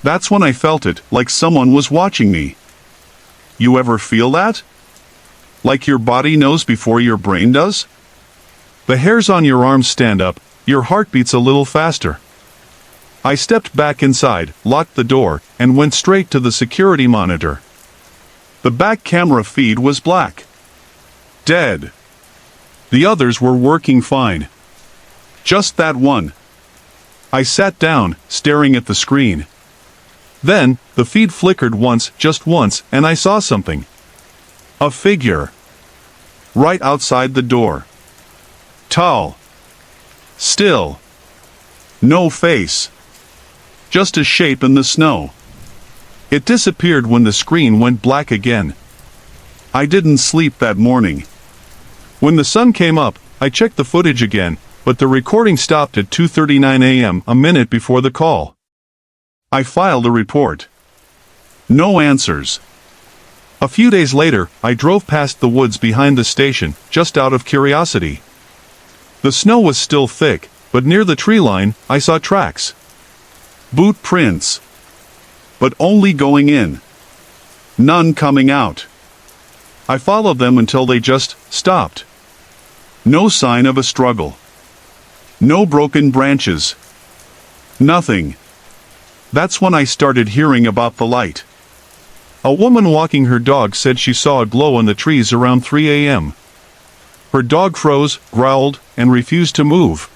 That's when I felt it, like someone was watching me. You ever feel that? Like your body knows before your brain does? The hairs on your arms stand up, your heart beats a little faster. I stepped back inside, locked the door, and went straight to the security monitor. The back camera feed was black. Dead. The others were working fine. Just that one. I sat down, staring at the screen. Then, the feed flickered once, just once, and I saw something. A figure. Right outside the door. Tall. Still. No face. Just a shape in the snow. It disappeared when the screen went black again. I didn't sleep that morning. When the sun came up, I checked the footage again, but the recording stopped at 2:39 a.m., a minute before the call. I filed a report. No answers. A few days later, I drove past the woods behind the station, just out of curiosity. The snow was still thick, but near the tree line, I saw tracks. Boot prints. But only going in. None coming out. I followed them until they just stopped. No sign of a struggle. No broken branches. Nothing. That's when I started hearing about the light. A woman walking her dog said she saw a glow in the trees around 3 a.m. Her dog froze, growled, and refused to move.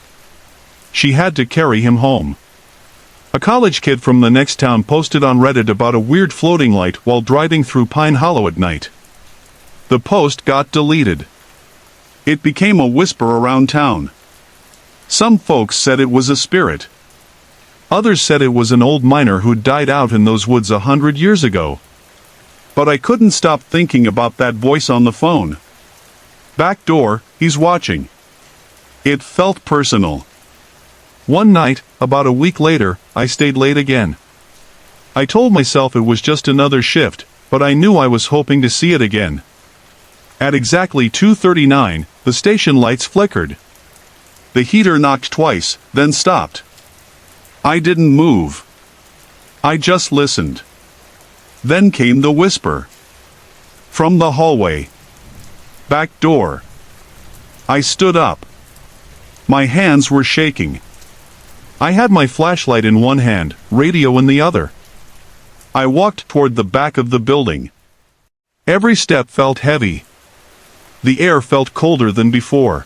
She had to carry him home. A college kid from the next town posted on Reddit about a weird floating light while driving through Pine Hollow at night. The post got deleted. It became a whisper around town. Some folks said it was a spirit. Others said it was an old miner who died out in those woods 100 years ago. But I couldn't stop thinking about that voice on the phone. Back door, he's watching. It felt personal. One night, about a week later, I stayed late again. I told myself it was just another shift, but I knew I was hoping to see it again. At exactly 2:39, the station lights flickered. The heater knocked twice, then stopped. I didn't move. I just listened. Then came the whisper. From the hallway. Back door. I stood up. My hands were shaking. I had my flashlight in one hand, radio in the other. I walked toward the back of the building. Every step felt heavy. The air felt colder than before.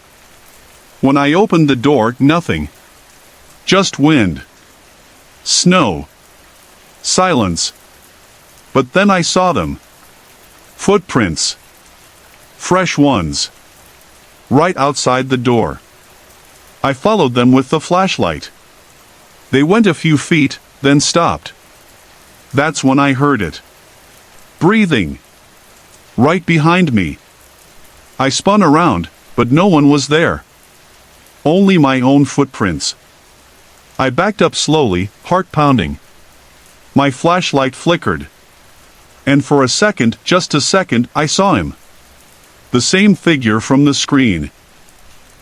When I opened the door, nothing. Just wind. Snow. Silence. But then I saw them. Footprints. Fresh ones. Right outside the door. I followed them with the flashlight. They went a few feet, then stopped. That's when I heard it. Breathing. Right behind me. I spun around, but no one was there. Only my own footprints. I backed up slowly, heart pounding. My flashlight flickered. And for a second, just a second, I saw him. The same figure from the screen.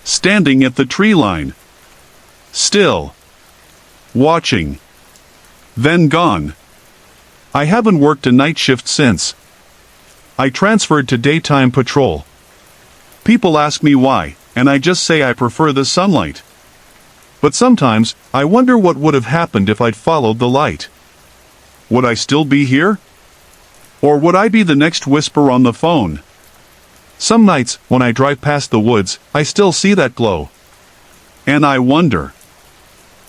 Standing at the tree line. Still. Watching. Then gone. I haven't worked a night shift since. I transferred to daytime patrol. People ask me why, and I just say I prefer the sunlight. But sometimes, I wonder what would have happened if I'd followed the light. Would I still be here? Or would I be the next whisper on the phone? Some nights, when I drive past the woods, I still see that glow. And I wonder.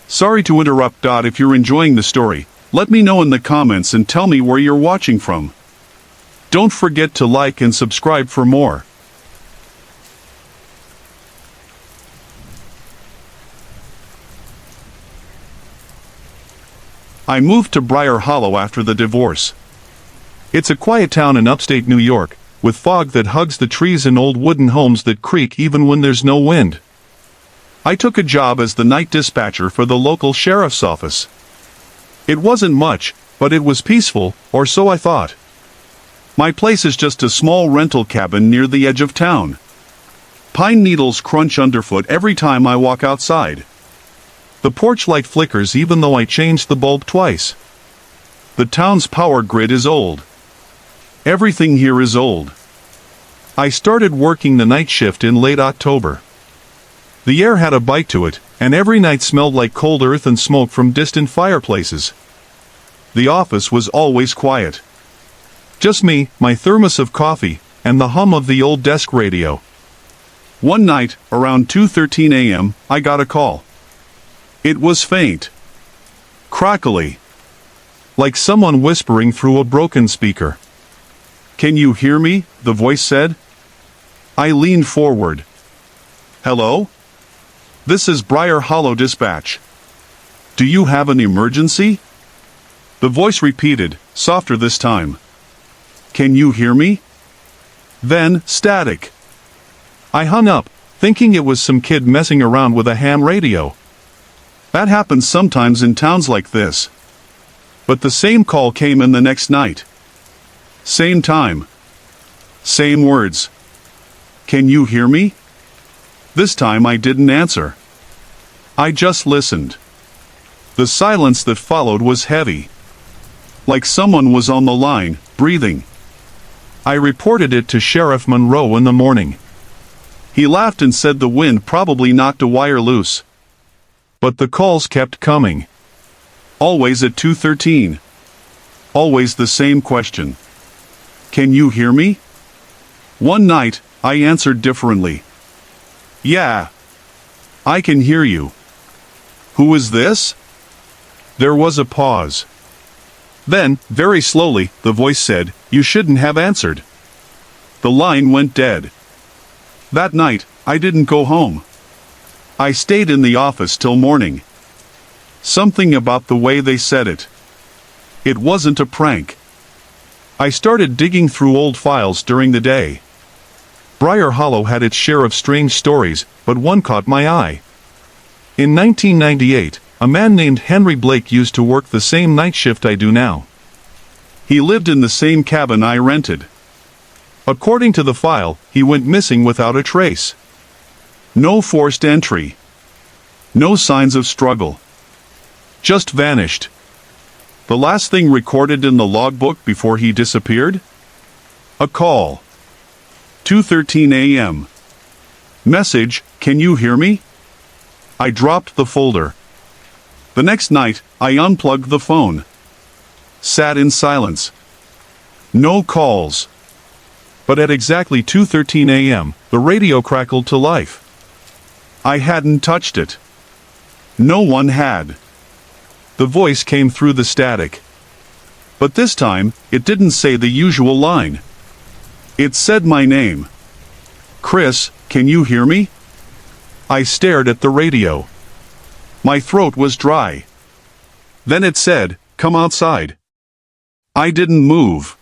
Sorry to interrupt. If you're enjoying the story, let me know in the comments and tell me where you're watching from. Don't forget to like and subscribe for more. I moved to Briar Hollow after the divorce. It's a quiet town in upstate New York, with fog that hugs the trees and old wooden homes that creak even when there's no wind. I took a job as the night dispatcher for the local sheriff's office. It wasn't much, but it was peaceful, or so I thought. My place is just a small rental cabin near the edge of town. Pine needles crunch underfoot every time I walk outside. The porch light flickers even though I changed the bulb twice. The town's power grid is old. Everything here is old. I started working the night shift in late October. The air had a bite to it, and every night smelled like cold earth and smoke from distant fireplaces. The office was always quiet. Just me, my thermos of coffee, and the hum of the old desk radio. One night, around 2:13 a.m., I got a call. It was faint. Crackly. Like someone whispering through a broken speaker. "Can you hear me?" the voice said. I leaned forward. "Hello? This is Briar Hollow Dispatch. Do you have an emergency?" The voice repeated, softer this time. "Can you hear me?" Then, static. I hung up, thinking it was some kid messing around with a ham radio. That happens sometimes in towns like this. But the same call came in the next night. Same time. Same words. "Can you hear me?" This time I didn't answer. I just listened. The silence that followed was heavy. Like someone was on the line, breathing. I reported it to Sheriff Monroe in the morning. He laughed and said the wind probably knocked a wire loose. But the calls kept coming. Always at 2:13. Always the same question. can you hear me? One night, I answered differently. Yeah. I can hear you. Who is this? There was a pause. Then, very slowly, the voice said, you shouldn't have answered. The line went dead. That night, I didn't go home. I stayed in the office till morning. Something about the way they said it. It wasn't a prank. I started digging through old files during the day. Briar Hollow had its share of strange stories, but one caught my eye. In 1998, a man named Henry Blake used to work the same night shift I do now. He lived in the same cabin I rented. According to the file, he went missing without a trace. No forced entry. No signs of struggle. Just vanished. The last thing recorded in the logbook before he disappeared? A call. 2:13 a.m. Message, can you hear me? I dropped the folder. The next night, I unplugged the phone. Sat in silence. No calls. But at exactly 2:13 a.m., the radio crackled to life. I hadn't touched it. No one had. The voice came through the static. But this time, it didn't say the usual line. It said my name. Chris, can you hear me? I stared at the radio. My throat was dry. Then it said, come outside. I didn't move.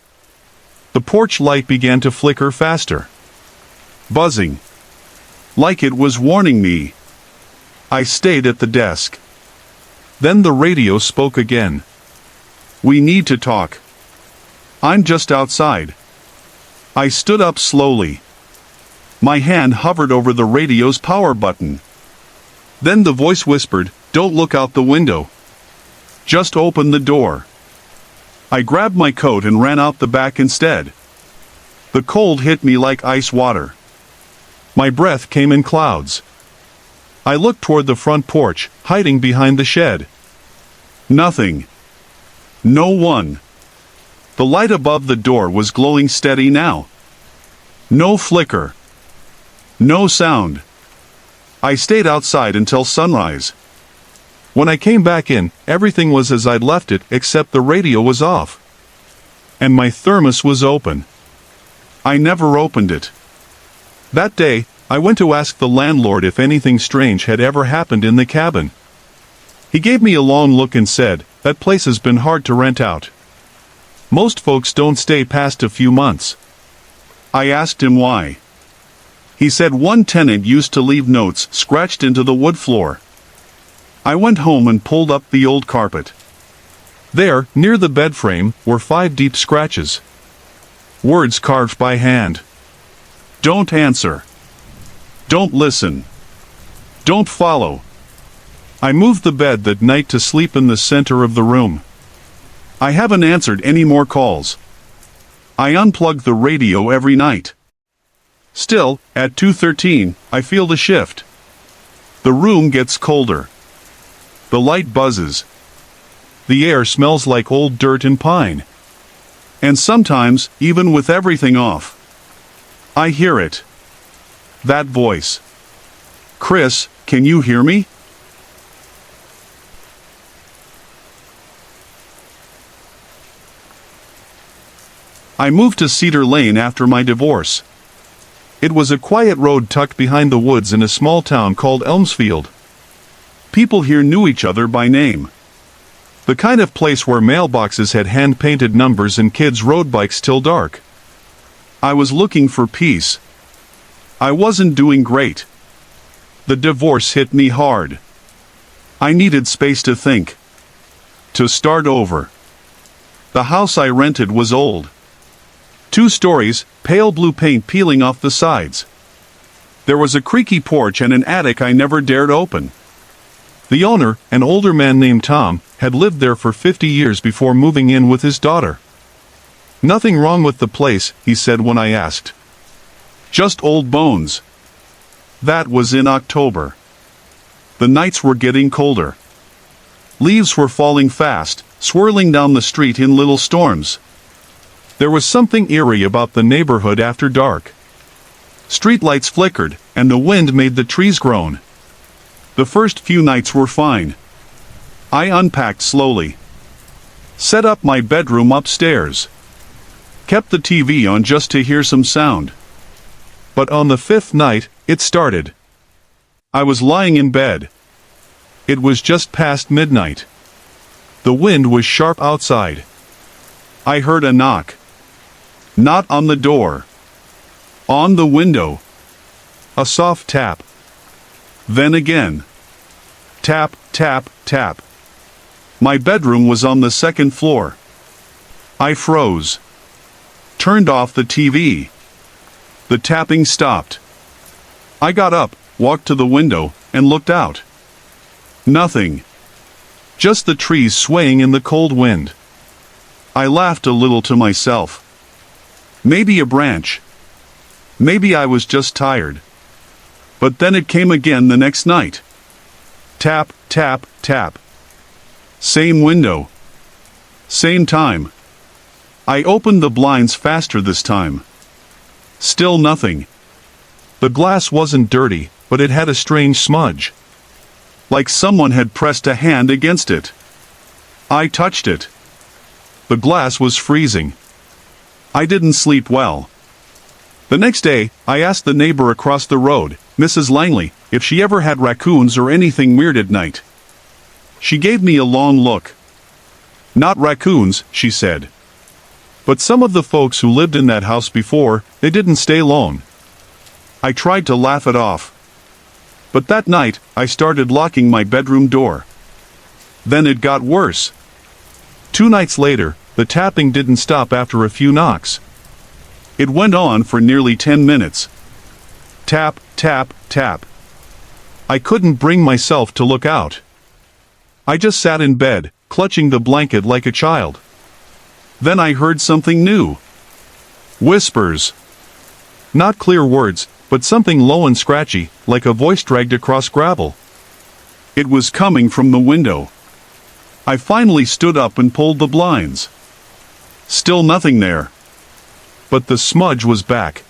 The porch light began to flicker faster. Buzzing. Like it was warning me. I stayed at the desk. Then the radio spoke again. We need to talk. I'm just outside. I stood up slowly. My hand hovered over the radio's power button. Then the voice whispered, don't look out the window. Just open the door. I grabbed my coat and ran out the back instead. The cold hit me like ice water. My breath came in clouds. I looked toward the front porch, hiding behind the shed. Nothing. No one. The light above the door was glowing steady now. No flicker. No sound. I stayed outside until sunrise. When I came back in, everything was as I'd left it except the radio was off. And my thermos was open. I never opened it. That day, I went to ask the landlord if anything strange had ever happened in the cabin. He gave me a long look and said, that place has been hard to rent out. Most folks don't stay past a few months. I asked him why. He said one tenant used to leave notes scratched into the wood floor. I went home and pulled up the old carpet. There, near the bed frame, were 5 deep scratches. Words carved by hand. Don't answer. Don't listen. Don't follow. I moved the bed that night to sleep in the center of the room. I haven't answered any more calls. I unplug the radio every night. Still, at 2:13, I feel the shift. The room gets colder. The light buzzes. The air smells like old dirt and pine. And sometimes, even with everything off, I hear it. That voice. Chris, can you hear me? I moved to Cedar Lane after my divorce. It was a quiet road tucked behind the woods in a small town called Elmsfield. People here knew each other by name. The kind of place where mailboxes had hand-painted numbers and kids rode bikes till dark. I was looking for peace. I wasn't doing great. The divorce hit me hard. I needed space to think. To start over. The house I rented was old. 2 stories, pale blue paint peeling off the sides. There was a creaky porch and an attic I never dared open. The owner, an older man named Tom, had lived there for 50 years before moving in with his daughter. Nothing wrong with the place, he said when I asked. Just old bones. That was in October. The nights were getting colder. Leaves were falling fast, swirling down the street in little storms. There was something eerie about the neighborhood after dark. Streetlights flickered, and the wind made the trees groan. The first few nights were fine. I unpacked slowly. Set up my bedroom upstairs. Kept the TV on just to hear some sound. But on the fifth night, it started. I was lying in bed. It was just past midnight. The wind was sharp outside. I heard a knock. Not on the door. On the window. A soft tap. Then again. Tap, tap, tap. My bedroom was on the second floor. I froze. Turned off the TV. The tapping stopped. I got up, walked to the window, and looked out. Nothing. Just the trees swaying in the cold wind. I laughed a little to myself. Maybe a branch. Maybe I was just tired. But then it came again the next night. Tap, tap, tap. Same window. Same time. I opened the blinds faster this time. Still nothing. The glass wasn't dirty, but it had a strange smudge. Like someone had pressed a hand against it. I touched it. The glass was freezing. I didn't sleep well. The next day, I asked the neighbor across the road, Mrs. Langley, if she ever had raccoons or anything weird at night. She gave me a long look. Not raccoons, she said. But some of the folks who lived in that house before, they didn't stay long. I tried to laugh it off. But that night, I started locking my bedroom door. Then it got worse. 2 nights later, the tapping didn't stop after a few knocks. It went on for nearly 10 minutes. Tap, tap, tap. I couldn't bring myself to look out. I just sat in bed, clutching the blanket like a child. Then I heard something new. Whispers. Not clear words, but something low and scratchy, like a voice dragged across gravel. It was coming from the window. I finally stood up and pulled the blinds. Still nothing there. But the smudge was back.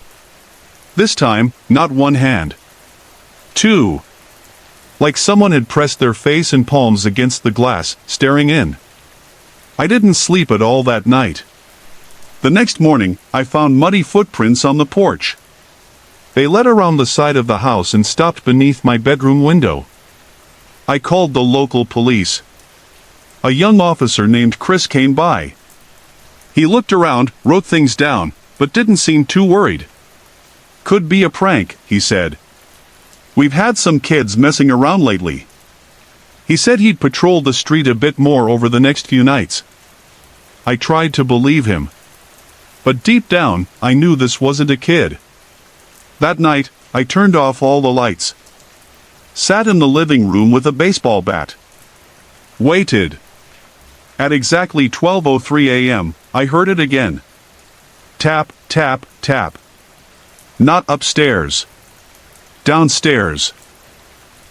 This time, not one hand. 2. Like someone had pressed their face and palms against the glass, staring in. I didn't sleep at all that night. The next morning, I found muddy footprints on the porch. They led around the side of the house and stopped beneath my bedroom window. I called the local police. A young officer named Chris came by. He looked around, wrote things down, but didn't seem too worried. Could be a prank, he said. We've had some kids messing around lately. He said he'd patrol the street a bit more over the next few nights. I tried to believe him. But deep down, I knew this wasn't a kid. That night, I turned off all the lights. Sat in the living room with a baseball bat. Waited. At exactly 12:03 a.m., I heard it again. Tap, tap, tap. Not upstairs. Downstairs.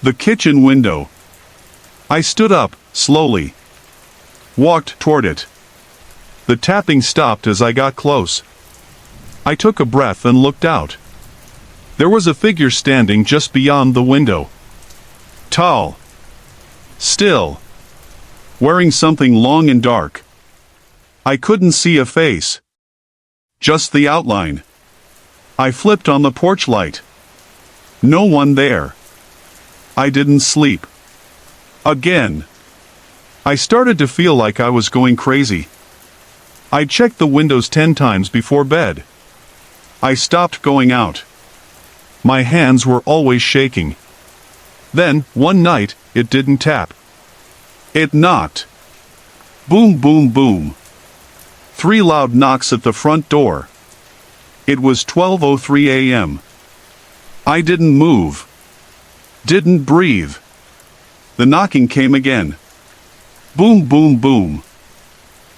The kitchen window. I stood up, slowly. Walked toward it. The tapping stopped as I got close. I took a breath and looked out. There was a figure standing just beyond the window. Tall. Still. Wearing something long and dark. I couldn't see a face. Just the outline. I flipped on the porch light. No one there. I didn't sleep. Again. I started to feel like I was going crazy. I checked the windows 10 times before bed. I stopped going out. My hands were always shaking. Then, one night, it didn't tap. It knocked. Boom, boom, boom. 3 loud knocks at the front door. It was 12:03 a.m. I didn't move. Didn't breathe. The knocking came again. Boom, boom, boom.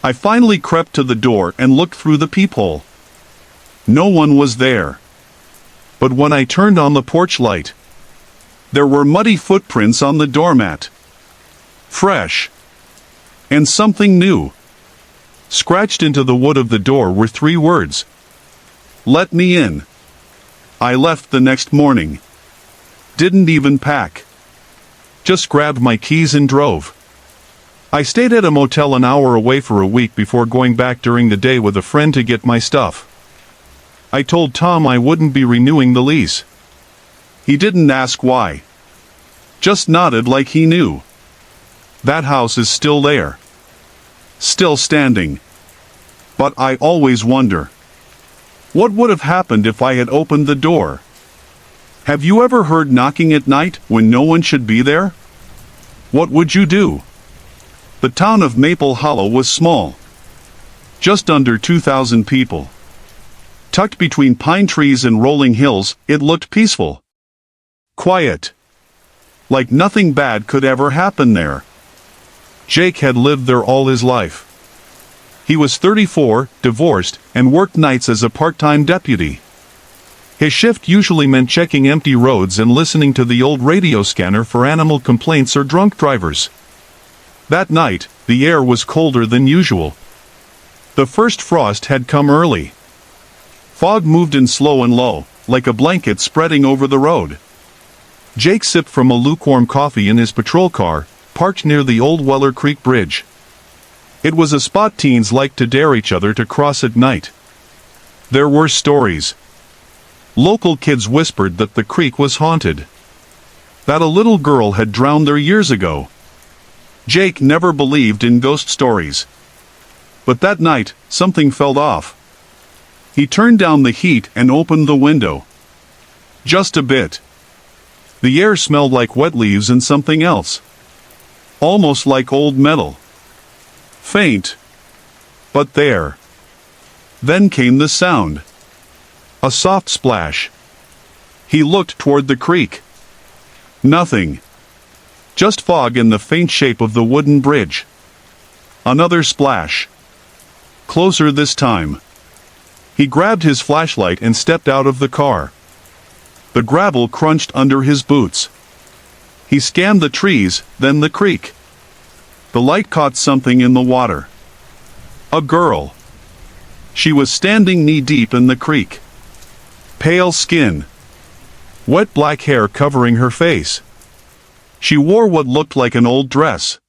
I finally crept to the door and looked through the peephole. No one was there. But when I turned on the porch light, there were muddy footprints on the doormat. Fresh. And something new. Scratched into the wood of the door were 3 words. Let me in. I left the next morning. Didn't even pack. Just grabbed my keys and drove. I stayed at a motel an hour away for a week before going back during the day with a friend to get my stuff. I told Tom I wouldn't be renewing the lease. He didn't ask why. Just nodded like he knew. That house is still there. Still standing. But I always wonder, what would have happened if I had opened the door? Have you ever heard knocking at night when no one should be there? What would you do? The town of Maple Hollow was small. Just under 2,000 people. Tucked between pine trees and rolling hills, it looked peaceful. Quiet. Like nothing bad could ever happen there. Jake had lived there all his life. He was 34, divorced, and worked nights as a part-time deputy. His shift usually meant checking empty roads and listening to the old radio scanner for animal complaints or drunk drivers. That night, the air was colder than usual. The first frost had come early. Fog moved in slow and low, like a blanket spreading over the road. Jake sipped from a lukewarm coffee in his patrol car, parked near the old Weller Creek Bridge. It was a spot teens liked to dare each other to cross at night. There were stories. Local kids whispered that the creek was haunted. That a little girl had drowned there years ago. Jake never believed in ghost stories. But that night, something felt off. He turned down the heat and opened the window. Just a bit. The air smelled like wet leaves and something else. Almost like old metal. Faint. But there. Then came the sound. A soft splash. He looked toward the creek. Nothing. Just fog in the faint shape of the wooden bridge. Another splash. Closer this time. He grabbed his flashlight and stepped out of the car. The gravel crunched under his boots. He scanned the trees, then the creek. The light caught something in the water. A girl. She was standing knee-deep in the creek. Pale skin. Wet black hair covering her face. She wore what looked like an old dress.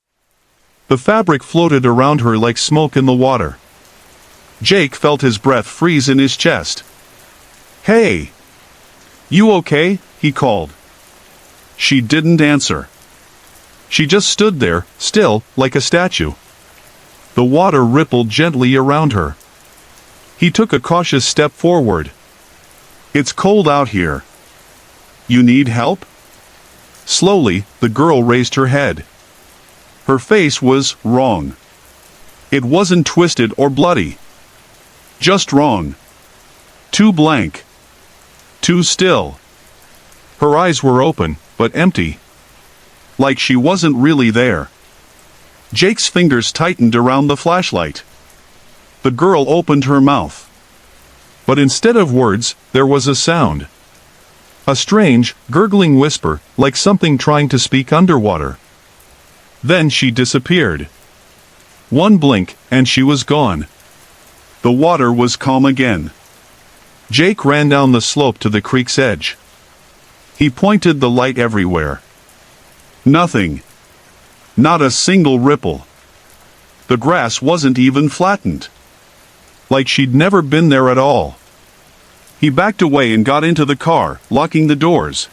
The fabric floated around her like smoke in the water. Jake felt his breath freeze in his chest. "Hey! You okay?" he called. She didn't answer. She just stood there, still, like a statue. The water rippled gently around her. He took a cautious step forward. "It's cold out here. You need help?" Slowly, the girl raised her head. Her face was wrong. It wasn't twisted or bloody. Just wrong. Too blank. Too still. Her eyes were open, but empty. Like she wasn't really there. Jake's fingers tightened around the flashlight. The girl opened her mouth. But instead of words, there was a sound. A strange, gurgling whisper, like something trying to speak underwater. Then she disappeared. One blink, and she was gone. The water was calm again. Jake ran down the slope to the creek's edge. He pointed the light everywhere. Nothing. Not a single ripple. The grass wasn't even flattened. Like she'd never been there at all. He backed away and got into the car, locking the doors.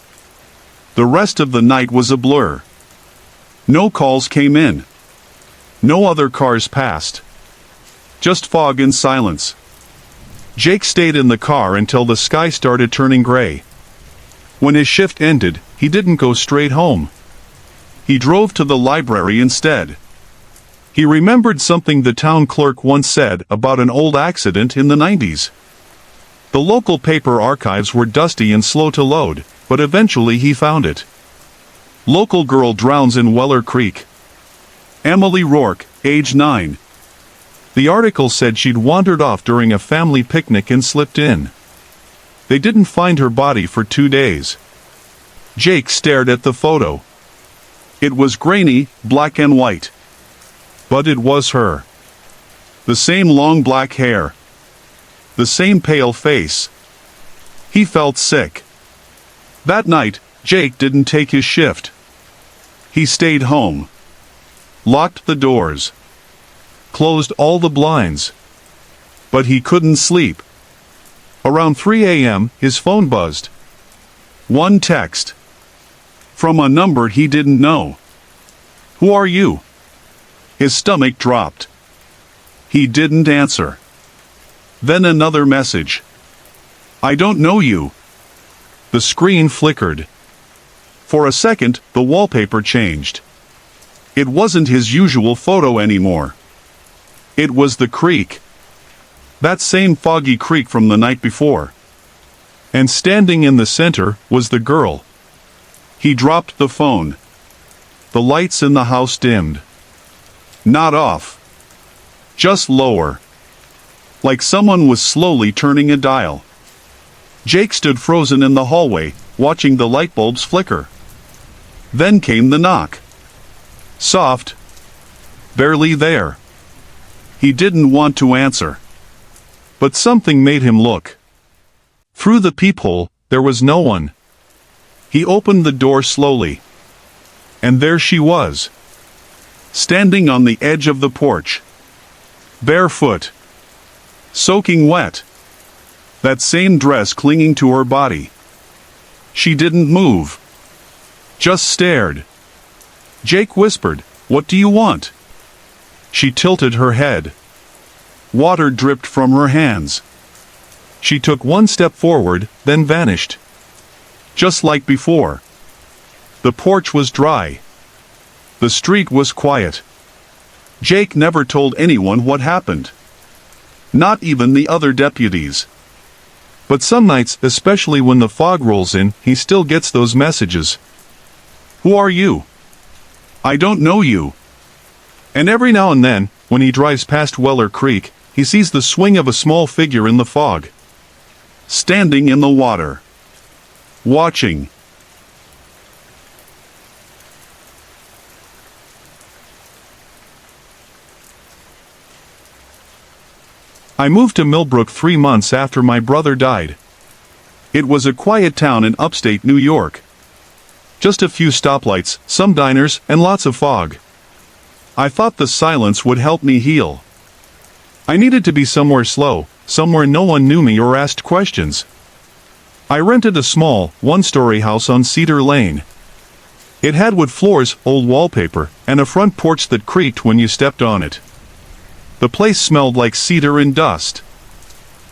The rest of the night was a blur. No calls came in. No other cars passed. Just fog and silence. Jake stayed in the car until the sky started turning gray. When his shift ended, he didn't go straight home. He drove to the library instead. He remembered something the town clerk once said about an old accident in the 90s. The local paper archives were dusty and slow to load, but eventually he found it. Local girl drowns in Weller Creek. Emily Rourke, age 9. The article said she'd wandered off during a family picnic and slipped in. They didn't find her body for 2 days. Jake stared at the photo. It was grainy, black and white. But it was her. The same long black hair. The same pale face. He felt sick. That night, Jake didn't take his shift. He stayed home. Locked the doors. Closed all the blinds. But he couldn't sleep. Around 3 a.m., his phone buzzed. One text. From a number he didn't know. "Who are you?" His stomach dropped. He didn't answer. Then another message. "I don't know you." The screen flickered. For a second, the wallpaper changed. It wasn't his usual photo anymore. It was the creek. That same foggy creek from the night before. And standing in the center was the girl. He dropped the phone. The lights in the house dimmed. Not off. Just lower. Like someone was slowly turning a dial. Jake stood frozen in the hallway, watching the light bulbs flicker. Then came the knock. Soft. Barely there. He didn't want to answer. But something made him look. Through the peephole, there was no one. He opened the door slowly. And there she was. Standing on the edge of the porch. Barefoot. Soaking wet. That same dress clinging to her body. She didn't move. Just stared. Jake whispered, "What do you want?" She tilted her head. Water dripped from her hands. She took one step forward, then vanished. Just like before. The porch was dry. The street was quiet. Jake never told anyone what happened. Not even the other deputies. But some nights, especially when the fog rolls in, he still gets those messages. "Who are you?" "I don't know you." And every now and then, when he drives past Weller Creek, he sees the swing of a small figure in the fog. Standing in the water. Watching. I moved to Millbrook 3 months after my brother died. It was a quiet town in upstate New York. Just a few stoplights, some diners, and lots of fog. I thought the silence would help me heal. I needed to be somewhere slow, somewhere no one knew me or asked questions. I rented a small, one-story house on Cedar Lane. It had wood floors, old wallpaper, and a front porch that creaked when you stepped on it. The place smelled like cedar and dust.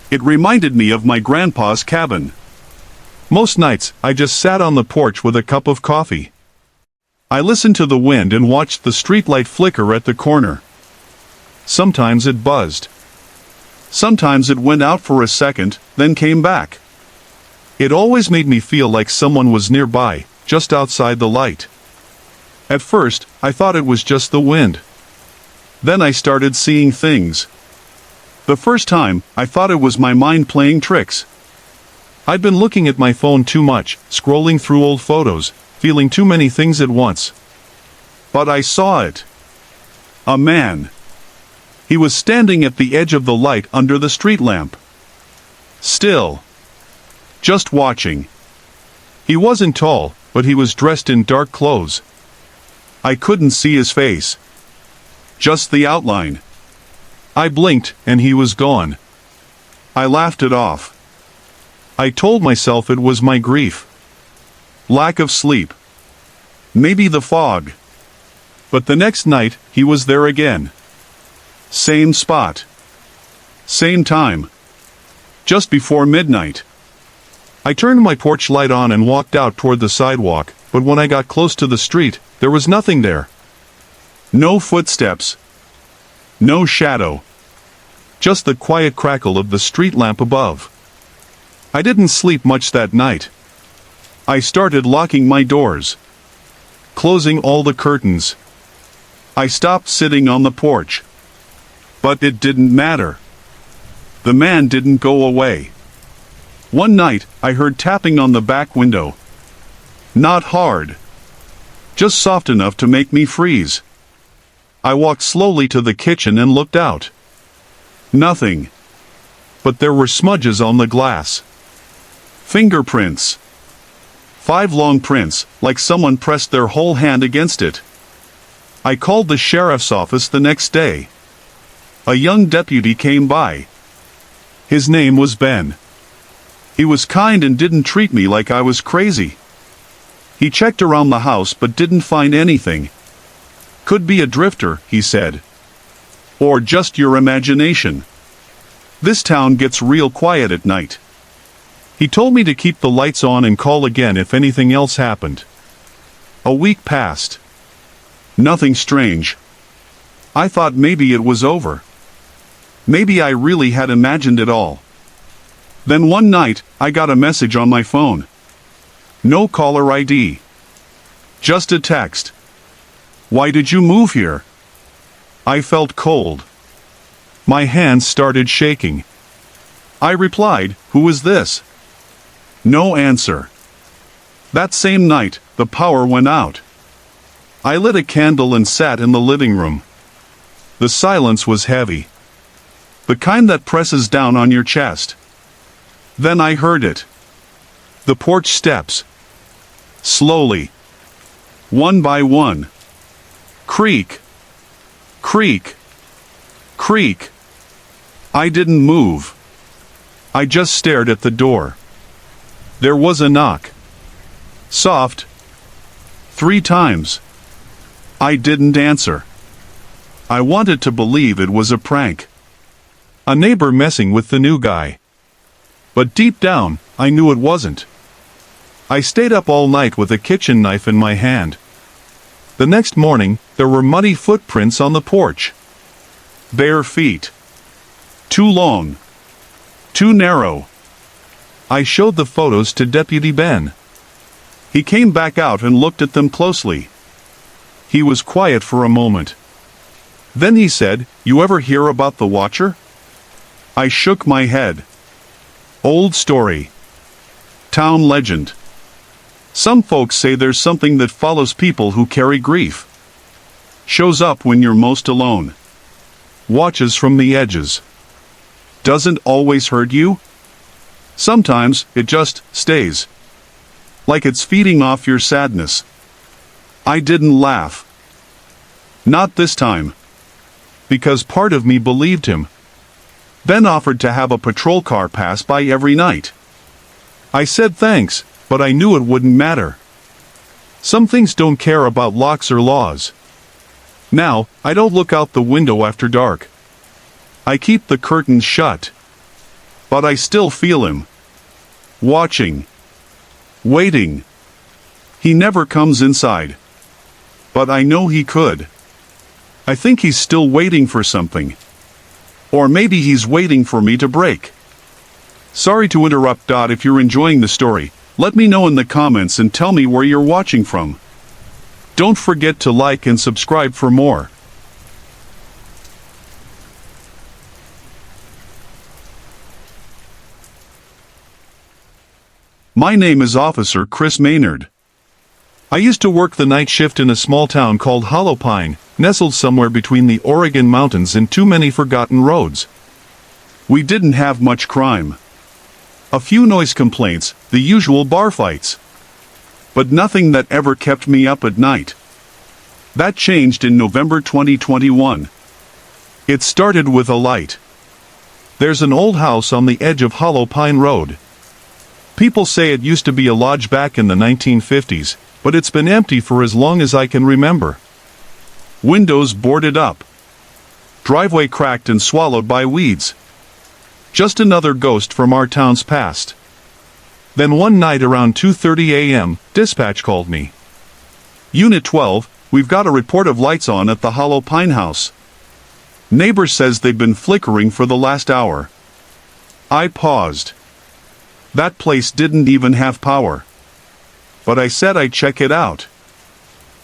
It reminded me of my grandpa's cabin. Most nights, I just sat on the porch with a cup of coffee. I listened to the wind and watched the streetlight flicker at the corner. Sometimes it buzzed. Sometimes it went out for a second, then came back. It always made me feel like someone was nearby, just outside the light. At first, I thought it was just the wind. Then I started seeing things. The first time, I thought it was my mind playing tricks. I'd been looking at my phone too much, scrolling through old photos, feeling too many things at once. But I saw it. A man. He was standing at the edge of the light under the street lamp. Still. Just watching. He wasn't tall, but he was dressed in dark clothes. I couldn't see his face. Just the outline. I blinked, and he was gone. I laughed it off. I told myself it was my grief. Lack of sleep. Maybe the fog. But the next night, he was there again. Same spot. Same time. Just before midnight. I turned my porch light on and walked out toward the sidewalk, but when I got close to the street, there was nothing there. No footsteps. No shadow. Just the quiet crackle of the street lamp above. I didn't sleep much that night. I started locking my doors. Closing all the curtains. I stopped sitting on the porch. But it didn't matter. The man didn't go away. One night, I heard tapping on the back window. Not hard. Just soft enough to make me freeze. I walked slowly to the kitchen and looked out. Nothing. But there were smudges on the glass. Fingerprints. 5 long prints, like someone pressed their whole hand against it. I called the sheriff's office the next day. A young deputy came by. His name was Ben. He was kind and didn't treat me like I was crazy. He checked around the house but didn't find anything. Could be a drifter, he said. Or just your imagination. This town gets real quiet at night. He told me to keep the lights on and call again if anything else happened. A week passed. Nothing strange. I thought maybe it was over. Maybe I really had imagined it all. Then one night, I got a message on my phone. No caller ID. Just a text. Why did you move here? I felt cold. My hands started shaking. I replied, who is this? No answer. That same night, the power went out. I lit a candle and sat in the living room. The silence was heavy. The kind that presses down on your chest. Then I heard it. The porch steps. Slowly. One by one. Creak. Creak. Creak. I didn't move. I just stared at the door. There was a knock. Soft. 3 times. I didn't answer. I wanted to believe it was a prank. A neighbor messing with the new guy. But deep down, I knew it wasn't. I stayed up all night with a kitchen knife in my hand. The next morning, there were muddy footprints on the porch. Bare feet. Too long. Too narrow. I showed the photos to Deputy Ben. He came back out and looked at them closely. He was quiet for a moment. Then he said, "You ever hear about the Watcher?" I shook my head. Old story. Town legend. Some folks say there's something that follows people who carry grief. Shows up when you're most alone. Watches from the edges. Doesn't always hurt you. Sometimes it just stays. Like it's feeding off your sadness. I didn't laugh. Not this time. Because part of me believed him. Ben offered to have a patrol car pass by every night. I said thanks, but I knew it wouldn't matter. Some things don't care about locks or laws. Now, I don't look out the window after dark. I keep the curtains shut. But I still feel him. Watching. Waiting. He never comes inside. But I know he could. I think he's still waiting for something. Or maybe he's waiting for me to break. Sorry to interrupt. If you're enjoying the story, let me know in the comments and tell me where you're watching from. Don't forget to like and subscribe for more. My name is Officer Chris Maynard. I used to work the night shift in a small town called Hollow Pine, nestled somewhere between the Oregon mountains and too many forgotten roads. We didn't have much crime. A few noise complaints, the usual bar fights. But nothing that ever kept me up at night. That changed in November 2021. It started with a light. There's an old house on the edge of Hollow Pine Road. People say it used to be a lodge back in the 1950s, but it's been empty for as long as I can remember. Windows boarded up. Driveway cracked and swallowed by weeds. Just another ghost from our town's past. Then one night around 2:30 a.m., dispatch called me. Unit 12, we've got a report of lights on at the Hollow Pine house. Neighbor says they've been flickering for the last hour. I paused. That place didn't even have power. But I said I'd check it out.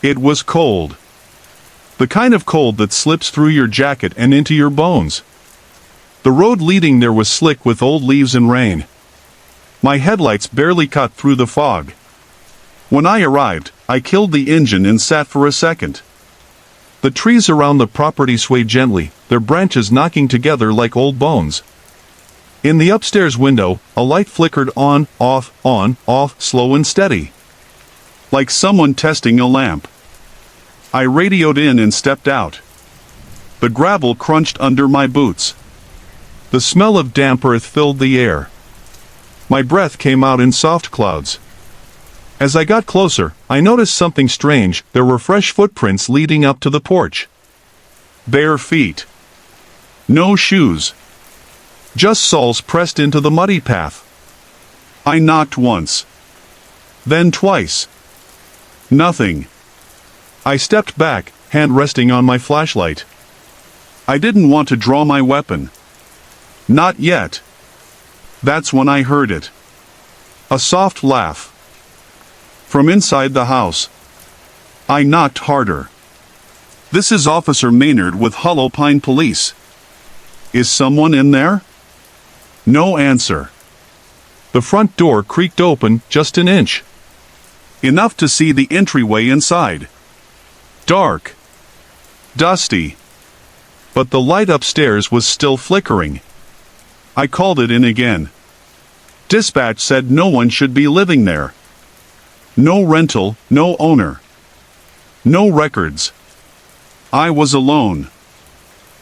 It was cold. The kind of cold that slips through your jacket and into your bones. The road leading there was slick with old leaves and rain. My headlights barely cut through the fog. When I arrived, I killed the engine and sat for a second. The trees around the property swayed gently, their branches knocking together like old bones. In the upstairs window, a light flickered on, off, slow and steady. Like someone testing a lamp. I radioed in and stepped out. The gravel crunched under my boots. The smell of damp earth filled the air. My breath came out in soft clouds. As I got closer, I noticed something strange. There were fresh footprints leading up to the porch. Bare feet. No shoes. Just soles pressed into the muddy path. I knocked once. Then twice. Nothing. I stepped back, hand resting on my flashlight. I didn't want to draw my weapon. Not yet. That's when I heard it. A soft laugh. From inside the house. I knocked harder. This is Officer Maynard with Hollow Pine Police. Is someone in there? No answer. The front door creaked open just an inch. Enough to see the entryway inside. Dark. Dusty. But the light upstairs was still flickering. I called it in again. Dispatch said no one should be living there. No rental, no owner. No records. I was alone.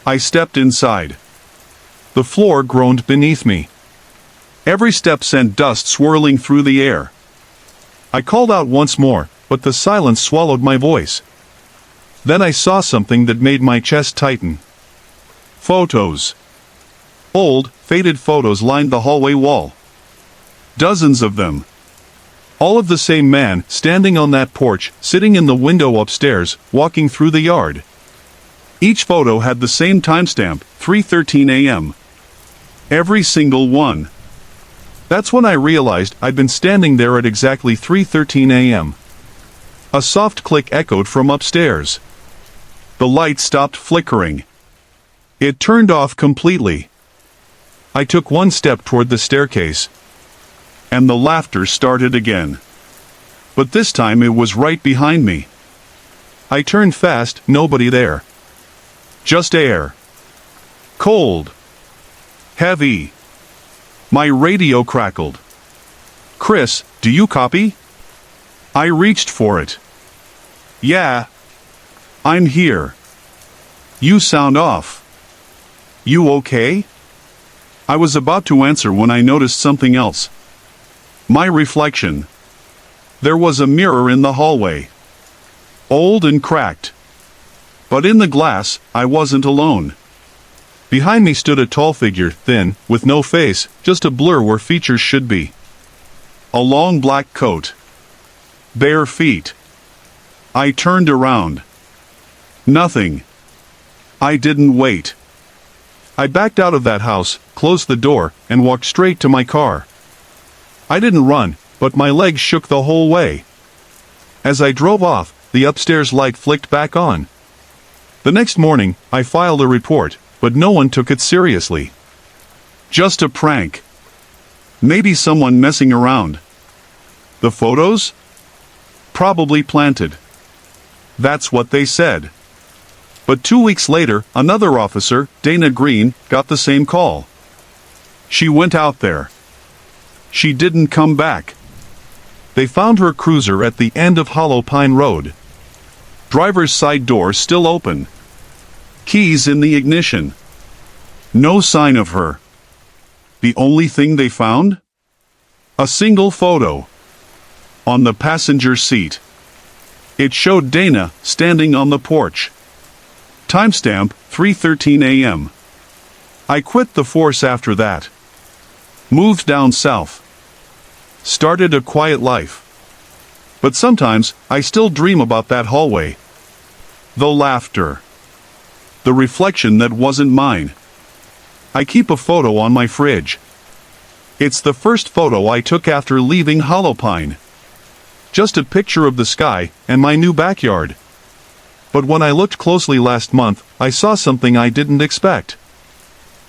I stepped inside. The floor groaned beneath me. Every step sent dust swirling through the air. I called out once more, but the silence swallowed my voice. Then I saw something that made my chest tighten. Photos. Old, faded photos lined the hallway wall. Dozens of them. All of the same man, standing on that porch, sitting in the window upstairs, walking through the yard. Each photo had the same timestamp, 3:13 a.m. Every single one. That's when I realized I'd been standing there at exactly 3:13 a.m. A soft click echoed from upstairs. The light stopped flickering. It turned off completely. I took one step toward the staircase. And the laughter started again. But this time it was right behind me. I turned fast, nobody there. Just air. Cold. Heavy. My radio crackled. Chris, do you copy? I reached for it. Yeah. I'm here. You sound off. You okay? I was about to answer when I noticed something else. My reflection. There was a mirror in the hallway. Old and cracked. But in the glass, I wasn't alone. Behind me stood a tall figure, thin, with no face, just a blur where features should be. A long black coat. Bare feet. I turned around. Nothing. I didn't wait. I backed out of that house, closed the door, and walked straight to my car. I didn't run, but my legs shook the whole way. As I drove off, the upstairs light flicked back on. The next morning, I filed a report, but no one took it seriously. Just a prank. Maybe someone messing around. The photos? Probably planted. That's what they said. But 2 weeks later, another officer, Dana Green, got the same call. She went out there. She didn't come back. They found her cruiser at the end of Hollow Pine Road. Driver's side door still open. Keys in the ignition. No sign of her. The only thing they found? A single photo. On the passenger seat. It showed Dana standing on the porch. Timestamp 3:13 a.m. I quit the force after that. Moved down south. Started a quiet life. But sometimes, I still dream about that hallway. The laughter. The reflection that wasn't mine. I keep a photo on my fridge. It's the first photo I took after leaving Hollow Pine. Just a picture of the sky and my new backyard. But when I looked closely last month, I saw something I didn't expect.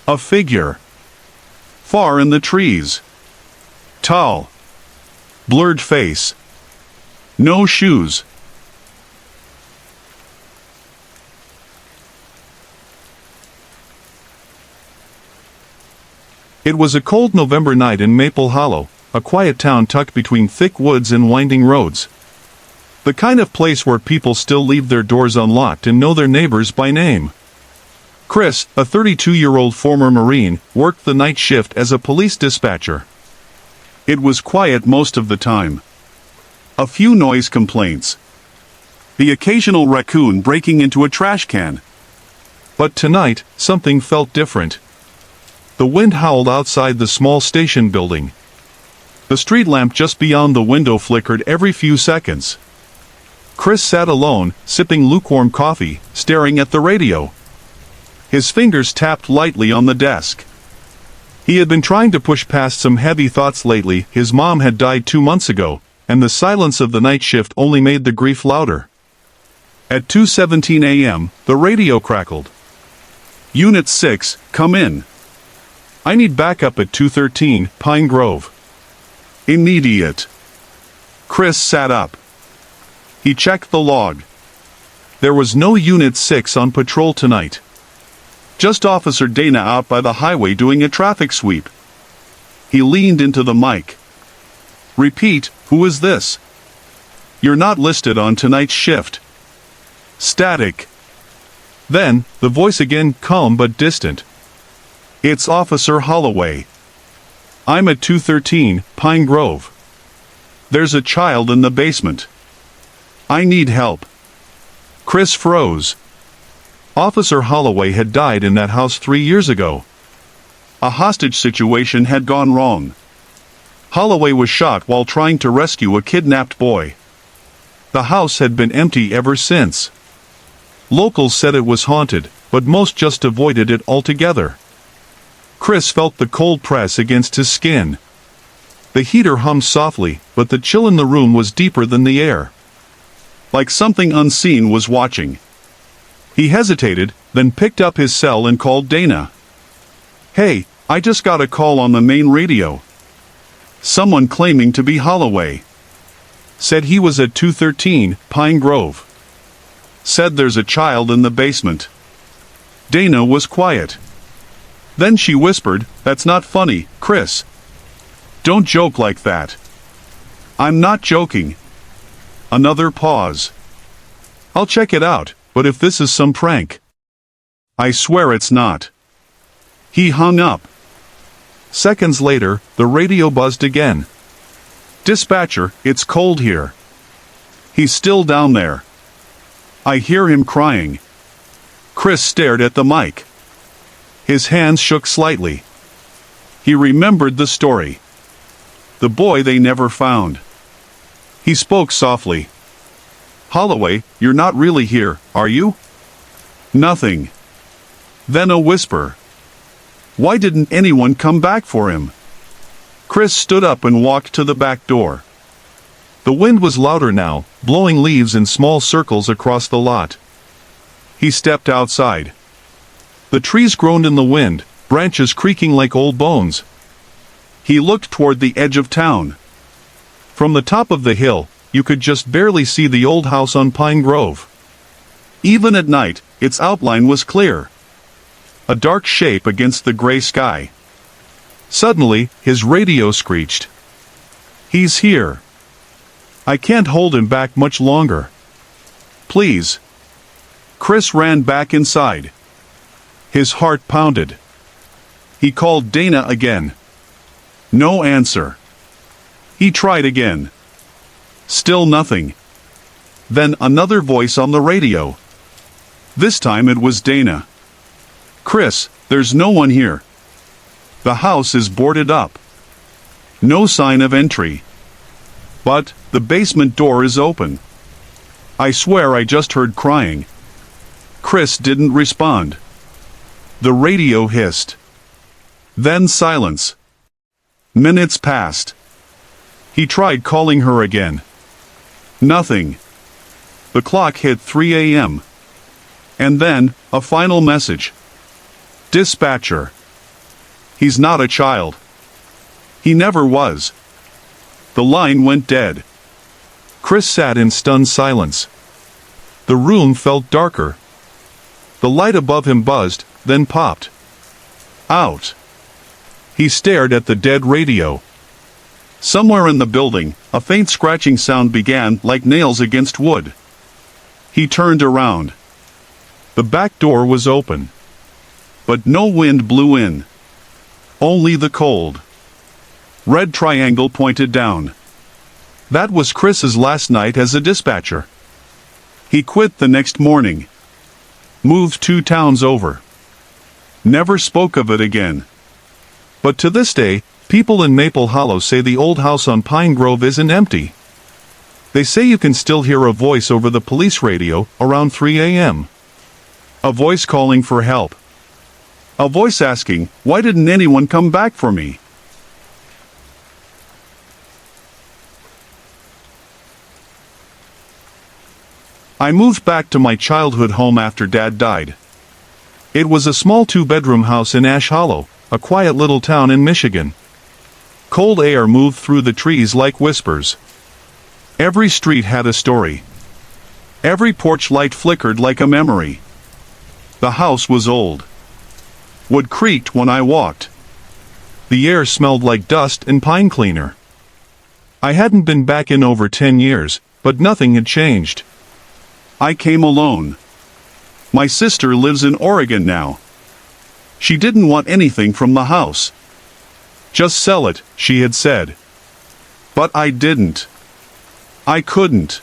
A figure. Far in the trees. Tall. Blurred face. No shoes. It was a cold November night in Maple Hollow, a quiet town tucked between thick woods and winding roads. The kind of place where people still leave their doors unlocked and know their neighbors by name. Chris, a 32-year-old former Marine, worked the night shift as a police dispatcher. It was quiet most of the time. A few noise complaints. The occasional raccoon breaking into a trash can. But tonight, something felt different. The wind howled outside the small station building. The street lamp just beyond the window flickered every few seconds. Chris sat alone, sipping lukewarm coffee, staring at the radio. His fingers tapped lightly on the desk. He had been trying to push past some heavy thoughts lately. His mom had died 2 months ago, and the silence of the night shift only made the grief louder. At 2:17 a.m., the radio crackled. "Unit 6, come in. I need backup at 213, Pine Grove. Immediate." Chris sat up. He checked the log. There was no Unit 6 on patrol tonight. Just Officer Dana out by the highway doing a traffic sweep. He leaned into the mic. "Repeat, who is this? You're not listed on tonight's shift." Static. Then, the voice again, calm but distant. "It's Officer Holloway. I'm at 213, Pine Grove. There's a child in the basement. I need help." Chris froze. Officer Holloway had died in that house 3 years ago. A hostage situation had gone wrong. Holloway was shot while trying to rescue a kidnapped boy. The house had been empty ever since. Locals said it was haunted, but most just avoided it altogether. Chris felt the cold press against his skin. The heater hummed softly, but the chill in the room was deeper than the air. Like something unseen was watching. He hesitated, then picked up his cell and called Dana. "Hey, I just got a call on the main radio. Someone claiming to be Holloway. Said he was at 213, Pine Grove. Said there's a child in the basement." Dana was quiet. Then she whispered, "That's not funny, Chris. Don't joke like that." "I'm not joking." Another pause. "I'll check it out, but if this is some prank." "I swear it's not." He hung up. Seconds later, the radio buzzed again. "Dispatcher, it's cold here. He's still down there. I hear him crying." Chris stared at the mic. His hands shook slightly. He remembered the story. The boy they never found. He spoke softly. "Holloway, you're not really here, are you?" "Nothing." Then a whisper. "Why didn't anyone come back for him?" Chris stood up and walked to the back door. The wind was louder now, blowing leaves in small circles across the lot. He stepped outside. The trees groaned in the wind, branches creaking like old bones. He looked toward the edge of town. From the top of the hill, you could just barely see the old house on Pine Grove. Even at night, its outline was clear. A dark shape against the gray sky. Suddenly, his radio screeched. "He's here. I can't hold him back much longer. Please." Chris ran back inside. His heart pounded. He called Dana again. No answer. He tried again. Still nothing. Then another voice on the radio. This time it was Dana. "Chris, there's no one here. The house is boarded up. No sign of entry. But the basement door is open. I swear I just heard crying." Chris didn't respond. The radio hissed. Then silence. Minutes passed. He tried calling her again. Nothing. The clock hit 3 a.m. And then, a final message. "Dispatcher. He's not a child. He never was." The line went dead. Chris sat in stunned silence. The room felt darker. The light above him buzzed, then popped. Out. He stared at the dead radio. Somewhere in the building, a faint scratching sound began, like nails against wood. He turned around. The back door was open. But no wind blew in. Only the cold. Red triangle pointed down. That was Chris's last night as a dispatcher. He quit the next morning. Moved 2 towns over. Never spoke of it again. But to this day, people in Maple Hollow say the old house on Pine Grove isn't empty. They say you can still hear a voice over the police radio around 3 a.m. A voice calling for help. A voice asking, why didn't anyone come back for me? I moved back to my childhood home after Dad died. It was a small 2-bedroom house in Ash Hollow, a quiet little town in Michigan. Cold air moved through the trees like whispers. Every street had a story. Every porch light flickered like a memory. The house was old. Wood creaked when I walked. The air smelled like dust and pine cleaner. I hadn't been back in over 10 years, but nothing had changed. I came alone. My sister lives in Oregon now. She didn't want anything from the house. Just sell it, she had said. But I didn't. I couldn't.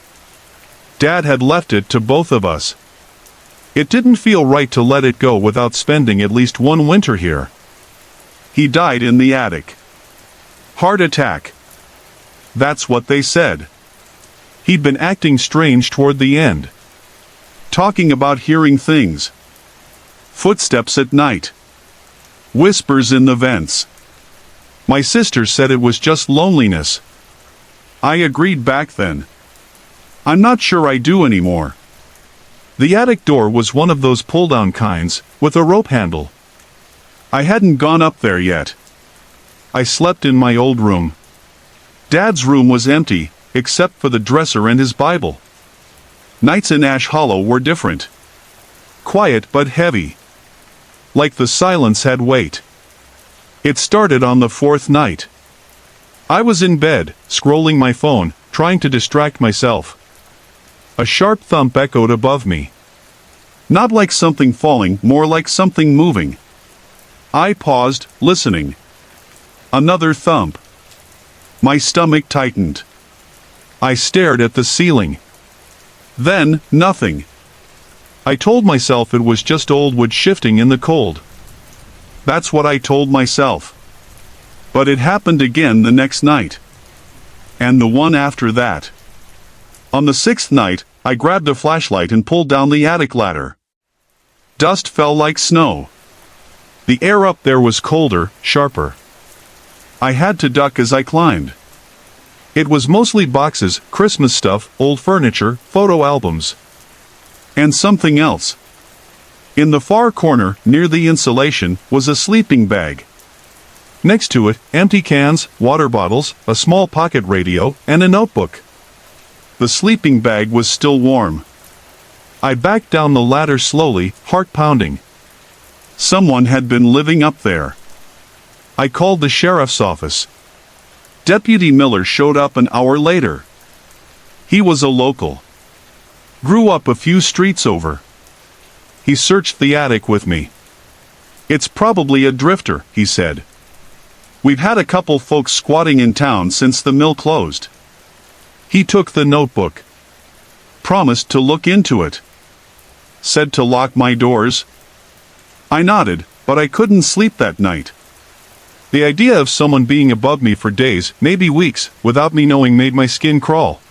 Dad had left it to both of us. It didn't feel right to let it go without spending at least one winter here. He died in the attic. Heart attack. That's what they said. He'd been acting strange toward the end. Talking about hearing things. Footsteps at night. Whispers in the vents. My sister said it was just loneliness. I agreed back then. I'm not sure I do anymore. The attic door was one of those pull-down kinds, with a rope handle. I hadn't gone up there yet. I slept in my old room. Dad's room was empty, except for the dresser and his Bible. Nights in Ash Hollow were different. Quiet but heavy. Like the silence had weight. It started on the 4th night. I was in bed, scrolling my phone, trying to distract myself. A sharp thump echoed above me. Not like something falling, more like something moving. I paused, listening. Another thump. My stomach tightened. I stared at the ceiling. Then, nothing. I told myself it was just old wood shifting in the cold. That's what I told myself. But it happened again the next night. And the one after that. On the 6th night, I grabbed a flashlight and pulled down the attic ladder. Dust fell like snow. The air up there was colder, sharper. I had to duck as I climbed. It was mostly boxes, Christmas stuff, old furniture, photo albums. And something else. In the far corner, near the insulation, was a sleeping bag. Next to it, empty cans, water bottles, a small pocket radio, and a notebook. The sleeping bag was still warm. I backed down the ladder slowly, heart pounding. Someone had been living up there. I called the sheriff's office. Deputy Miller showed up an hour later. He was a local. Grew up a few streets over. He searched the attic with me. It's probably a drifter, he said. We've had a couple folks squatting in town since the mill closed. He took the notebook. Promised to look into it. Said to lock my doors. I nodded, but I couldn't sleep that night. The idea of someone being above me for days, maybe weeks, without me knowing made my skin crawl.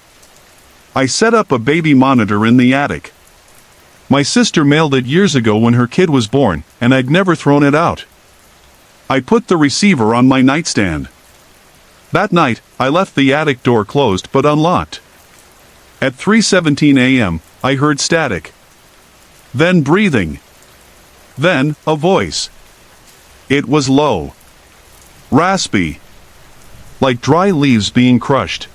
I set up a baby monitor in the attic. My sister mailed it years ago when her kid was born, and I'd never thrown it out. I put the receiver on my nightstand. That night, I left the attic door closed but unlocked. At 3:17 a.m., I heard static. Then breathing. Then, a voice. It was low. Raspy. Like dry leaves being crushed.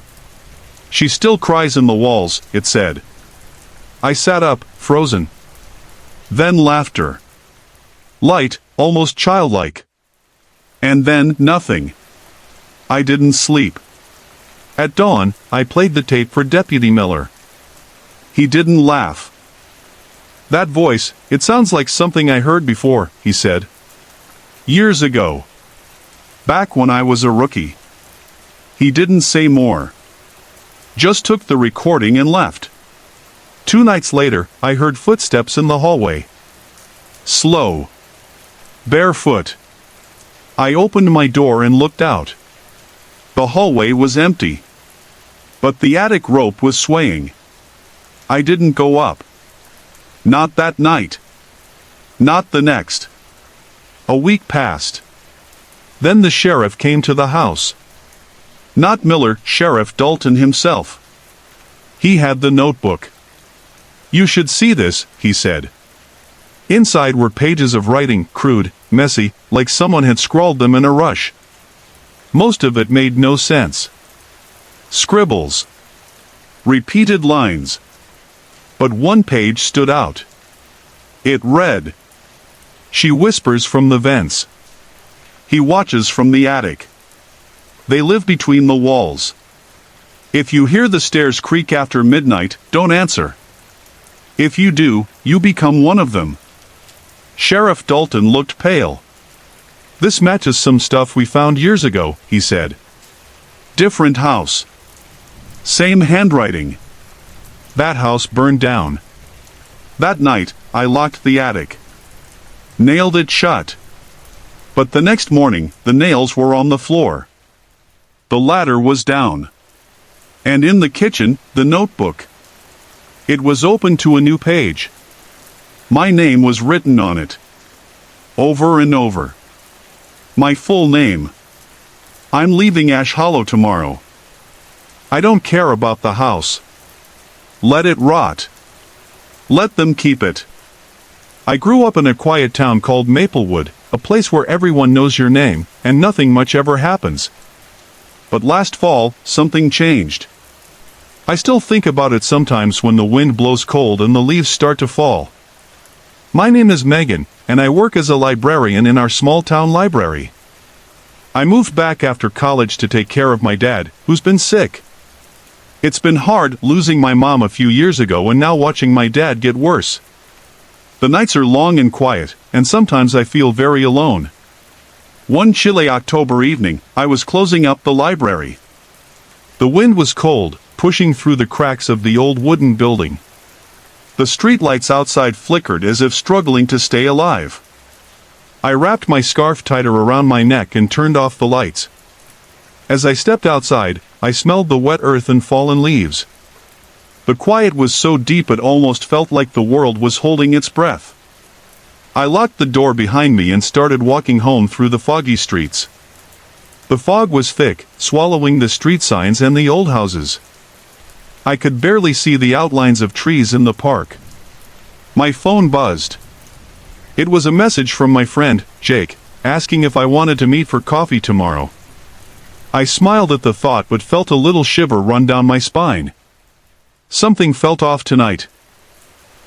She still cries in the walls, it said. I sat up, frozen. Then laughter. Light, almost childlike. And then, nothing. I didn't sleep. At dawn, I played the tape for Deputy Miller. He didn't laugh. That voice, it sounds like something I heard before, he said. Years ago. Back when I was a rookie. He didn't say more. Just took the recording and left. 2 nights later, I heard footsteps in the hallway. Slow. Barefoot. I opened my door and looked out. The hallway was empty. But the attic rope was swaying. I didn't go up. Not that night. Not the next. A week passed. Then the sheriff came to the house. Not Miller, Sheriff Dalton himself. He had the notebook. You should see this, he said. Inside were pages of writing, crude, messy, like someone had scrawled them in a rush. Most of it made no sense. Scribbles. Repeated lines. But one page stood out. It read, "She whispers from the vents. He watches from the attic. They live between the walls. If you hear the stairs creak after midnight, don't answer. If you do, you become one of them." Sheriff Dalton looked pale. "This matches some stuff we found years ago," he said. "Different house. Same handwriting. That house burned down. That night, I locked the attic. Nailed it shut. But the next morning, the nails were on the floor. The ladder was down. And in the kitchen, the notebook. It was open to a new page. My name was written on it. Over and over. My full name. I'm leaving Ash Hollow tomorrow. I don't care about the house. Let it rot. Let them keep it. I grew up in a quiet town called Maplewood, a place where everyone knows your name, and nothing much ever happens. But last fall, something changed. I still think about it sometimes when the wind blows cold and the leaves start to fall. My name is Megan, and I work as a librarian in our small town library. I moved back after college to take care of my dad, who's been sick. It's been hard losing my mom a few years ago and now watching my dad get worse. The nights are long and quiet, and sometimes I feel very alone. One chilly October evening, I was closing up the library. The wind was cold, pushing through the cracks of the old wooden building. The streetlights outside flickered as if struggling to stay alive. I wrapped my scarf tighter around my neck and turned off the lights. As I stepped outside, I smelled the wet earth and fallen leaves. The quiet was so deep it almost felt like the world was holding its breath. I locked the door behind me and started walking home through the foggy streets. The fog was thick, swallowing the street signs and the old houses. I could barely see the outlines of trees in the park. My phone buzzed. It was a message from my friend, Jake, asking if I wanted to meet for coffee tomorrow. I smiled at the thought but felt a little shiver run down my spine. Something felt off tonight.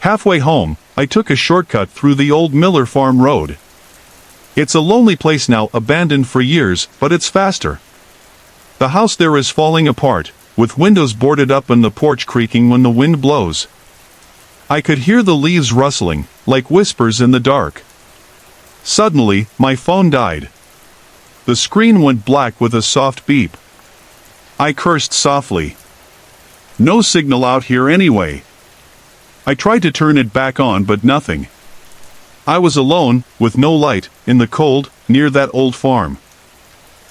Halfway home, I took a shortcut through the old Miller Farm Road. It's a lonely place now, abandoned for years, but it's faster. The house there is falling apart, with windows boarded up and the porch creaking when the wind blows. I could hear the leaves rustling, like whispers in the dark. Suddenly, my phone died. The screen went black with a soft beep. I cursed softly. No signal out here anyway. I tried to turn it back on but nothing. I was alone, with no light, in the cold, near that old farm.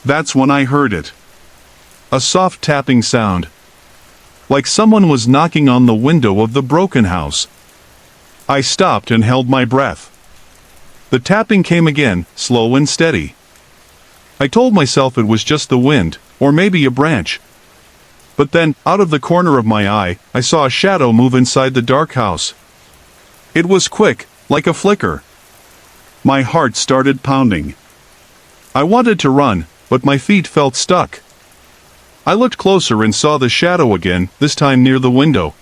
That's when I heard it. A soft tapping sound. Like someone was knocking on the window of the broken house. I stopped and held my breath. The tapping came again, slow and steady. I told myself it was just the wind, or maybe a branch. But then, out of the corner of my eye, I saw a shadow move inside the dark house. It was quick, like a flicker. My heart started pounding. I wanted to run, but my feet felt stuck. I looked closer and saw the shadow again, this time near the window.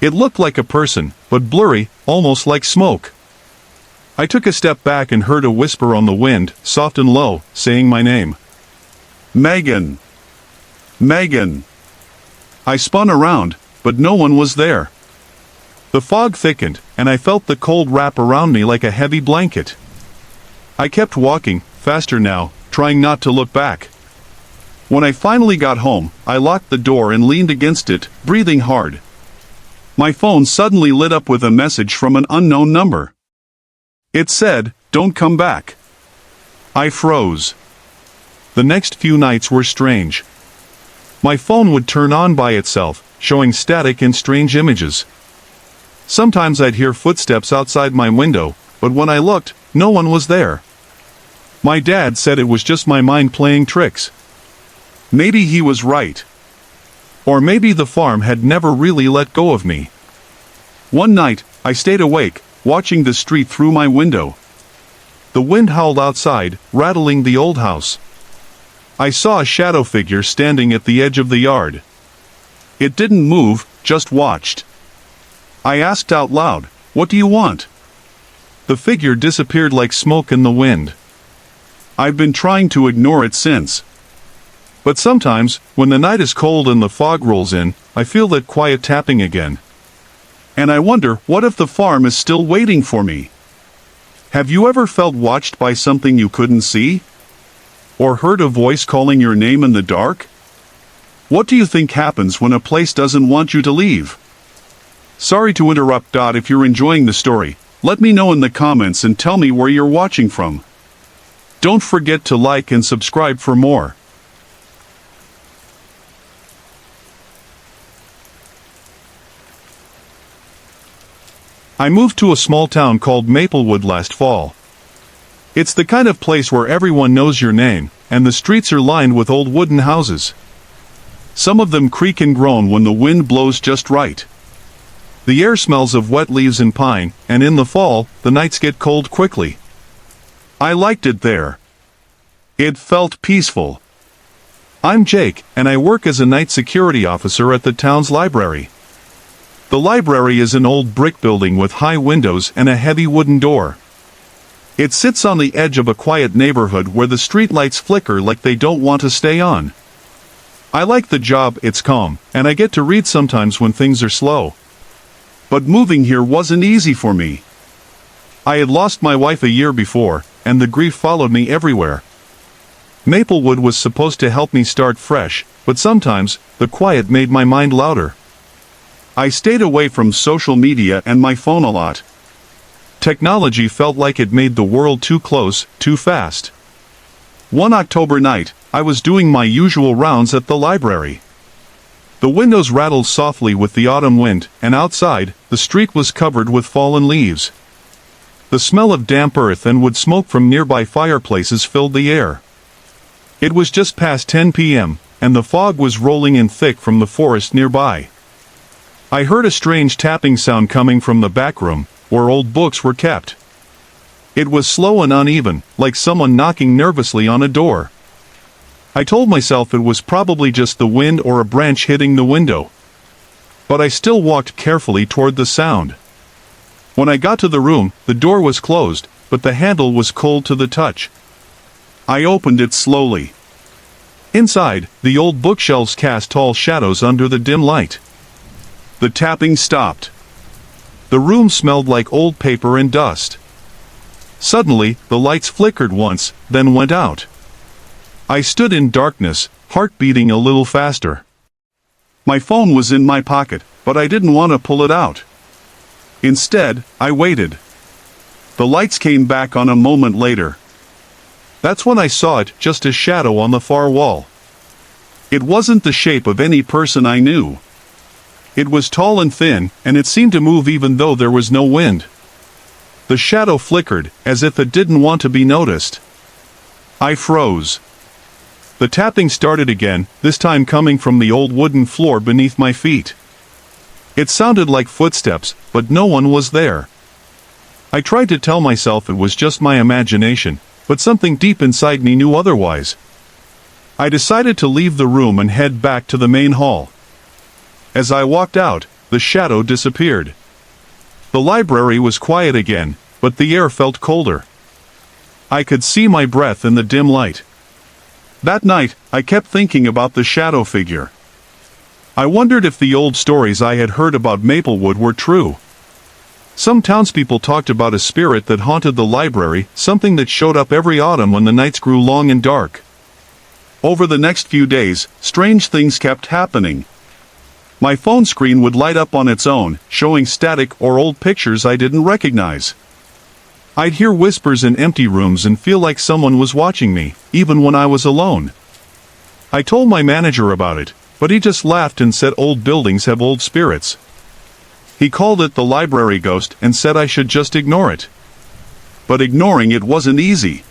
It looked like a person, but blurry, almost like smoke. I took a step back and heard a whisper on the wind, soft and low, saying my name. Megan! Megan! I spun around, but no one was there. The fog thickened, and I felt the cold wrap around me like a heavy blanket. I kept walking, faster now, trying not to look back. When I finally got home, I locked the door and leaned against it, breathing hard. My phone suddenly lit up with a message from an unknown number. It said, "Don't come back." I froze. The next few nights were strange. My phone would turn on by itself, showing static and strange images. Sometimes I'd hear footsteps outside my window, but when I looked, no one was there. My dad said it was just my mind playing tricks. Maybe he was right. Or maybe the farm had never really let go of me. One night, I stayed awake, watching the street through my window. The wind howled outside, rattling the old house. I saw a shadow figure standing at the edge of the yard. It didn't move, just watched. I asked out loud, "What do you want?" The figure disappeared like smoke in the wind. I've been trying to ignore it since. But sometimes, when the night is cold and the fog rolls in, I feel that quiet tapping again. And I wonder, what if the farm is still waiting for me? Have you ever felt watched by something you couldn't see? Or heard a voice calling your name in the dark? What do you think happens when a place doesn't want you to leave? Sorry to interrupt. If you're enjoying the story, let me know in the comments and tell me where you're watching from. Don't forget to like and subscribe for more. I moved to a small town called Maplewood last fall. It's the kind of place where everyone knows your name, and the streets are lined with old wooden houses. Some of them creak and groan when the wind blows just right. The air smells of wet leaves and pine, and in the fall, the nights get cold quickly. I liked it there. It felt peaceful. I'm Jake, and I work as a night security officer at the town's library. The library is an old brick building with high windows and a heavy wooden door. It sits on the edge of a quiet neighborhood where the streetlights flicker like they don't want to stay on. I like the job, it's calm, and I get to read sometimes when things are slow. But moving here wasn't easy for me. I had lost my wife a year before, and the grief followed me everywhere. Maplewood was supposed to help me start fresh, but sometimes, the quiet made my mind louder. I stayed away from social media and my phone a lot. Technology felt like it made the world too close, too fast. One October night, I was doing my usual rounds at the library. The windows rattled softly with the autumn wind, and outside, the street was covered with fallen leaves. The smell of damp earth and wood smoke from nearby fireplaces filled the air. It was just past 10 p.m., and the fog was rolling in thick from the forest nearby. I heard a strange tapping sound coming from the back room, where old books were kept. It was slow and uneven, like someone knocking nervously on a door. I told myself it was probably just the wind or a branch hitting the window. But I still walked carefully toward the sound. When I got to the room, the door was closed, but the handle was cold to the touch. I opened it slowly. Inside, the old bookshelves cast tall shadows under the dim light. The tapping stopped. The room smelled like old paper and dust. Suddenly, the lights flickered once, then went out. I stood in darkness, heart beating a little faster. My phone was in my pocket, but I didn't want to pull it out. Instead, I waited. The lights came back on a moment later. That's when I saw it, just a shadow on the far wall. It wasn't the shape of any person I knew. It was tall and thin, and it seemed to move even though there was no wind. The shadow flickered, as if it didn't want to be noticed. I froze. The tapping started again, this time coming from the old wooden floor beneath my feet. It sounded like footsteps, but no one was there. I tried to tell myself it was just my imagination, but something deep inside me knew otherwise. I decided to leave the room and head back to the main hall. As I walked out, the shadow disappeared. The library was quiet again, but the air felt colder. I could see my breath in the dim light. That night, I kept thinking about the shadow figure. I wondered if the old stories I had heard about Maplewood were true. Some townspeople talked about a spirit that haunted the library, something that showed up every autumn when the nights grew long and dark. Over the next few days, strange things kept happening. My phone screen would light up on its own, showing static or old pictures I didn't recognize. I'd hear whispers in empty rooms and feel like someone was watching me, even when I was alone. I told my manager about it, but he just laughed and said old buildings have old spirits. He called it the library ghost and said I should just ignore it. But ignoring it wasn't easy.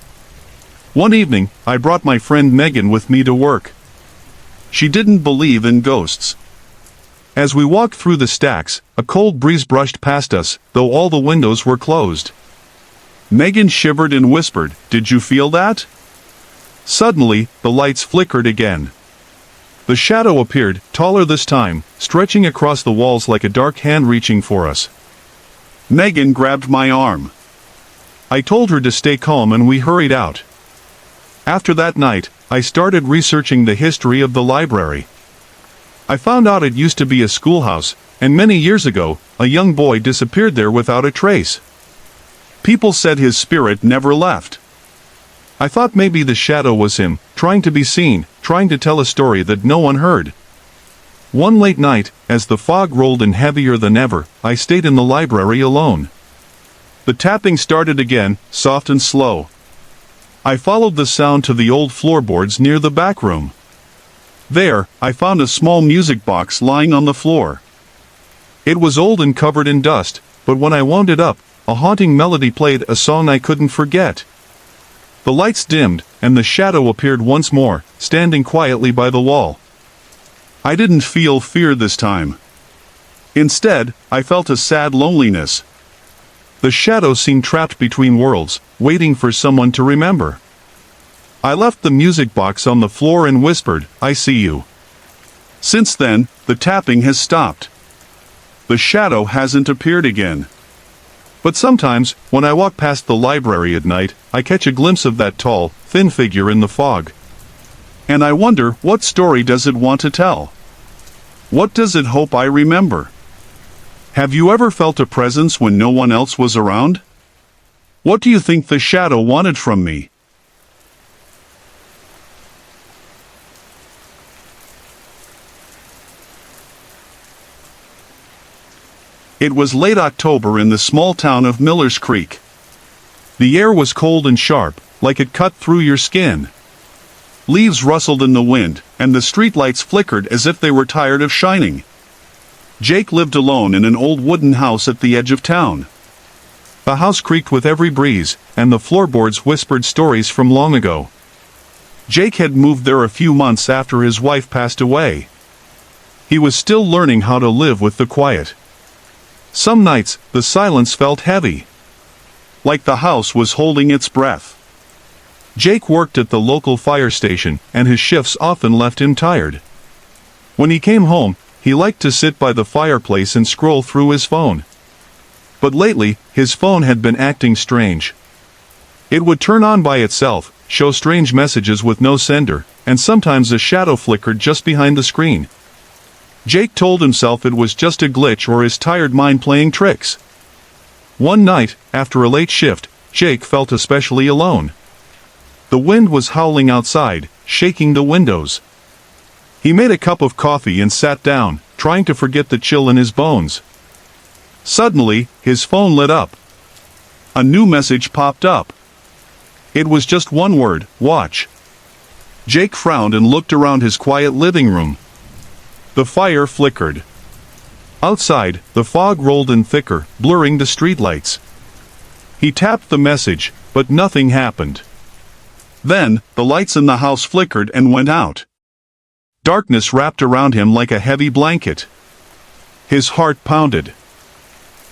One evening, I brought my friend Megan with me to work. She didn't believe in ghosts. As we walked through the stacks, a cold breeze brushed past us, though all the windows were closed. Megan shivered and whispered, "Did you feel that?" Suddenly, the lights flickered again. The shadow appeared, taller this time, stretching across the walls like a dark hand reaching for us. Megan grabbed my arm. I told her to stay calm and we hurried out. After that night, I started researching the history of the library. I found out it used to be a schoolhouse, and many years ago, a young boy disappeared there without a trace. People said his spirit never left. I thought maybe the shadow was him, trying to be seen, trying to tell a story that no one heard. One late night, as the fog rolled in heavier than ever, I stayed in the library alone. The tapping started again, soft and slow. I followed the sound to the old floorboards near the back room. There, I found a small music box lying on the floor. It was old and covered in dust, but when I wound it up, a haunting melody played, a song I couldn't forget. The lights dimmed, and the shadow appeared once more, standing quietly by the wall. I didn't feel fear this time. Instead, I felt a sad loneliness. The shadow seemed trapped between worlds, waiting for someone to remember. I left the music box on the floor and whispered, "I see you." Since then, the tapping has stopped. The shadow hasn't appeared again. But sometimes, when I walk past the library at night, I catch a glimpse of that tall, thin figure in the fog. And I wonder, what story does it want to tell? What does it hope I remember? Have you ever felt a presence when no one else was around? What do you think the shadow wanted from me? It was late October in the small town of Miller's Creek. The air was cold and sharp, like it cut through your skin. Leaves rustled in the wind, and the streetlights flickered as if they were tired of shining. Jake lived alone in an old wooden house at the edge of town. The house creaked with every breeze, and the floorboards whispered stories from long ago. Jake had moved there a few months after his wife passed away. He was still learning how to live with the quiet. Some nights, the silence felt heavy. Like the house was holding its breath. Jake worked at the local fire station, and his shifts often left him tired. When he came home, he liked to sit by the fireplace and scroll through his phone. But lately, his phone had been acting strange. It would turn on by itself, show strange messages with no sender, and sometimes a shadow flickered just behind the screen. Jake told himself it was just a glitch or his tired mind playing tricks. One night, after a late shift, Jake felt especially alone. The wind was howling outside, shaking the windows. He made a cup of coffee and sat down, trying to forget the chill in his bones. Suddenly, his phone lit up. A new message popped up. It was just one word, "Watch." Jake frowned and looked around his quiet living room. The fire flickered. Outside, the fog rolled in thicker, blurring the streetlights. He tapped the message, but nothing happened. Then, the lights in the house flickered and went out. Darkness wrapped around him like a heavy blanket. His heart pounded.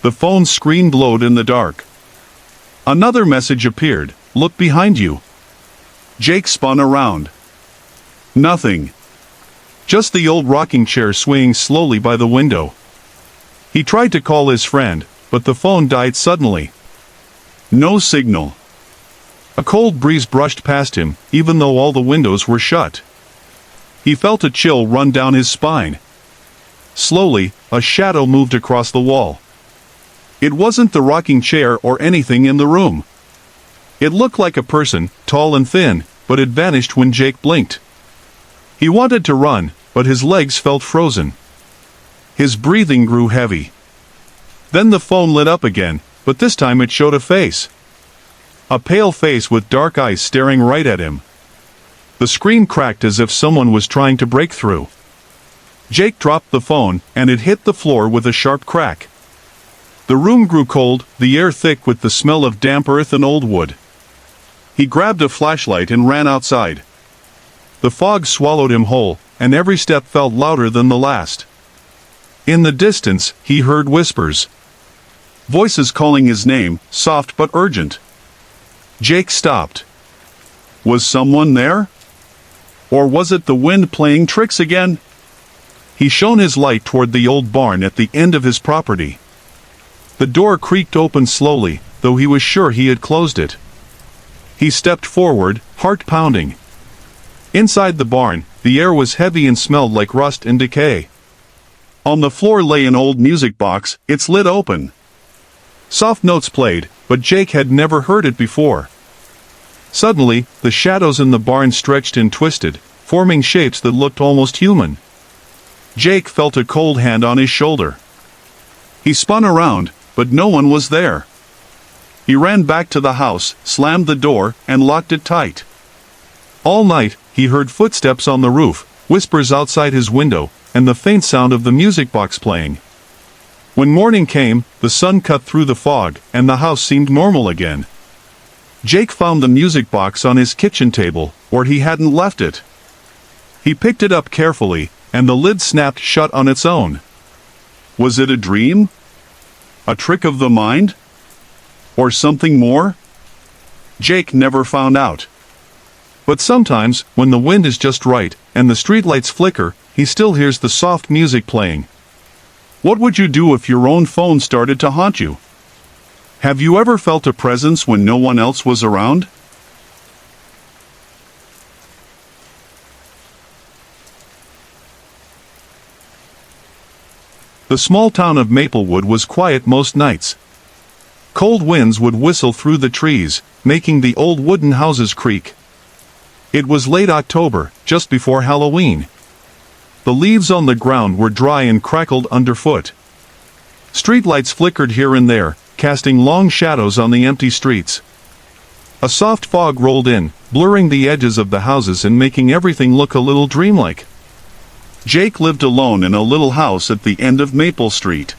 The phone screen glowed in the dark. Another message appeared, "Look behind you." Jake spun around. Nothing. Just the old rocking chair swaying slowly by the window. He tried to call his friend, but the phone died suddenly. No signal. A cold breeze brushed past him, even though all the windows were shut. He felt a chill run down his spine. Slowly, a shadow moved across the wall. It wasn't the rocking chair or anything in the room. It looked like a person, tall and thin, but it vanished when Jake blinked. He wanted to run, but his legs felt frozen. His breathing grew heavy. Then the phone lit up again, but this time it showed a face. A pale face with dark eyes staring right at him. The screen cracked as if someone was trying to break through. Jake dropped the phone, and it hit the floor with a sharp crack. The room grew cold, the air thick with the smell of damp earth and old wood. He grabbed a flashlight and ran outside. The fog swallowed him whole, and every step felt louder than the last. In the distance, he heard whispers. Voices calling his name, soft but urgent. Jake stopped. Was someone there? Or was it the wind playing tricks again? He shone his light toward the old barn at the end of his property. The door creaked open slowly, though he was sure he had closed it. He stepped forward, heart pounding. Inside the barn, the air was heavy and smelled like rust and decay. On the floor lay an old music box, its lid open. Soft notes played, but Jake had never heard it before. Suddenly, the shadows in the barn stretched and twisted, forming shapes that looked almost human. Jake felt a cold hand on his shoulder. He spun around, but no one was there. He ran back to the house, slammed the door, and locked it tight. All night, he heard footsteps on the roof, whispers outside his window, and the faint sound of the music box playing. When morning came, the sun cut through the fog, and the house seemed normal again. Jake found the music box on his kitchen table, where he hadn't left it. He picked it up carefully, and the lid snapped shut on its own. Was it a dream? A trick of the mind? Or something more? Jake never found out. But sometimes, when the wind is just right, and the streetlights flicker, he still hears the soft music playing. What would you do if your own phone started to haunt you? Have you ever felt a presence when no one else was around? The small town of Maplewood was quiet most nights. Cold winds would whistle through the trees, making the old wooden houses creak. It was late October, just before Halloween. The leaves on the ground were dry and crackled underfoot. Streetlights flickered here and there, casting long shadows on the empty streets. A soft fog rolled in, blurring the edges of the houses and making everything look a little dreamlike. Jake lived alone in a little house at the end of Maple Street.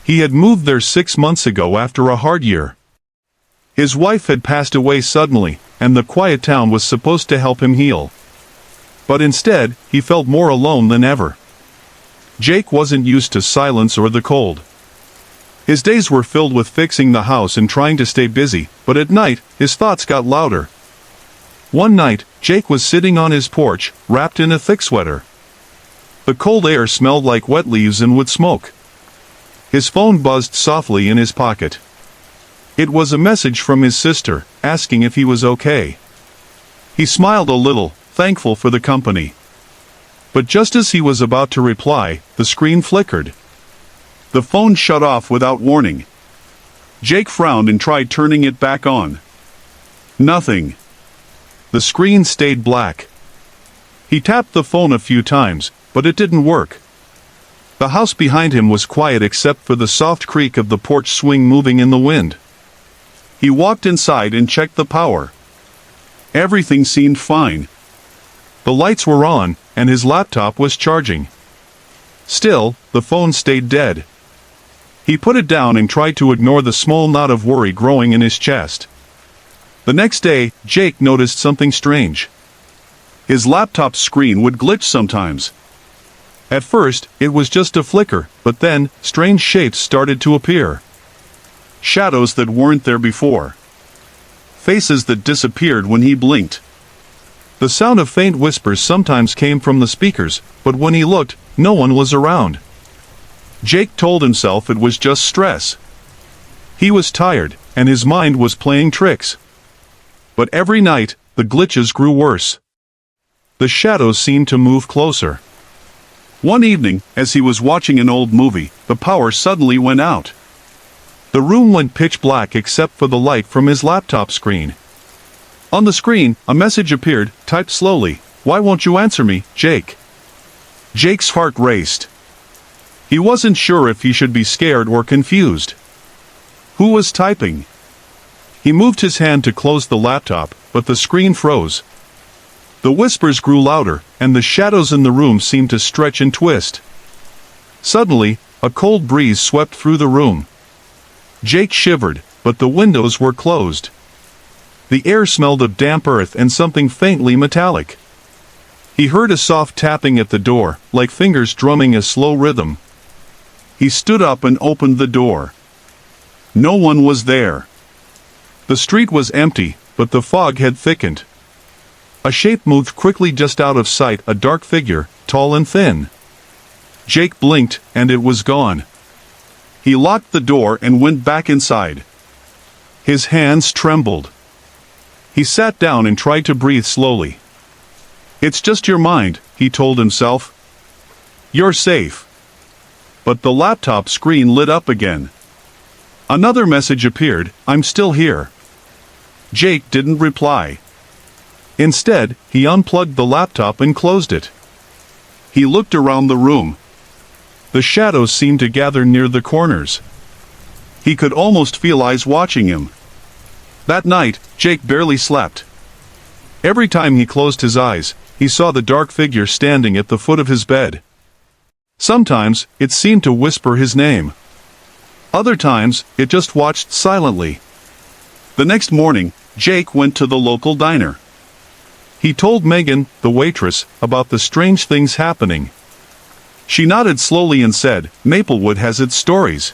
He had moved there 6 months ago after a hard year. His wife had passed away suddenly, and the quiet town was supposed to help him heal. But instead, he felt more alone than ever. Jake wasn't used to silence or the cold. His days were filled with fixing the house and trying to stay busy, but at night, his thoughts got louder. One night, Jake was sitting on his porch, wrapped in a thick sweater. The cold air smelled like wet leaves and wood smoke. His phone buzzed softly in his pocket. It was a message from his sister, asking if he was okay. He smiled a little, thankful for the company. But just as he was about to reply, the screen flickered. The phone shut off without warning. Jake frowned and tried turning it back on. Nothing. The screen stayed black. He tapped the phone a few times, but it didn't work. The house behind him was quiet except for the soft creak of the porch swing moving in the wind. He walked inside and checked the power. Everything seemed fine. The lights were on, and his laptop was charging. Still, the phone stayed dead. He put it down and tried to ignore the small knot of worry growing in his chest. The next day, Jake noticed something strange. His laptop's screen would glitch sometimes. At first, it was just a flicker, but then, strange shapes started to appear. Shadows that weren't there before. Faces that disappeared when he blinked. The sound of faint whispers sometimes came from the speakers, but when he looked, no one was around. Jake told himself it was just stress. He was tired, and his mind was playing tricks. But every night, the glitches grew worse. The shadows seemed to move closer. One evening, as he was watching an old movie, the power suddenly went out. The room went pitch black except for the light from his laptop screen. On the screen, a message appeared, typed slowly, "Why won't you answer me, Jake?" Jake's heart raced. He wasn't sure if he should be scared or confused. Who was typing? He moved his hand to close the laptop, but the screen froze. The whispers grew louder, and the shadows in the room seemed to stretch and twist. Suddenly, a cold breeze swept through the room. Jake shivered, but the windows were closed. The air smelled of damp earth and something faintly metallic. He heard a soft tapping at the door, like fingers drumming a slow rhythm. He stood up and opened the door. No one was there. The street was empty, but the fog had thickened. A shape moved quickly just out of sight, a dark figure, tall and thin. Jake blinked, and it was gone. He locked the door and went back inside. His hands trembled. He sat down and tried to breathe slowly. "It's just your mind," he told himself. "You're safe." But the laptop screen lit up again. Another message appeared, "I'm still here." Jake didn't reply. Instead, he unplugged the laptop and closed it. He looked around the room. The shadows seemed to gather near the corners. He could almost feel eyes watching him. That night, Jake barely slept. Every time he closed his eyes, he saw the dark figure standing at the foot of his bed. Sometimes, it seemed to whisper his name. Other times, it just watched silently. The next morning, Jake went to the local diner. He told Megan, the waitress, about the strange things happening. She nodded slowly and said, "Maplewood has its stories.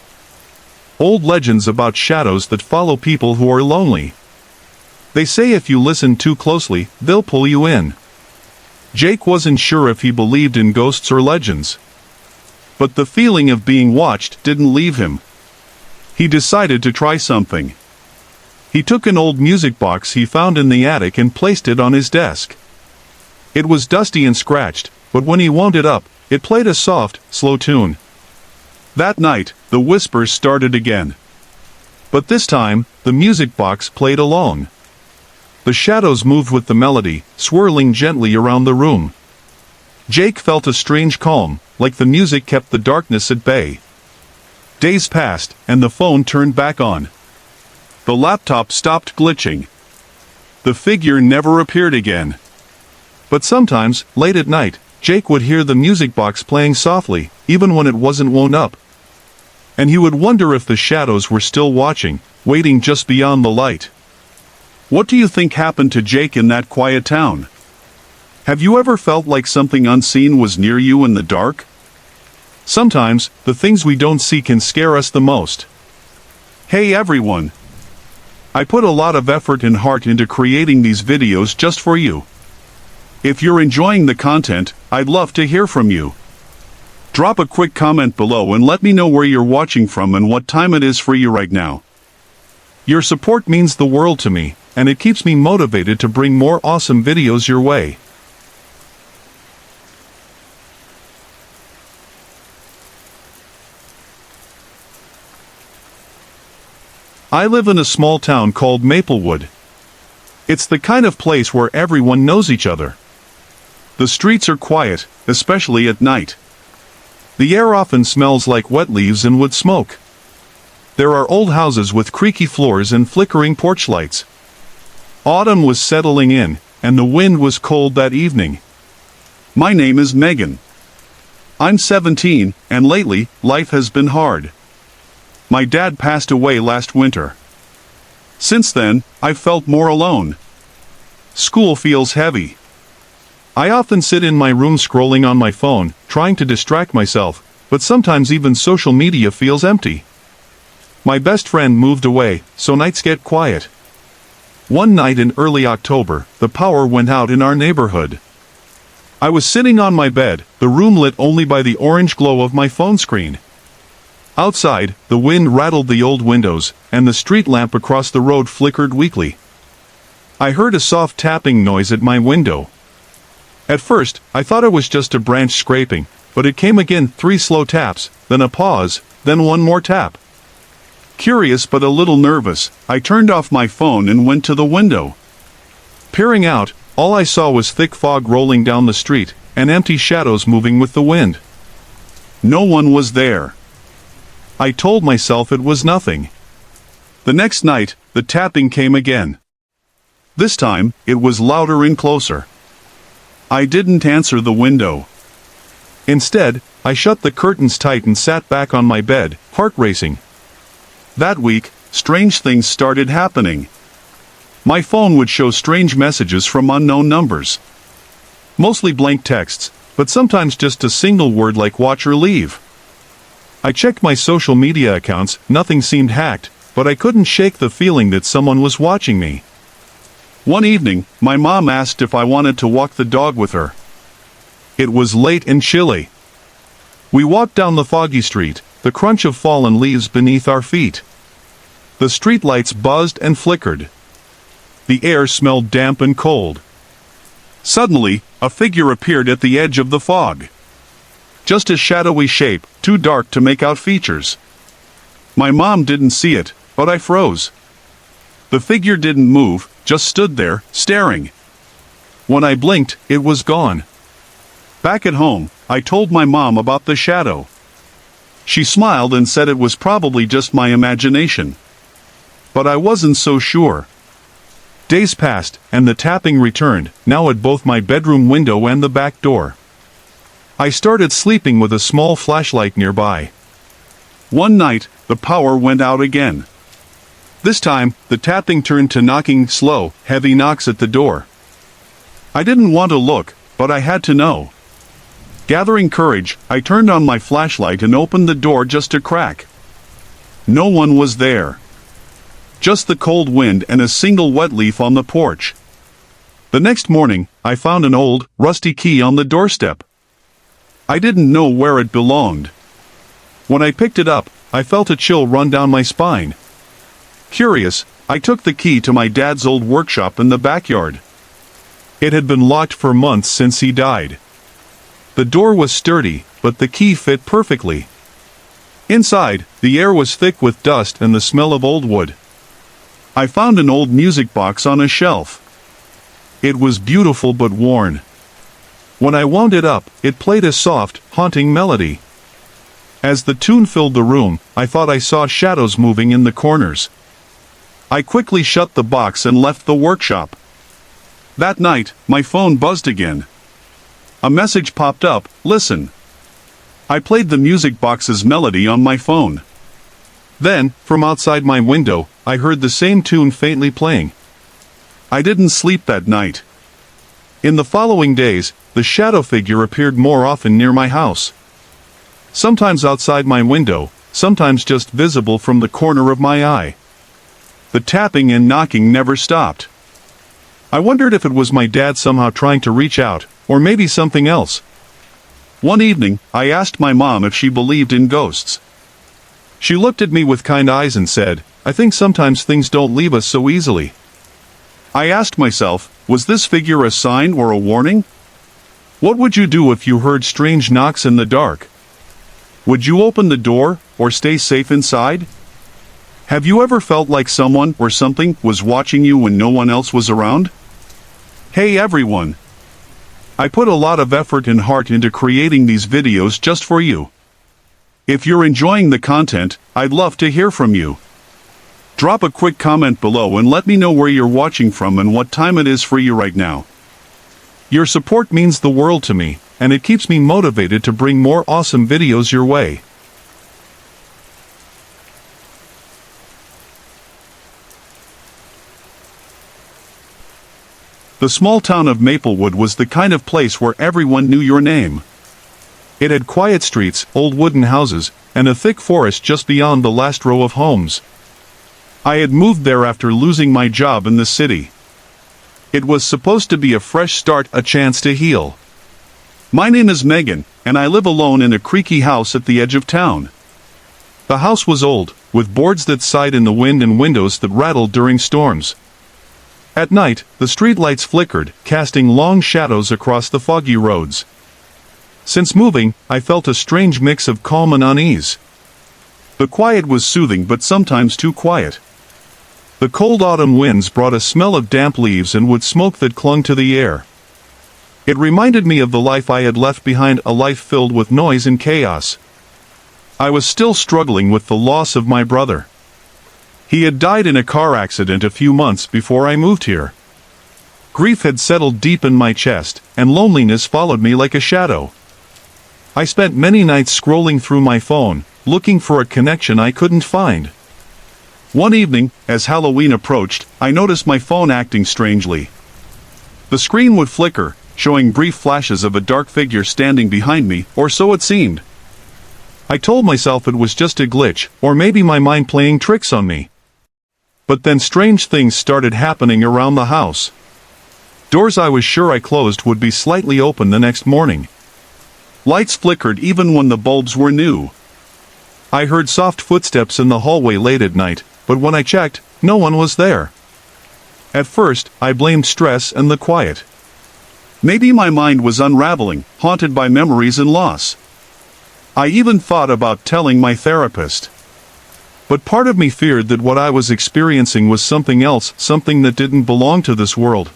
Old legends about shadows that follow people who are lonely. They say if you listen too closely, they'll pull you in." Jake wasn't sure if he believed in ghosts or legends. But the feeling of being watched didn't leave him. He decided to try something. He took an old music box he found in the attic and placed it on his desk. It was dusty and scratched, but when he wound it up, it played a soft, slow tune. That night, the whispers started again. But this time, the music box played along. The shadows moved with the melody, swirling gently around the room. Jake felt a strange calm, like the music kept the darkness at bay. Days passed, and the phone turned back on. The laptop stopped glitching. The figure never appeared again. But sometimes, late at night, Jake would hear the music box playing softly, even when it wasn't wound up. And he would wonder if the shadows were still watching, waiting just beyond the light. What do you think happened to Jake in that quiet town? Have you ever felt like something unseen was near you in the dark? Sometimes, the things we don't see can scare us the most. Hey everyone! I put a lot of effort and heart into creating these videos just for you. If you're enjoying the content, I'd love to hear from you. Drop a quick comment below and let me know where you're watching from and what time it is for you right now. Your support means the world to me, and it keeps me motivated to bring more awesome videos your way. I live in a small town called Maplewood. It's the kind of place where everyone knows each other. The streets are quiet, especially at night. The air often smells like wet leaves and wood smoke. There are old houses with creaky floors and flickering porch lights. Autumn was settling in, and the wind was cold that evening. My name is Megan. I'm 17, and lately, life has been hard. My dad passed away last winter. Since then, I've felt more alone. School feels heavy. I often sit in my room scrolling on my phone, trying to distract myself, but sometimes even social media feels empty. My best friend moved away, so nights get quiet. One night in early October, the power went out in our neighborhood. I was sitting on my bed, the room lit only by the orange glow of my phone screen. Outside, the wind rattled the old windows, and the street lamp across the road flickered weakly. I heard a soft tapping noise at my window. At first, I thought it was just a branch scraping, but it came again, 3 slow taps, then a pause, then one more tap. Curious but a little nervous, I turned off my phone and went to the window. Peering out, all I saw was thick fog rolling down the street, and empty shadows moving with the wind. No one was there. I told myself it was nothing. The next night, the tapping came again. This time, it was louder and closer. I didn't answer the window. Instead, I shut the curtains tight and sat back on my bed, heart racing. That week, strange things started happening. My phone would show strange messages from unknown numbers. Mostly blank texts, but sometimes just a single word like watch or leave. I checked my social media accounts, nothing seemed hacked, but I couldn't shake the feeling that someone was watching me. One evening, my mom asked if I wanted to walk the dog with her. It was late and chilly. We walked down the foggy street, the crunch of fallen leaves beneath our feet. The streetlights buzzed and flickered. The air smelled damp and cold. Suddenly, a figure appeared at the edge of the fog. Just a shadowy shape, too dark to make out features. My mom didn't see it, but I froze. The figure didn't move, just stood there, staring. When I blinked, it was gone. Back at home, I told my mom about the shadow. She smiled and said it was probably just my imagination. But I wasn't so sure. Days passed, and the tapping returned, now at both my bedroom window and the back door. I started sleeping with a small flashlight nearby. One night, the power went out again. This time, the tapping turned to knocking, slow, heavy knocks at the door. I didn't want to look, but I had to know. Gathering courage, I turned on my flashlight and opened the door just a crack. No one was there. Just the cold wind and a single wet leaf on the porch. The next morning, I found an old, rusty key on the doorstep. I didn't know where it belonged. When I picked it up, I felt a chill run down my spine. Curious, I took the key to my dad's old workshop in the backyard. It had been locked for months since he died. The door was sturdy, but the key fit perfectly. Inside, the air was thick with dust and the smell of old wood. I found an old music box on a shelf. It was beautiful but worn. When I wound it up, it played a soft, haunting melody. As the tune filled the room, I thought I saw shadows moving in the corners. I quickly shut the box and left the workshop. That night, my phone buzzed again. A message popped up, "Listen." I played the music box's melody on my phone. Then, from outside my window, I heard the same tune faintly playing. I didn't sleep that night. In the following days, the shadow figure appeared more often near my house. Sometimes outside my window, sometimes just visible from the corner of my eye. The tapping and knocking never stopped. I wondered if it was my dad somehow trying to reach out, or maybe something else. One evening, I asked my mom if she believed in ghosts. She looked at me with kind eyes and said, "I think sometimes things don't leave us so easily." I asked myself, was this figure a sign or a warning? What would you do if you heard strange knocks in the dark? Would you open the door, or stay safe inside? Have you ever felt like someone or something was watching you when no one else was around? Hey everyone! I put a lot of effort and heart into creating these videos just for you. If you're enjoying the content, I'd love to hear from you. Drop a quick comment below and let me know where you're watching from and what time it is for you right now. Your support means the world to me, and it keeps me motivated to bring more awesome videos your way. The small town of Maplewood was the kind of place where everyone knew your name. It had quiet streets, old wooden houses, and a thick forest just beyond the last row of homes. I had moved there after losing my job in the city. It was supposed to be a fresh start, a chance to heal. My name is Megan, and I live alone in a creaky house at the edge of town. The house was old, with boards that sighed in the wind and windows that rattled during storms. At night, the streetlights flickered, casting long shadows across the foggy roads. Since moving, I felt a strange mix of calm and unease. The quiet was soothing but sometimes too quiet. The cold autumn winds brought a smell of damp leaves and wood smoke that clung to the air. It reminded me of the life I had left behind, a life filled with noise and chaos. I was still struggling with the loss of my brother. He had died in a car accident a few months before I moved here. Grief had settled deep in my chest, and loneliness followed me like a shadow. I spent many nights scrolling through my phone, looking for a connection I couldn't find. One evening, as Halloween approached, I noticed my phone acting strangely. The screen would flicker, showing brief flashes of a dark figure standing behind me, or so it seemed. I told myself it was just a glitch, or maybe my mind playing tricks on me. But then strange things started happening around the house. Doors I was sure I closed would be slightly open the next morning. Lights flickered even when the bulbs were new. I heard soft footsteps in the hallway late at night, but when I checked, no one was there. At first, I blamed stress and the quiet. Maybe my mind was unraveling, haunted by memories and loss. I even thought about telling my therapist. But part of me feared that what I was experiencing was something else, something that didn't belong to this world.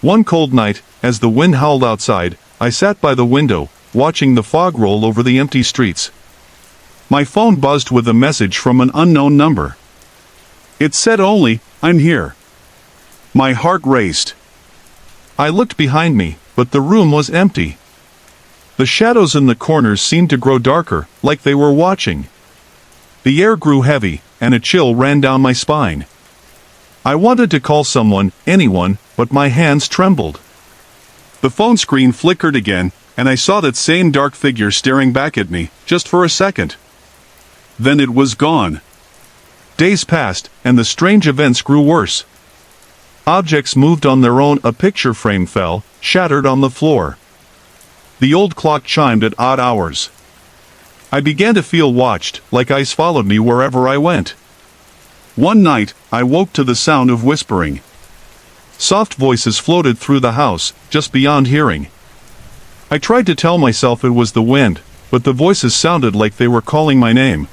One cold night, as the wind howled outside, I sat by the window, watching the fog roll over the empty streets. My phone buzzed with a message from an unknown number. It said only, "I'm here." My heart raced. I looked behind me, but the room was empty. The shadows in the corners seemed to grow darker, like they were watching. The air grew heavy, and a chill ran down my spine. I wanted to call someone, anyone, but my hands trembled. The phone screen flickered again, and I saw that same dark figure staring back at me, just for a second. Then it was gone. Days passed, and the strange events grew worse. Objects moved on their own, a picture frame fell, shattered on the floor. The old clock chimed at odd hours. I began to feel watched, like eyes followed me wherever I went. One night, I woke to the sound of whispering. Soft voices floated through the house, just beyond hearing. I tried to tell myself it was the wind, but the voices sounded like they were calling my name.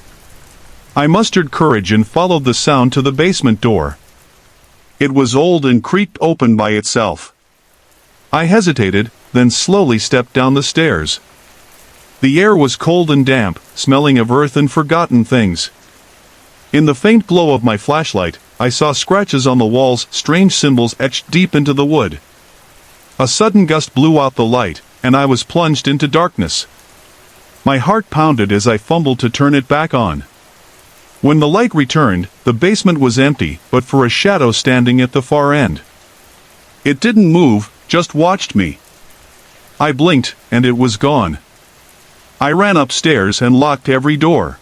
I mustered courage and followed the sound to the basement door. It was old and creaked open by itself. I hesitated, then slowly stepped down the stairs. The air was cold and damp, smelling of earth and forgotten things. In the faint glow of my flashlight, I saw scratches on the walls, strange symbols etched deep into the wood. A sudden gust blew out the light, and I was plunged into darkness. My heart pounded as I fumbled to turn it back on. When the light returned, the basement was empty, but for a shadow standing at the far end. It didn't move, just watched me. I blinked, and it was gone. I ran upstairs and locked every door.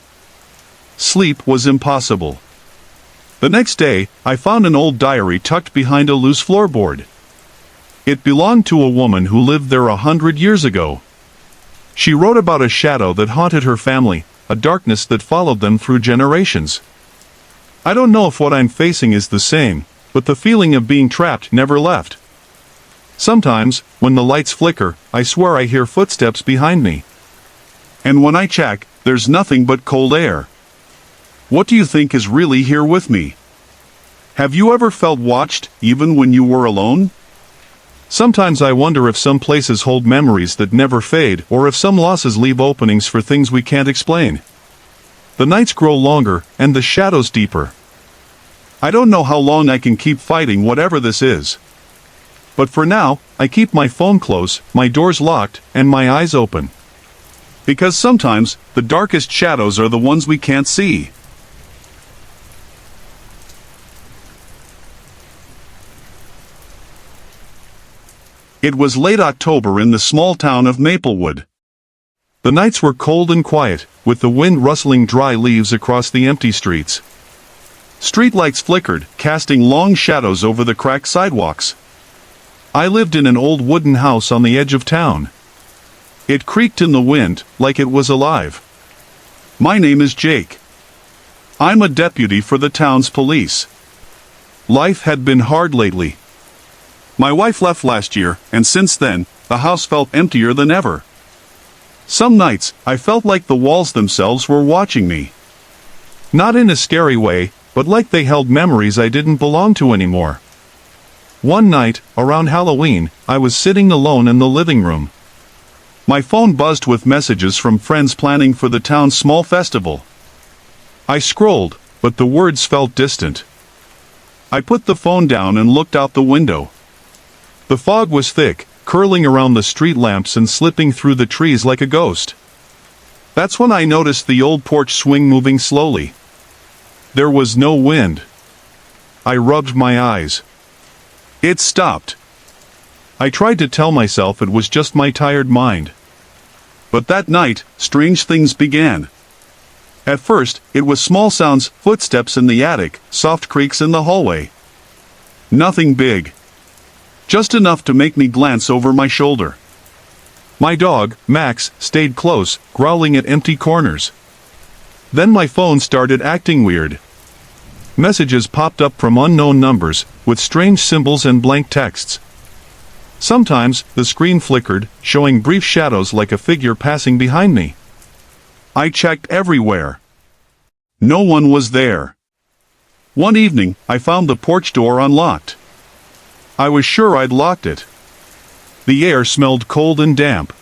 Sleep was impossible. The next day, I found an old diary tucked behind a loose floorboard. It belonged to a woman who lived there 100 years ago. She wrote about a shadow that haunted her family, a darkness that followed them through generations. I don't know if what I'm facing is the same, but the feeling of being trapped never left. Sometimes, when the lights flicker, I swear I hear footsteps behind me. And when I check, there's nothing but cold air. What do you think is really here with me? Have you ever felt watched, even when you were alone? Sometimes I wonder if some places hold memories that never fade, or if some losses leave openings for things we can't explain. The nights grow longer, and the shadows deeper. I don't know how long I can keep fighting whatever this is. But for now, I keep my phone close, my doors locked, and my eyes open. Because sometimes, the darkest shadows are the ones we can't see. It was late October in the small town of Maplewood. The nights were cold and quiet, with the wind rustling dry leaves across the empty streets. Streetlights flickered, casting long shadows over the cracked sidewalks. I lived in an old wooden house on the edge of town. It creaked in the wind, like it was alive. My name is Jake. I'm a deputy for the town's police. Life had been hard lately. My wife left last year, and since then, the house felt emptier than ever. Some nights, I felt like the walls themselves were watching me. Not in a scary way, but like they held memories I didn't belong to anymore. One night, around Halloween, I was sitting alone in the living room. My phone buzzed with messages from friends planning for the town's small festival. I scrolled, but the words felt distant. I put the phone down and looked out the window. The fog was thick, curling around the street lamps and slipping through the trees like a ghost. That's when I noticed the old porch swing moving slowly. There was no wind. I rubbed my eyes. It stopped. I tried to tell myself it was just my tired mind. But that night, strange things began. At first, it was small sounds, footsteps in the attic, soft creaks in the hallway. Nothing big. Just enough to make me glance over my shoulder. My dog, Max, stayed close, growling at empty corners. Then my phone started acting weird. Messages popped up from unknown numbers, with strange symbols and blank texts. Sometimes, the screen flickered, showing brief shadows like a figure passing behind me. I checked everywhere. No one was there. One evening, I found the porch door unlocked. I was sure I'd locked it. The air smelled cold and damp.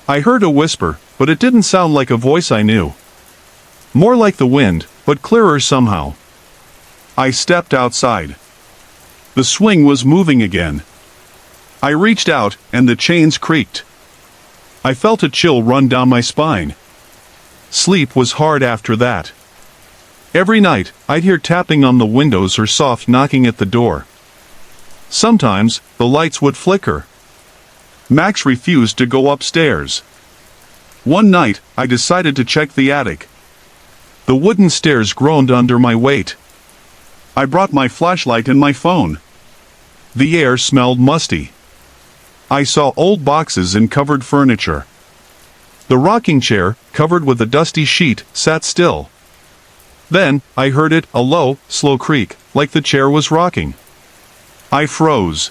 I heard a whisper, but it didn't sound like a voice I knew. More like the wind, but clearer somehow. I stepped outside. The swing was moving again. I reached out, and the chains creaked. I felt a chill run down my spine. Sleep was hard after that. Every night, I'd hear tapping on the windows or soft knocking at the door. Sometimes, the lights would flicker. Max refused to go upstairs. One night, I decided to check the attic. The wooden stairs groaned under my weight. I brought my flashlight and my phone. The air smelled musty. I saw old boxes and covered furniture. The rocking chair, covered with a dusty sheet, sat still. Then, I heard it, a low, slow creak, like the chair was rocking. I froze.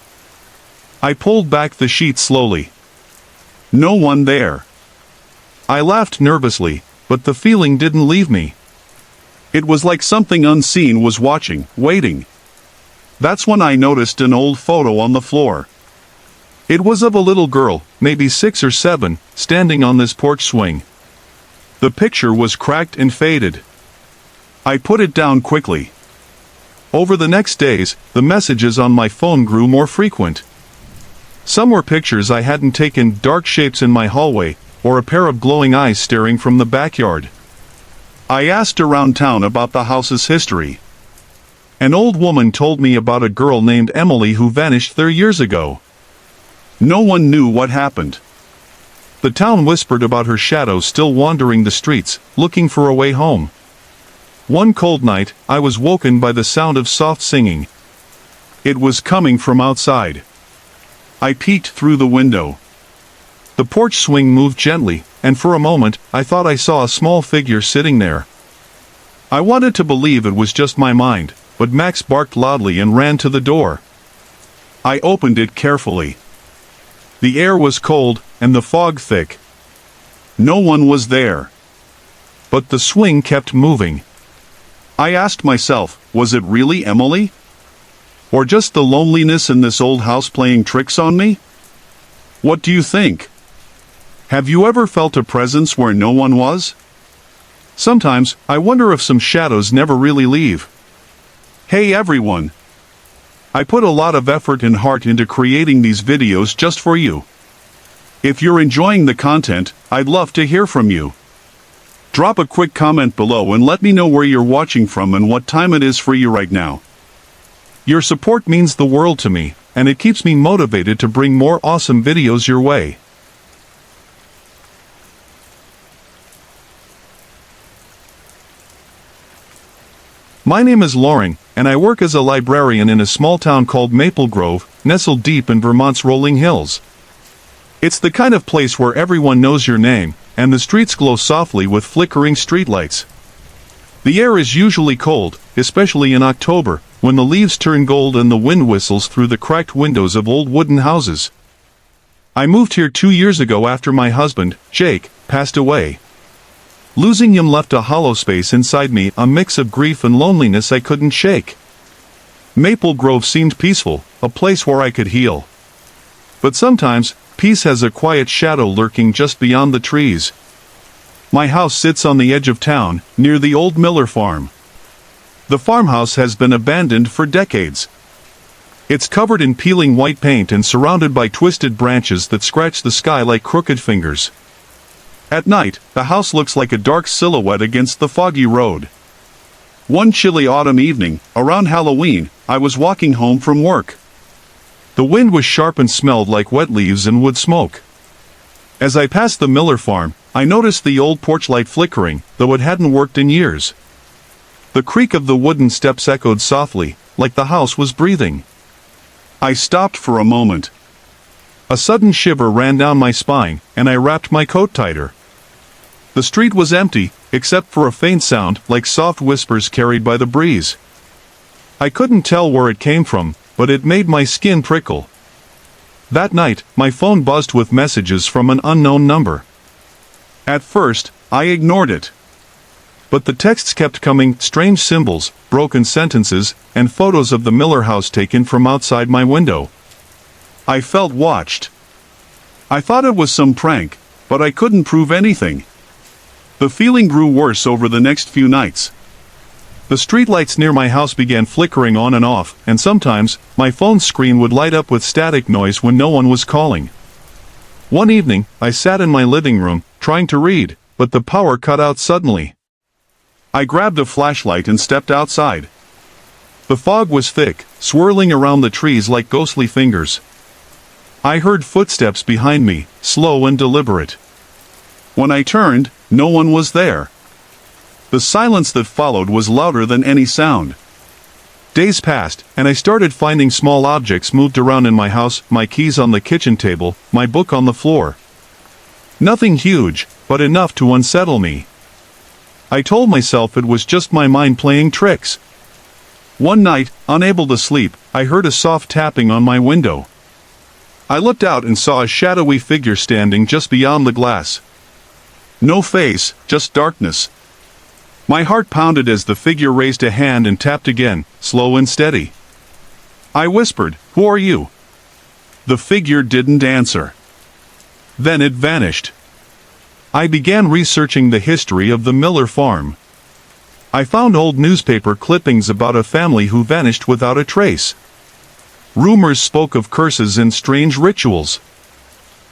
I pulled back the sheet slowly. No one there. I laughed nervously, but the feeling didn't leave me. It was like something unseen was watching, waiting. That's when I noticed an old photo on the floor. It was of a little girl, maybe 6 or 7, standing on this porch swing. The picture was cracked and faded. I put it down quickly. Over the next days, the messages on my phone grew more frequent. Some were pictures I hadn't taken, dark shapes in my hallway, or a pair of glowing eyes staring from the backyard. I asked around town about the house's history. An old woman told me about a girl named Emily who vanished there years ago. No one knew what happened. The town whispered about her shadow still wandering the streets, looking for a way home. One cold night, I was woken by the sound of soft singing. It was coming from outside. I peeked through the window. The porch swing moved gently, and for a moment, I thought I saw a small figure sitting there. I wanted to believe it was just my mind, but Max barked loudly and ran to the door. I opened it carefully. The air was cold, and the fog thick. No one was there. But the swing kept moving. I asked myself, was it really Emily? Or just the loneliness in this old house playing tricks on me? What do you think? Have you ever felt a presence where no one was? Sometimes, I wonder if some shadows never really leave. Hey everyone! I put a lot of effort and heart into creating these videos just for you. If you're enjoying the content, I'd love to hear from you. Drop a quick comment below and let me know where you're watching from and what time it is for you right now. Your support means the world to me, and it keeps me motivated to bring more awesome videos your way. My name is Lauren, and I work as a librarian in a small town called Maple Grove, nestled deep in Vermont's rolling hills. It's the kind of place where everyone knows your name, and the streets glow softly with flickering streetlights. The air is usually cold, especially in October, when the leaves turn gold and the wind whistles through the cracked windows of old wooden houses. I moved here 2 years ago after my husband, Jake, passed away. Losing him left a hollow space inside me, a mix of grief and loneliness I couldn't shake. Maple Grove seemed peaceful, a place where I could heal. But sometimes, peace has a quiet shadow lurking just beyond the trees. My house sits on the edge of town, near the old Miller farm. The farmhouse has been abandoned for decades. It's covered in peeling white paint and surrounded by twisted branches that scratch the sky like crooked fingers. At night, the house looks like a dark silhouette against the foggy road. One chilly autumn evening, around Halloween, I was walking home from work. The wind was sharp and smelled like wet leaves and wood smoke. As I passed the Miller farm, I noticed the old porch light flickering, though it hadn't worked in years. The creak of the wooden steps echoed softly, like the house was breathing. I stopped for a moment. A sudden shiver ran down my spine, and I wrapped my coat tighter. The street was empty, except for a faint sound, like soft whispers carried by the breeze. I couldn't tell where it came from, but it made my skin prickle. That night, my phone buzzed with messages from an unknown number. At first, I ignored it. But the texts kept coming, strange symbols, broken sentences, and photos of the Miller house taken from outside my window. I felt watched. I thought it was some prank, but I couldn't prove anything. The feeling grew worse over the next few nights. The streetlights near my house began flickering on and off, and sometimes, my phone screen would light up with static noise when no one was calling. One evening, I sat in my living room, trying to read, but the power cut out suddenly. I grabbed a flashlight and stepped outside. The fog was thick, swirling around the trees like ghostly fingers. I heard footsteps behind me, slow and deliberate. When I turned, no one was there. The silence that followed was louder than any sound. Days passed, and I started finding small objects moved around in my house, my keys on the kitchen table, my book on the floor. Nothing huge, but enough to unsettle me. I told myself it was just my mind playing tricks. One night, unable to sleep, I heard a soft tapping on my window. I looked out and saw a shadowy figure standing just beyond the glass. No face, just darkness. My heart pounded as the figure raised a hand and tapped again, slow and steady. I whispered, "Who are you?" The figure didn't answer. Then it vanished. I began researching the history of the Miller farm. I found old newspaper clippings about a family who vanished without a trace. Rumors spoke of curses and strange rituals.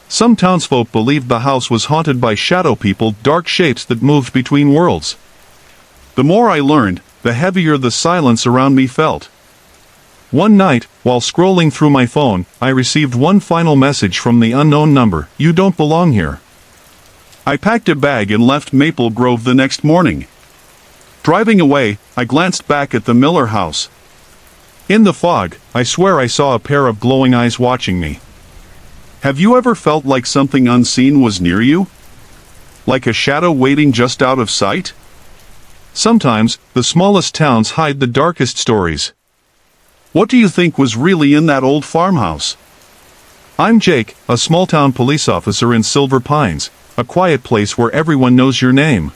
Some townsfolk believed the house was haunted by shadow people, dark shapes that moved between worlds. The more I learned, the heavier the silence around me felt. One night, while scrolling through my phone, I received one final message from the unknown number: "You don't belong here." I packed a bag and left Maple Grove the next morning. Driving away, I glanced back at the Miller house. In the fog, I swear I saw a pair of glowing eyes watching me. Have you ever felt like something unseen was near you? Like a shadow waiting just out of sight? Sometimes, the smallest towns hide the darkest stories. What do you think was really in that old farmhouse? I'm Jake, a small-town police officer in Silver Pines, a quiet place where everyone knows your name.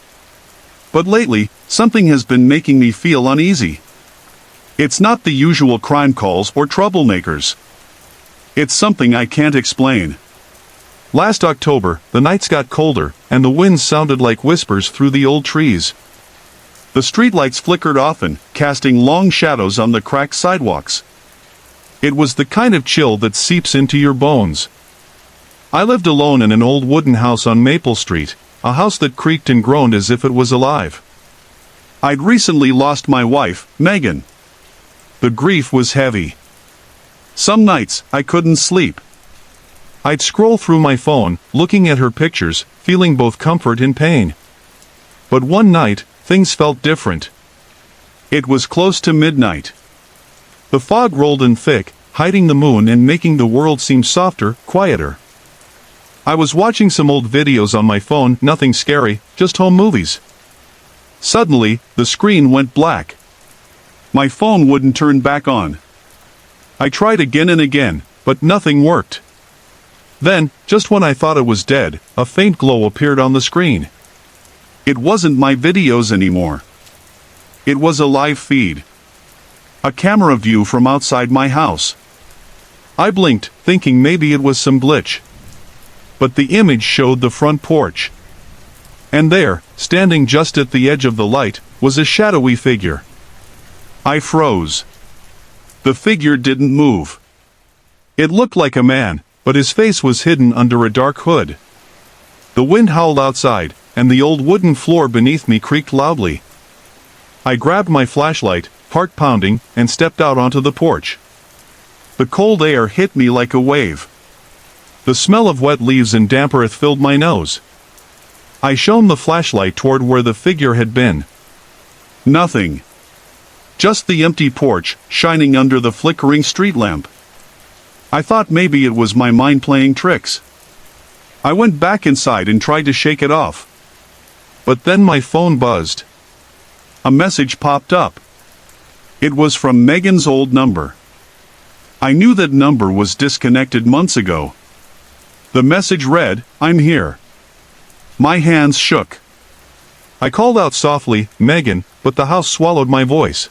But lately, something has been making me feel uneasy. It's not the usual crime calls or troublemakers. It's something I can't explain. Last October, the nights got colder, and the winds sounded like whispers through the old trees. The streetlights flickered often, casting long shadows on the cracked sidewalks. It was the kind of chill that seeps into your bones. I lived alone in an old wooden house on Maple Street, a house that creaked and groaned as if it was alive. I'd recently lost my wife, Megan. The grief was heavy. Some nights, I couldn't sleep. I'd scroll through my phone, looking at her pictures, feeling both comfort and pain. But one night, things felt different. It was close to midnight. The fog rolled in thick, hiding the moon and making the world seem softer, quieter. I was watching some old videos on my phone, nothing scary, just home movies. Suddenly, the screen went black. My phone wouldn't turn back on. I tried again and again, but nothing worked. Then, just when I thought it was dead, a faint glow appeared on the screen. It wasn't my videos anymore. It was a live feed. A camera view from outside my house. I blinked, thinking maybe it was some glitch. But the image showed the front porch. And there, standing just at the edge of the light, was a shadowy figure. I froze. The figure didn't move. It looked like a man, but his face was hidden under a dark hood. The wind howled outside, and the old wooden floor beneath me creaked loudly. I grabbed my flashlight, heart pounding, and stepped out onto the porch. The cold air hit me like a wave. The smell of wet leaves and damp earth filled my nose. I shone the flashlight toward where the figure had been. Nothing. Just the empty porch, shining under the flickering street lamp. I thought maybe it was my mind playing tricks. I went back inside and tried to shake it off. But then my phone buzzed. A message popped up. It was from Megan's old number. I knew that number was disconnected months ago. The message read, "I'm here." My hands shook. I called out softly, "Megan," but the house swallowed my voice.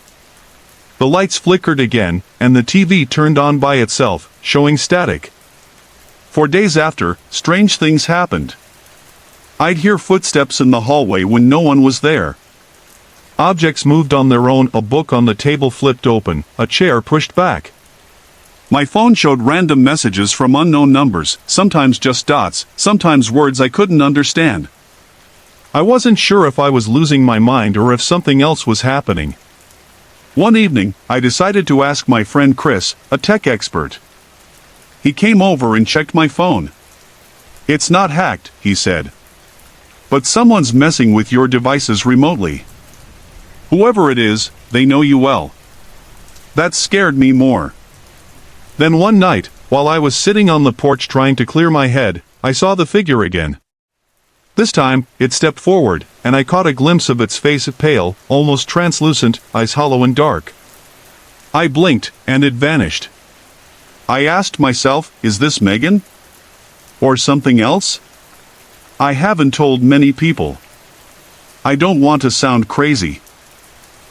The lights flickered again, and the TV turned on by itself, showing static. For days after, strange things happened. I'd hear footsteps in the hallway when no one was there. Objects moved on their own, a book on the table flipped open, a chair pushed back. My phone showed random messages from unknown numbers, sometimes just dots, sometimes words I couldn't understand. I wasn't sure if I was losing my mind or if something else was happening. One evening, I decided to ask my friend Chris, a tech expert. He came over and checked my phone. "It's not hacked," he said. "But someone's messing with your devices remotely. Whoever it is, they know you well." That scared me more. Then one night, while I was sitting on the porch trying to clear my head, I saw the figure again. This time, it stepped forward, and I caught a glimpse of its face, pale, almost translucent, eyes hollow and dark. I blinked, and it vanished. I asked myself, is this Megan? Or something else? I haven't told many people. I don't want to sound crazy.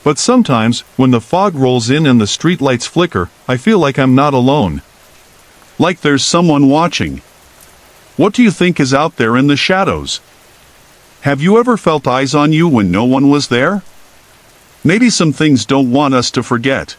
But sometimes, when the fog rolls in and the streetlights flicker, I feel like I'm not alone. Like there's someone watching. What do you think is out there in the shadows? Have you ever felt eyes on you when no one was there? Maybe some things don't want us to forget.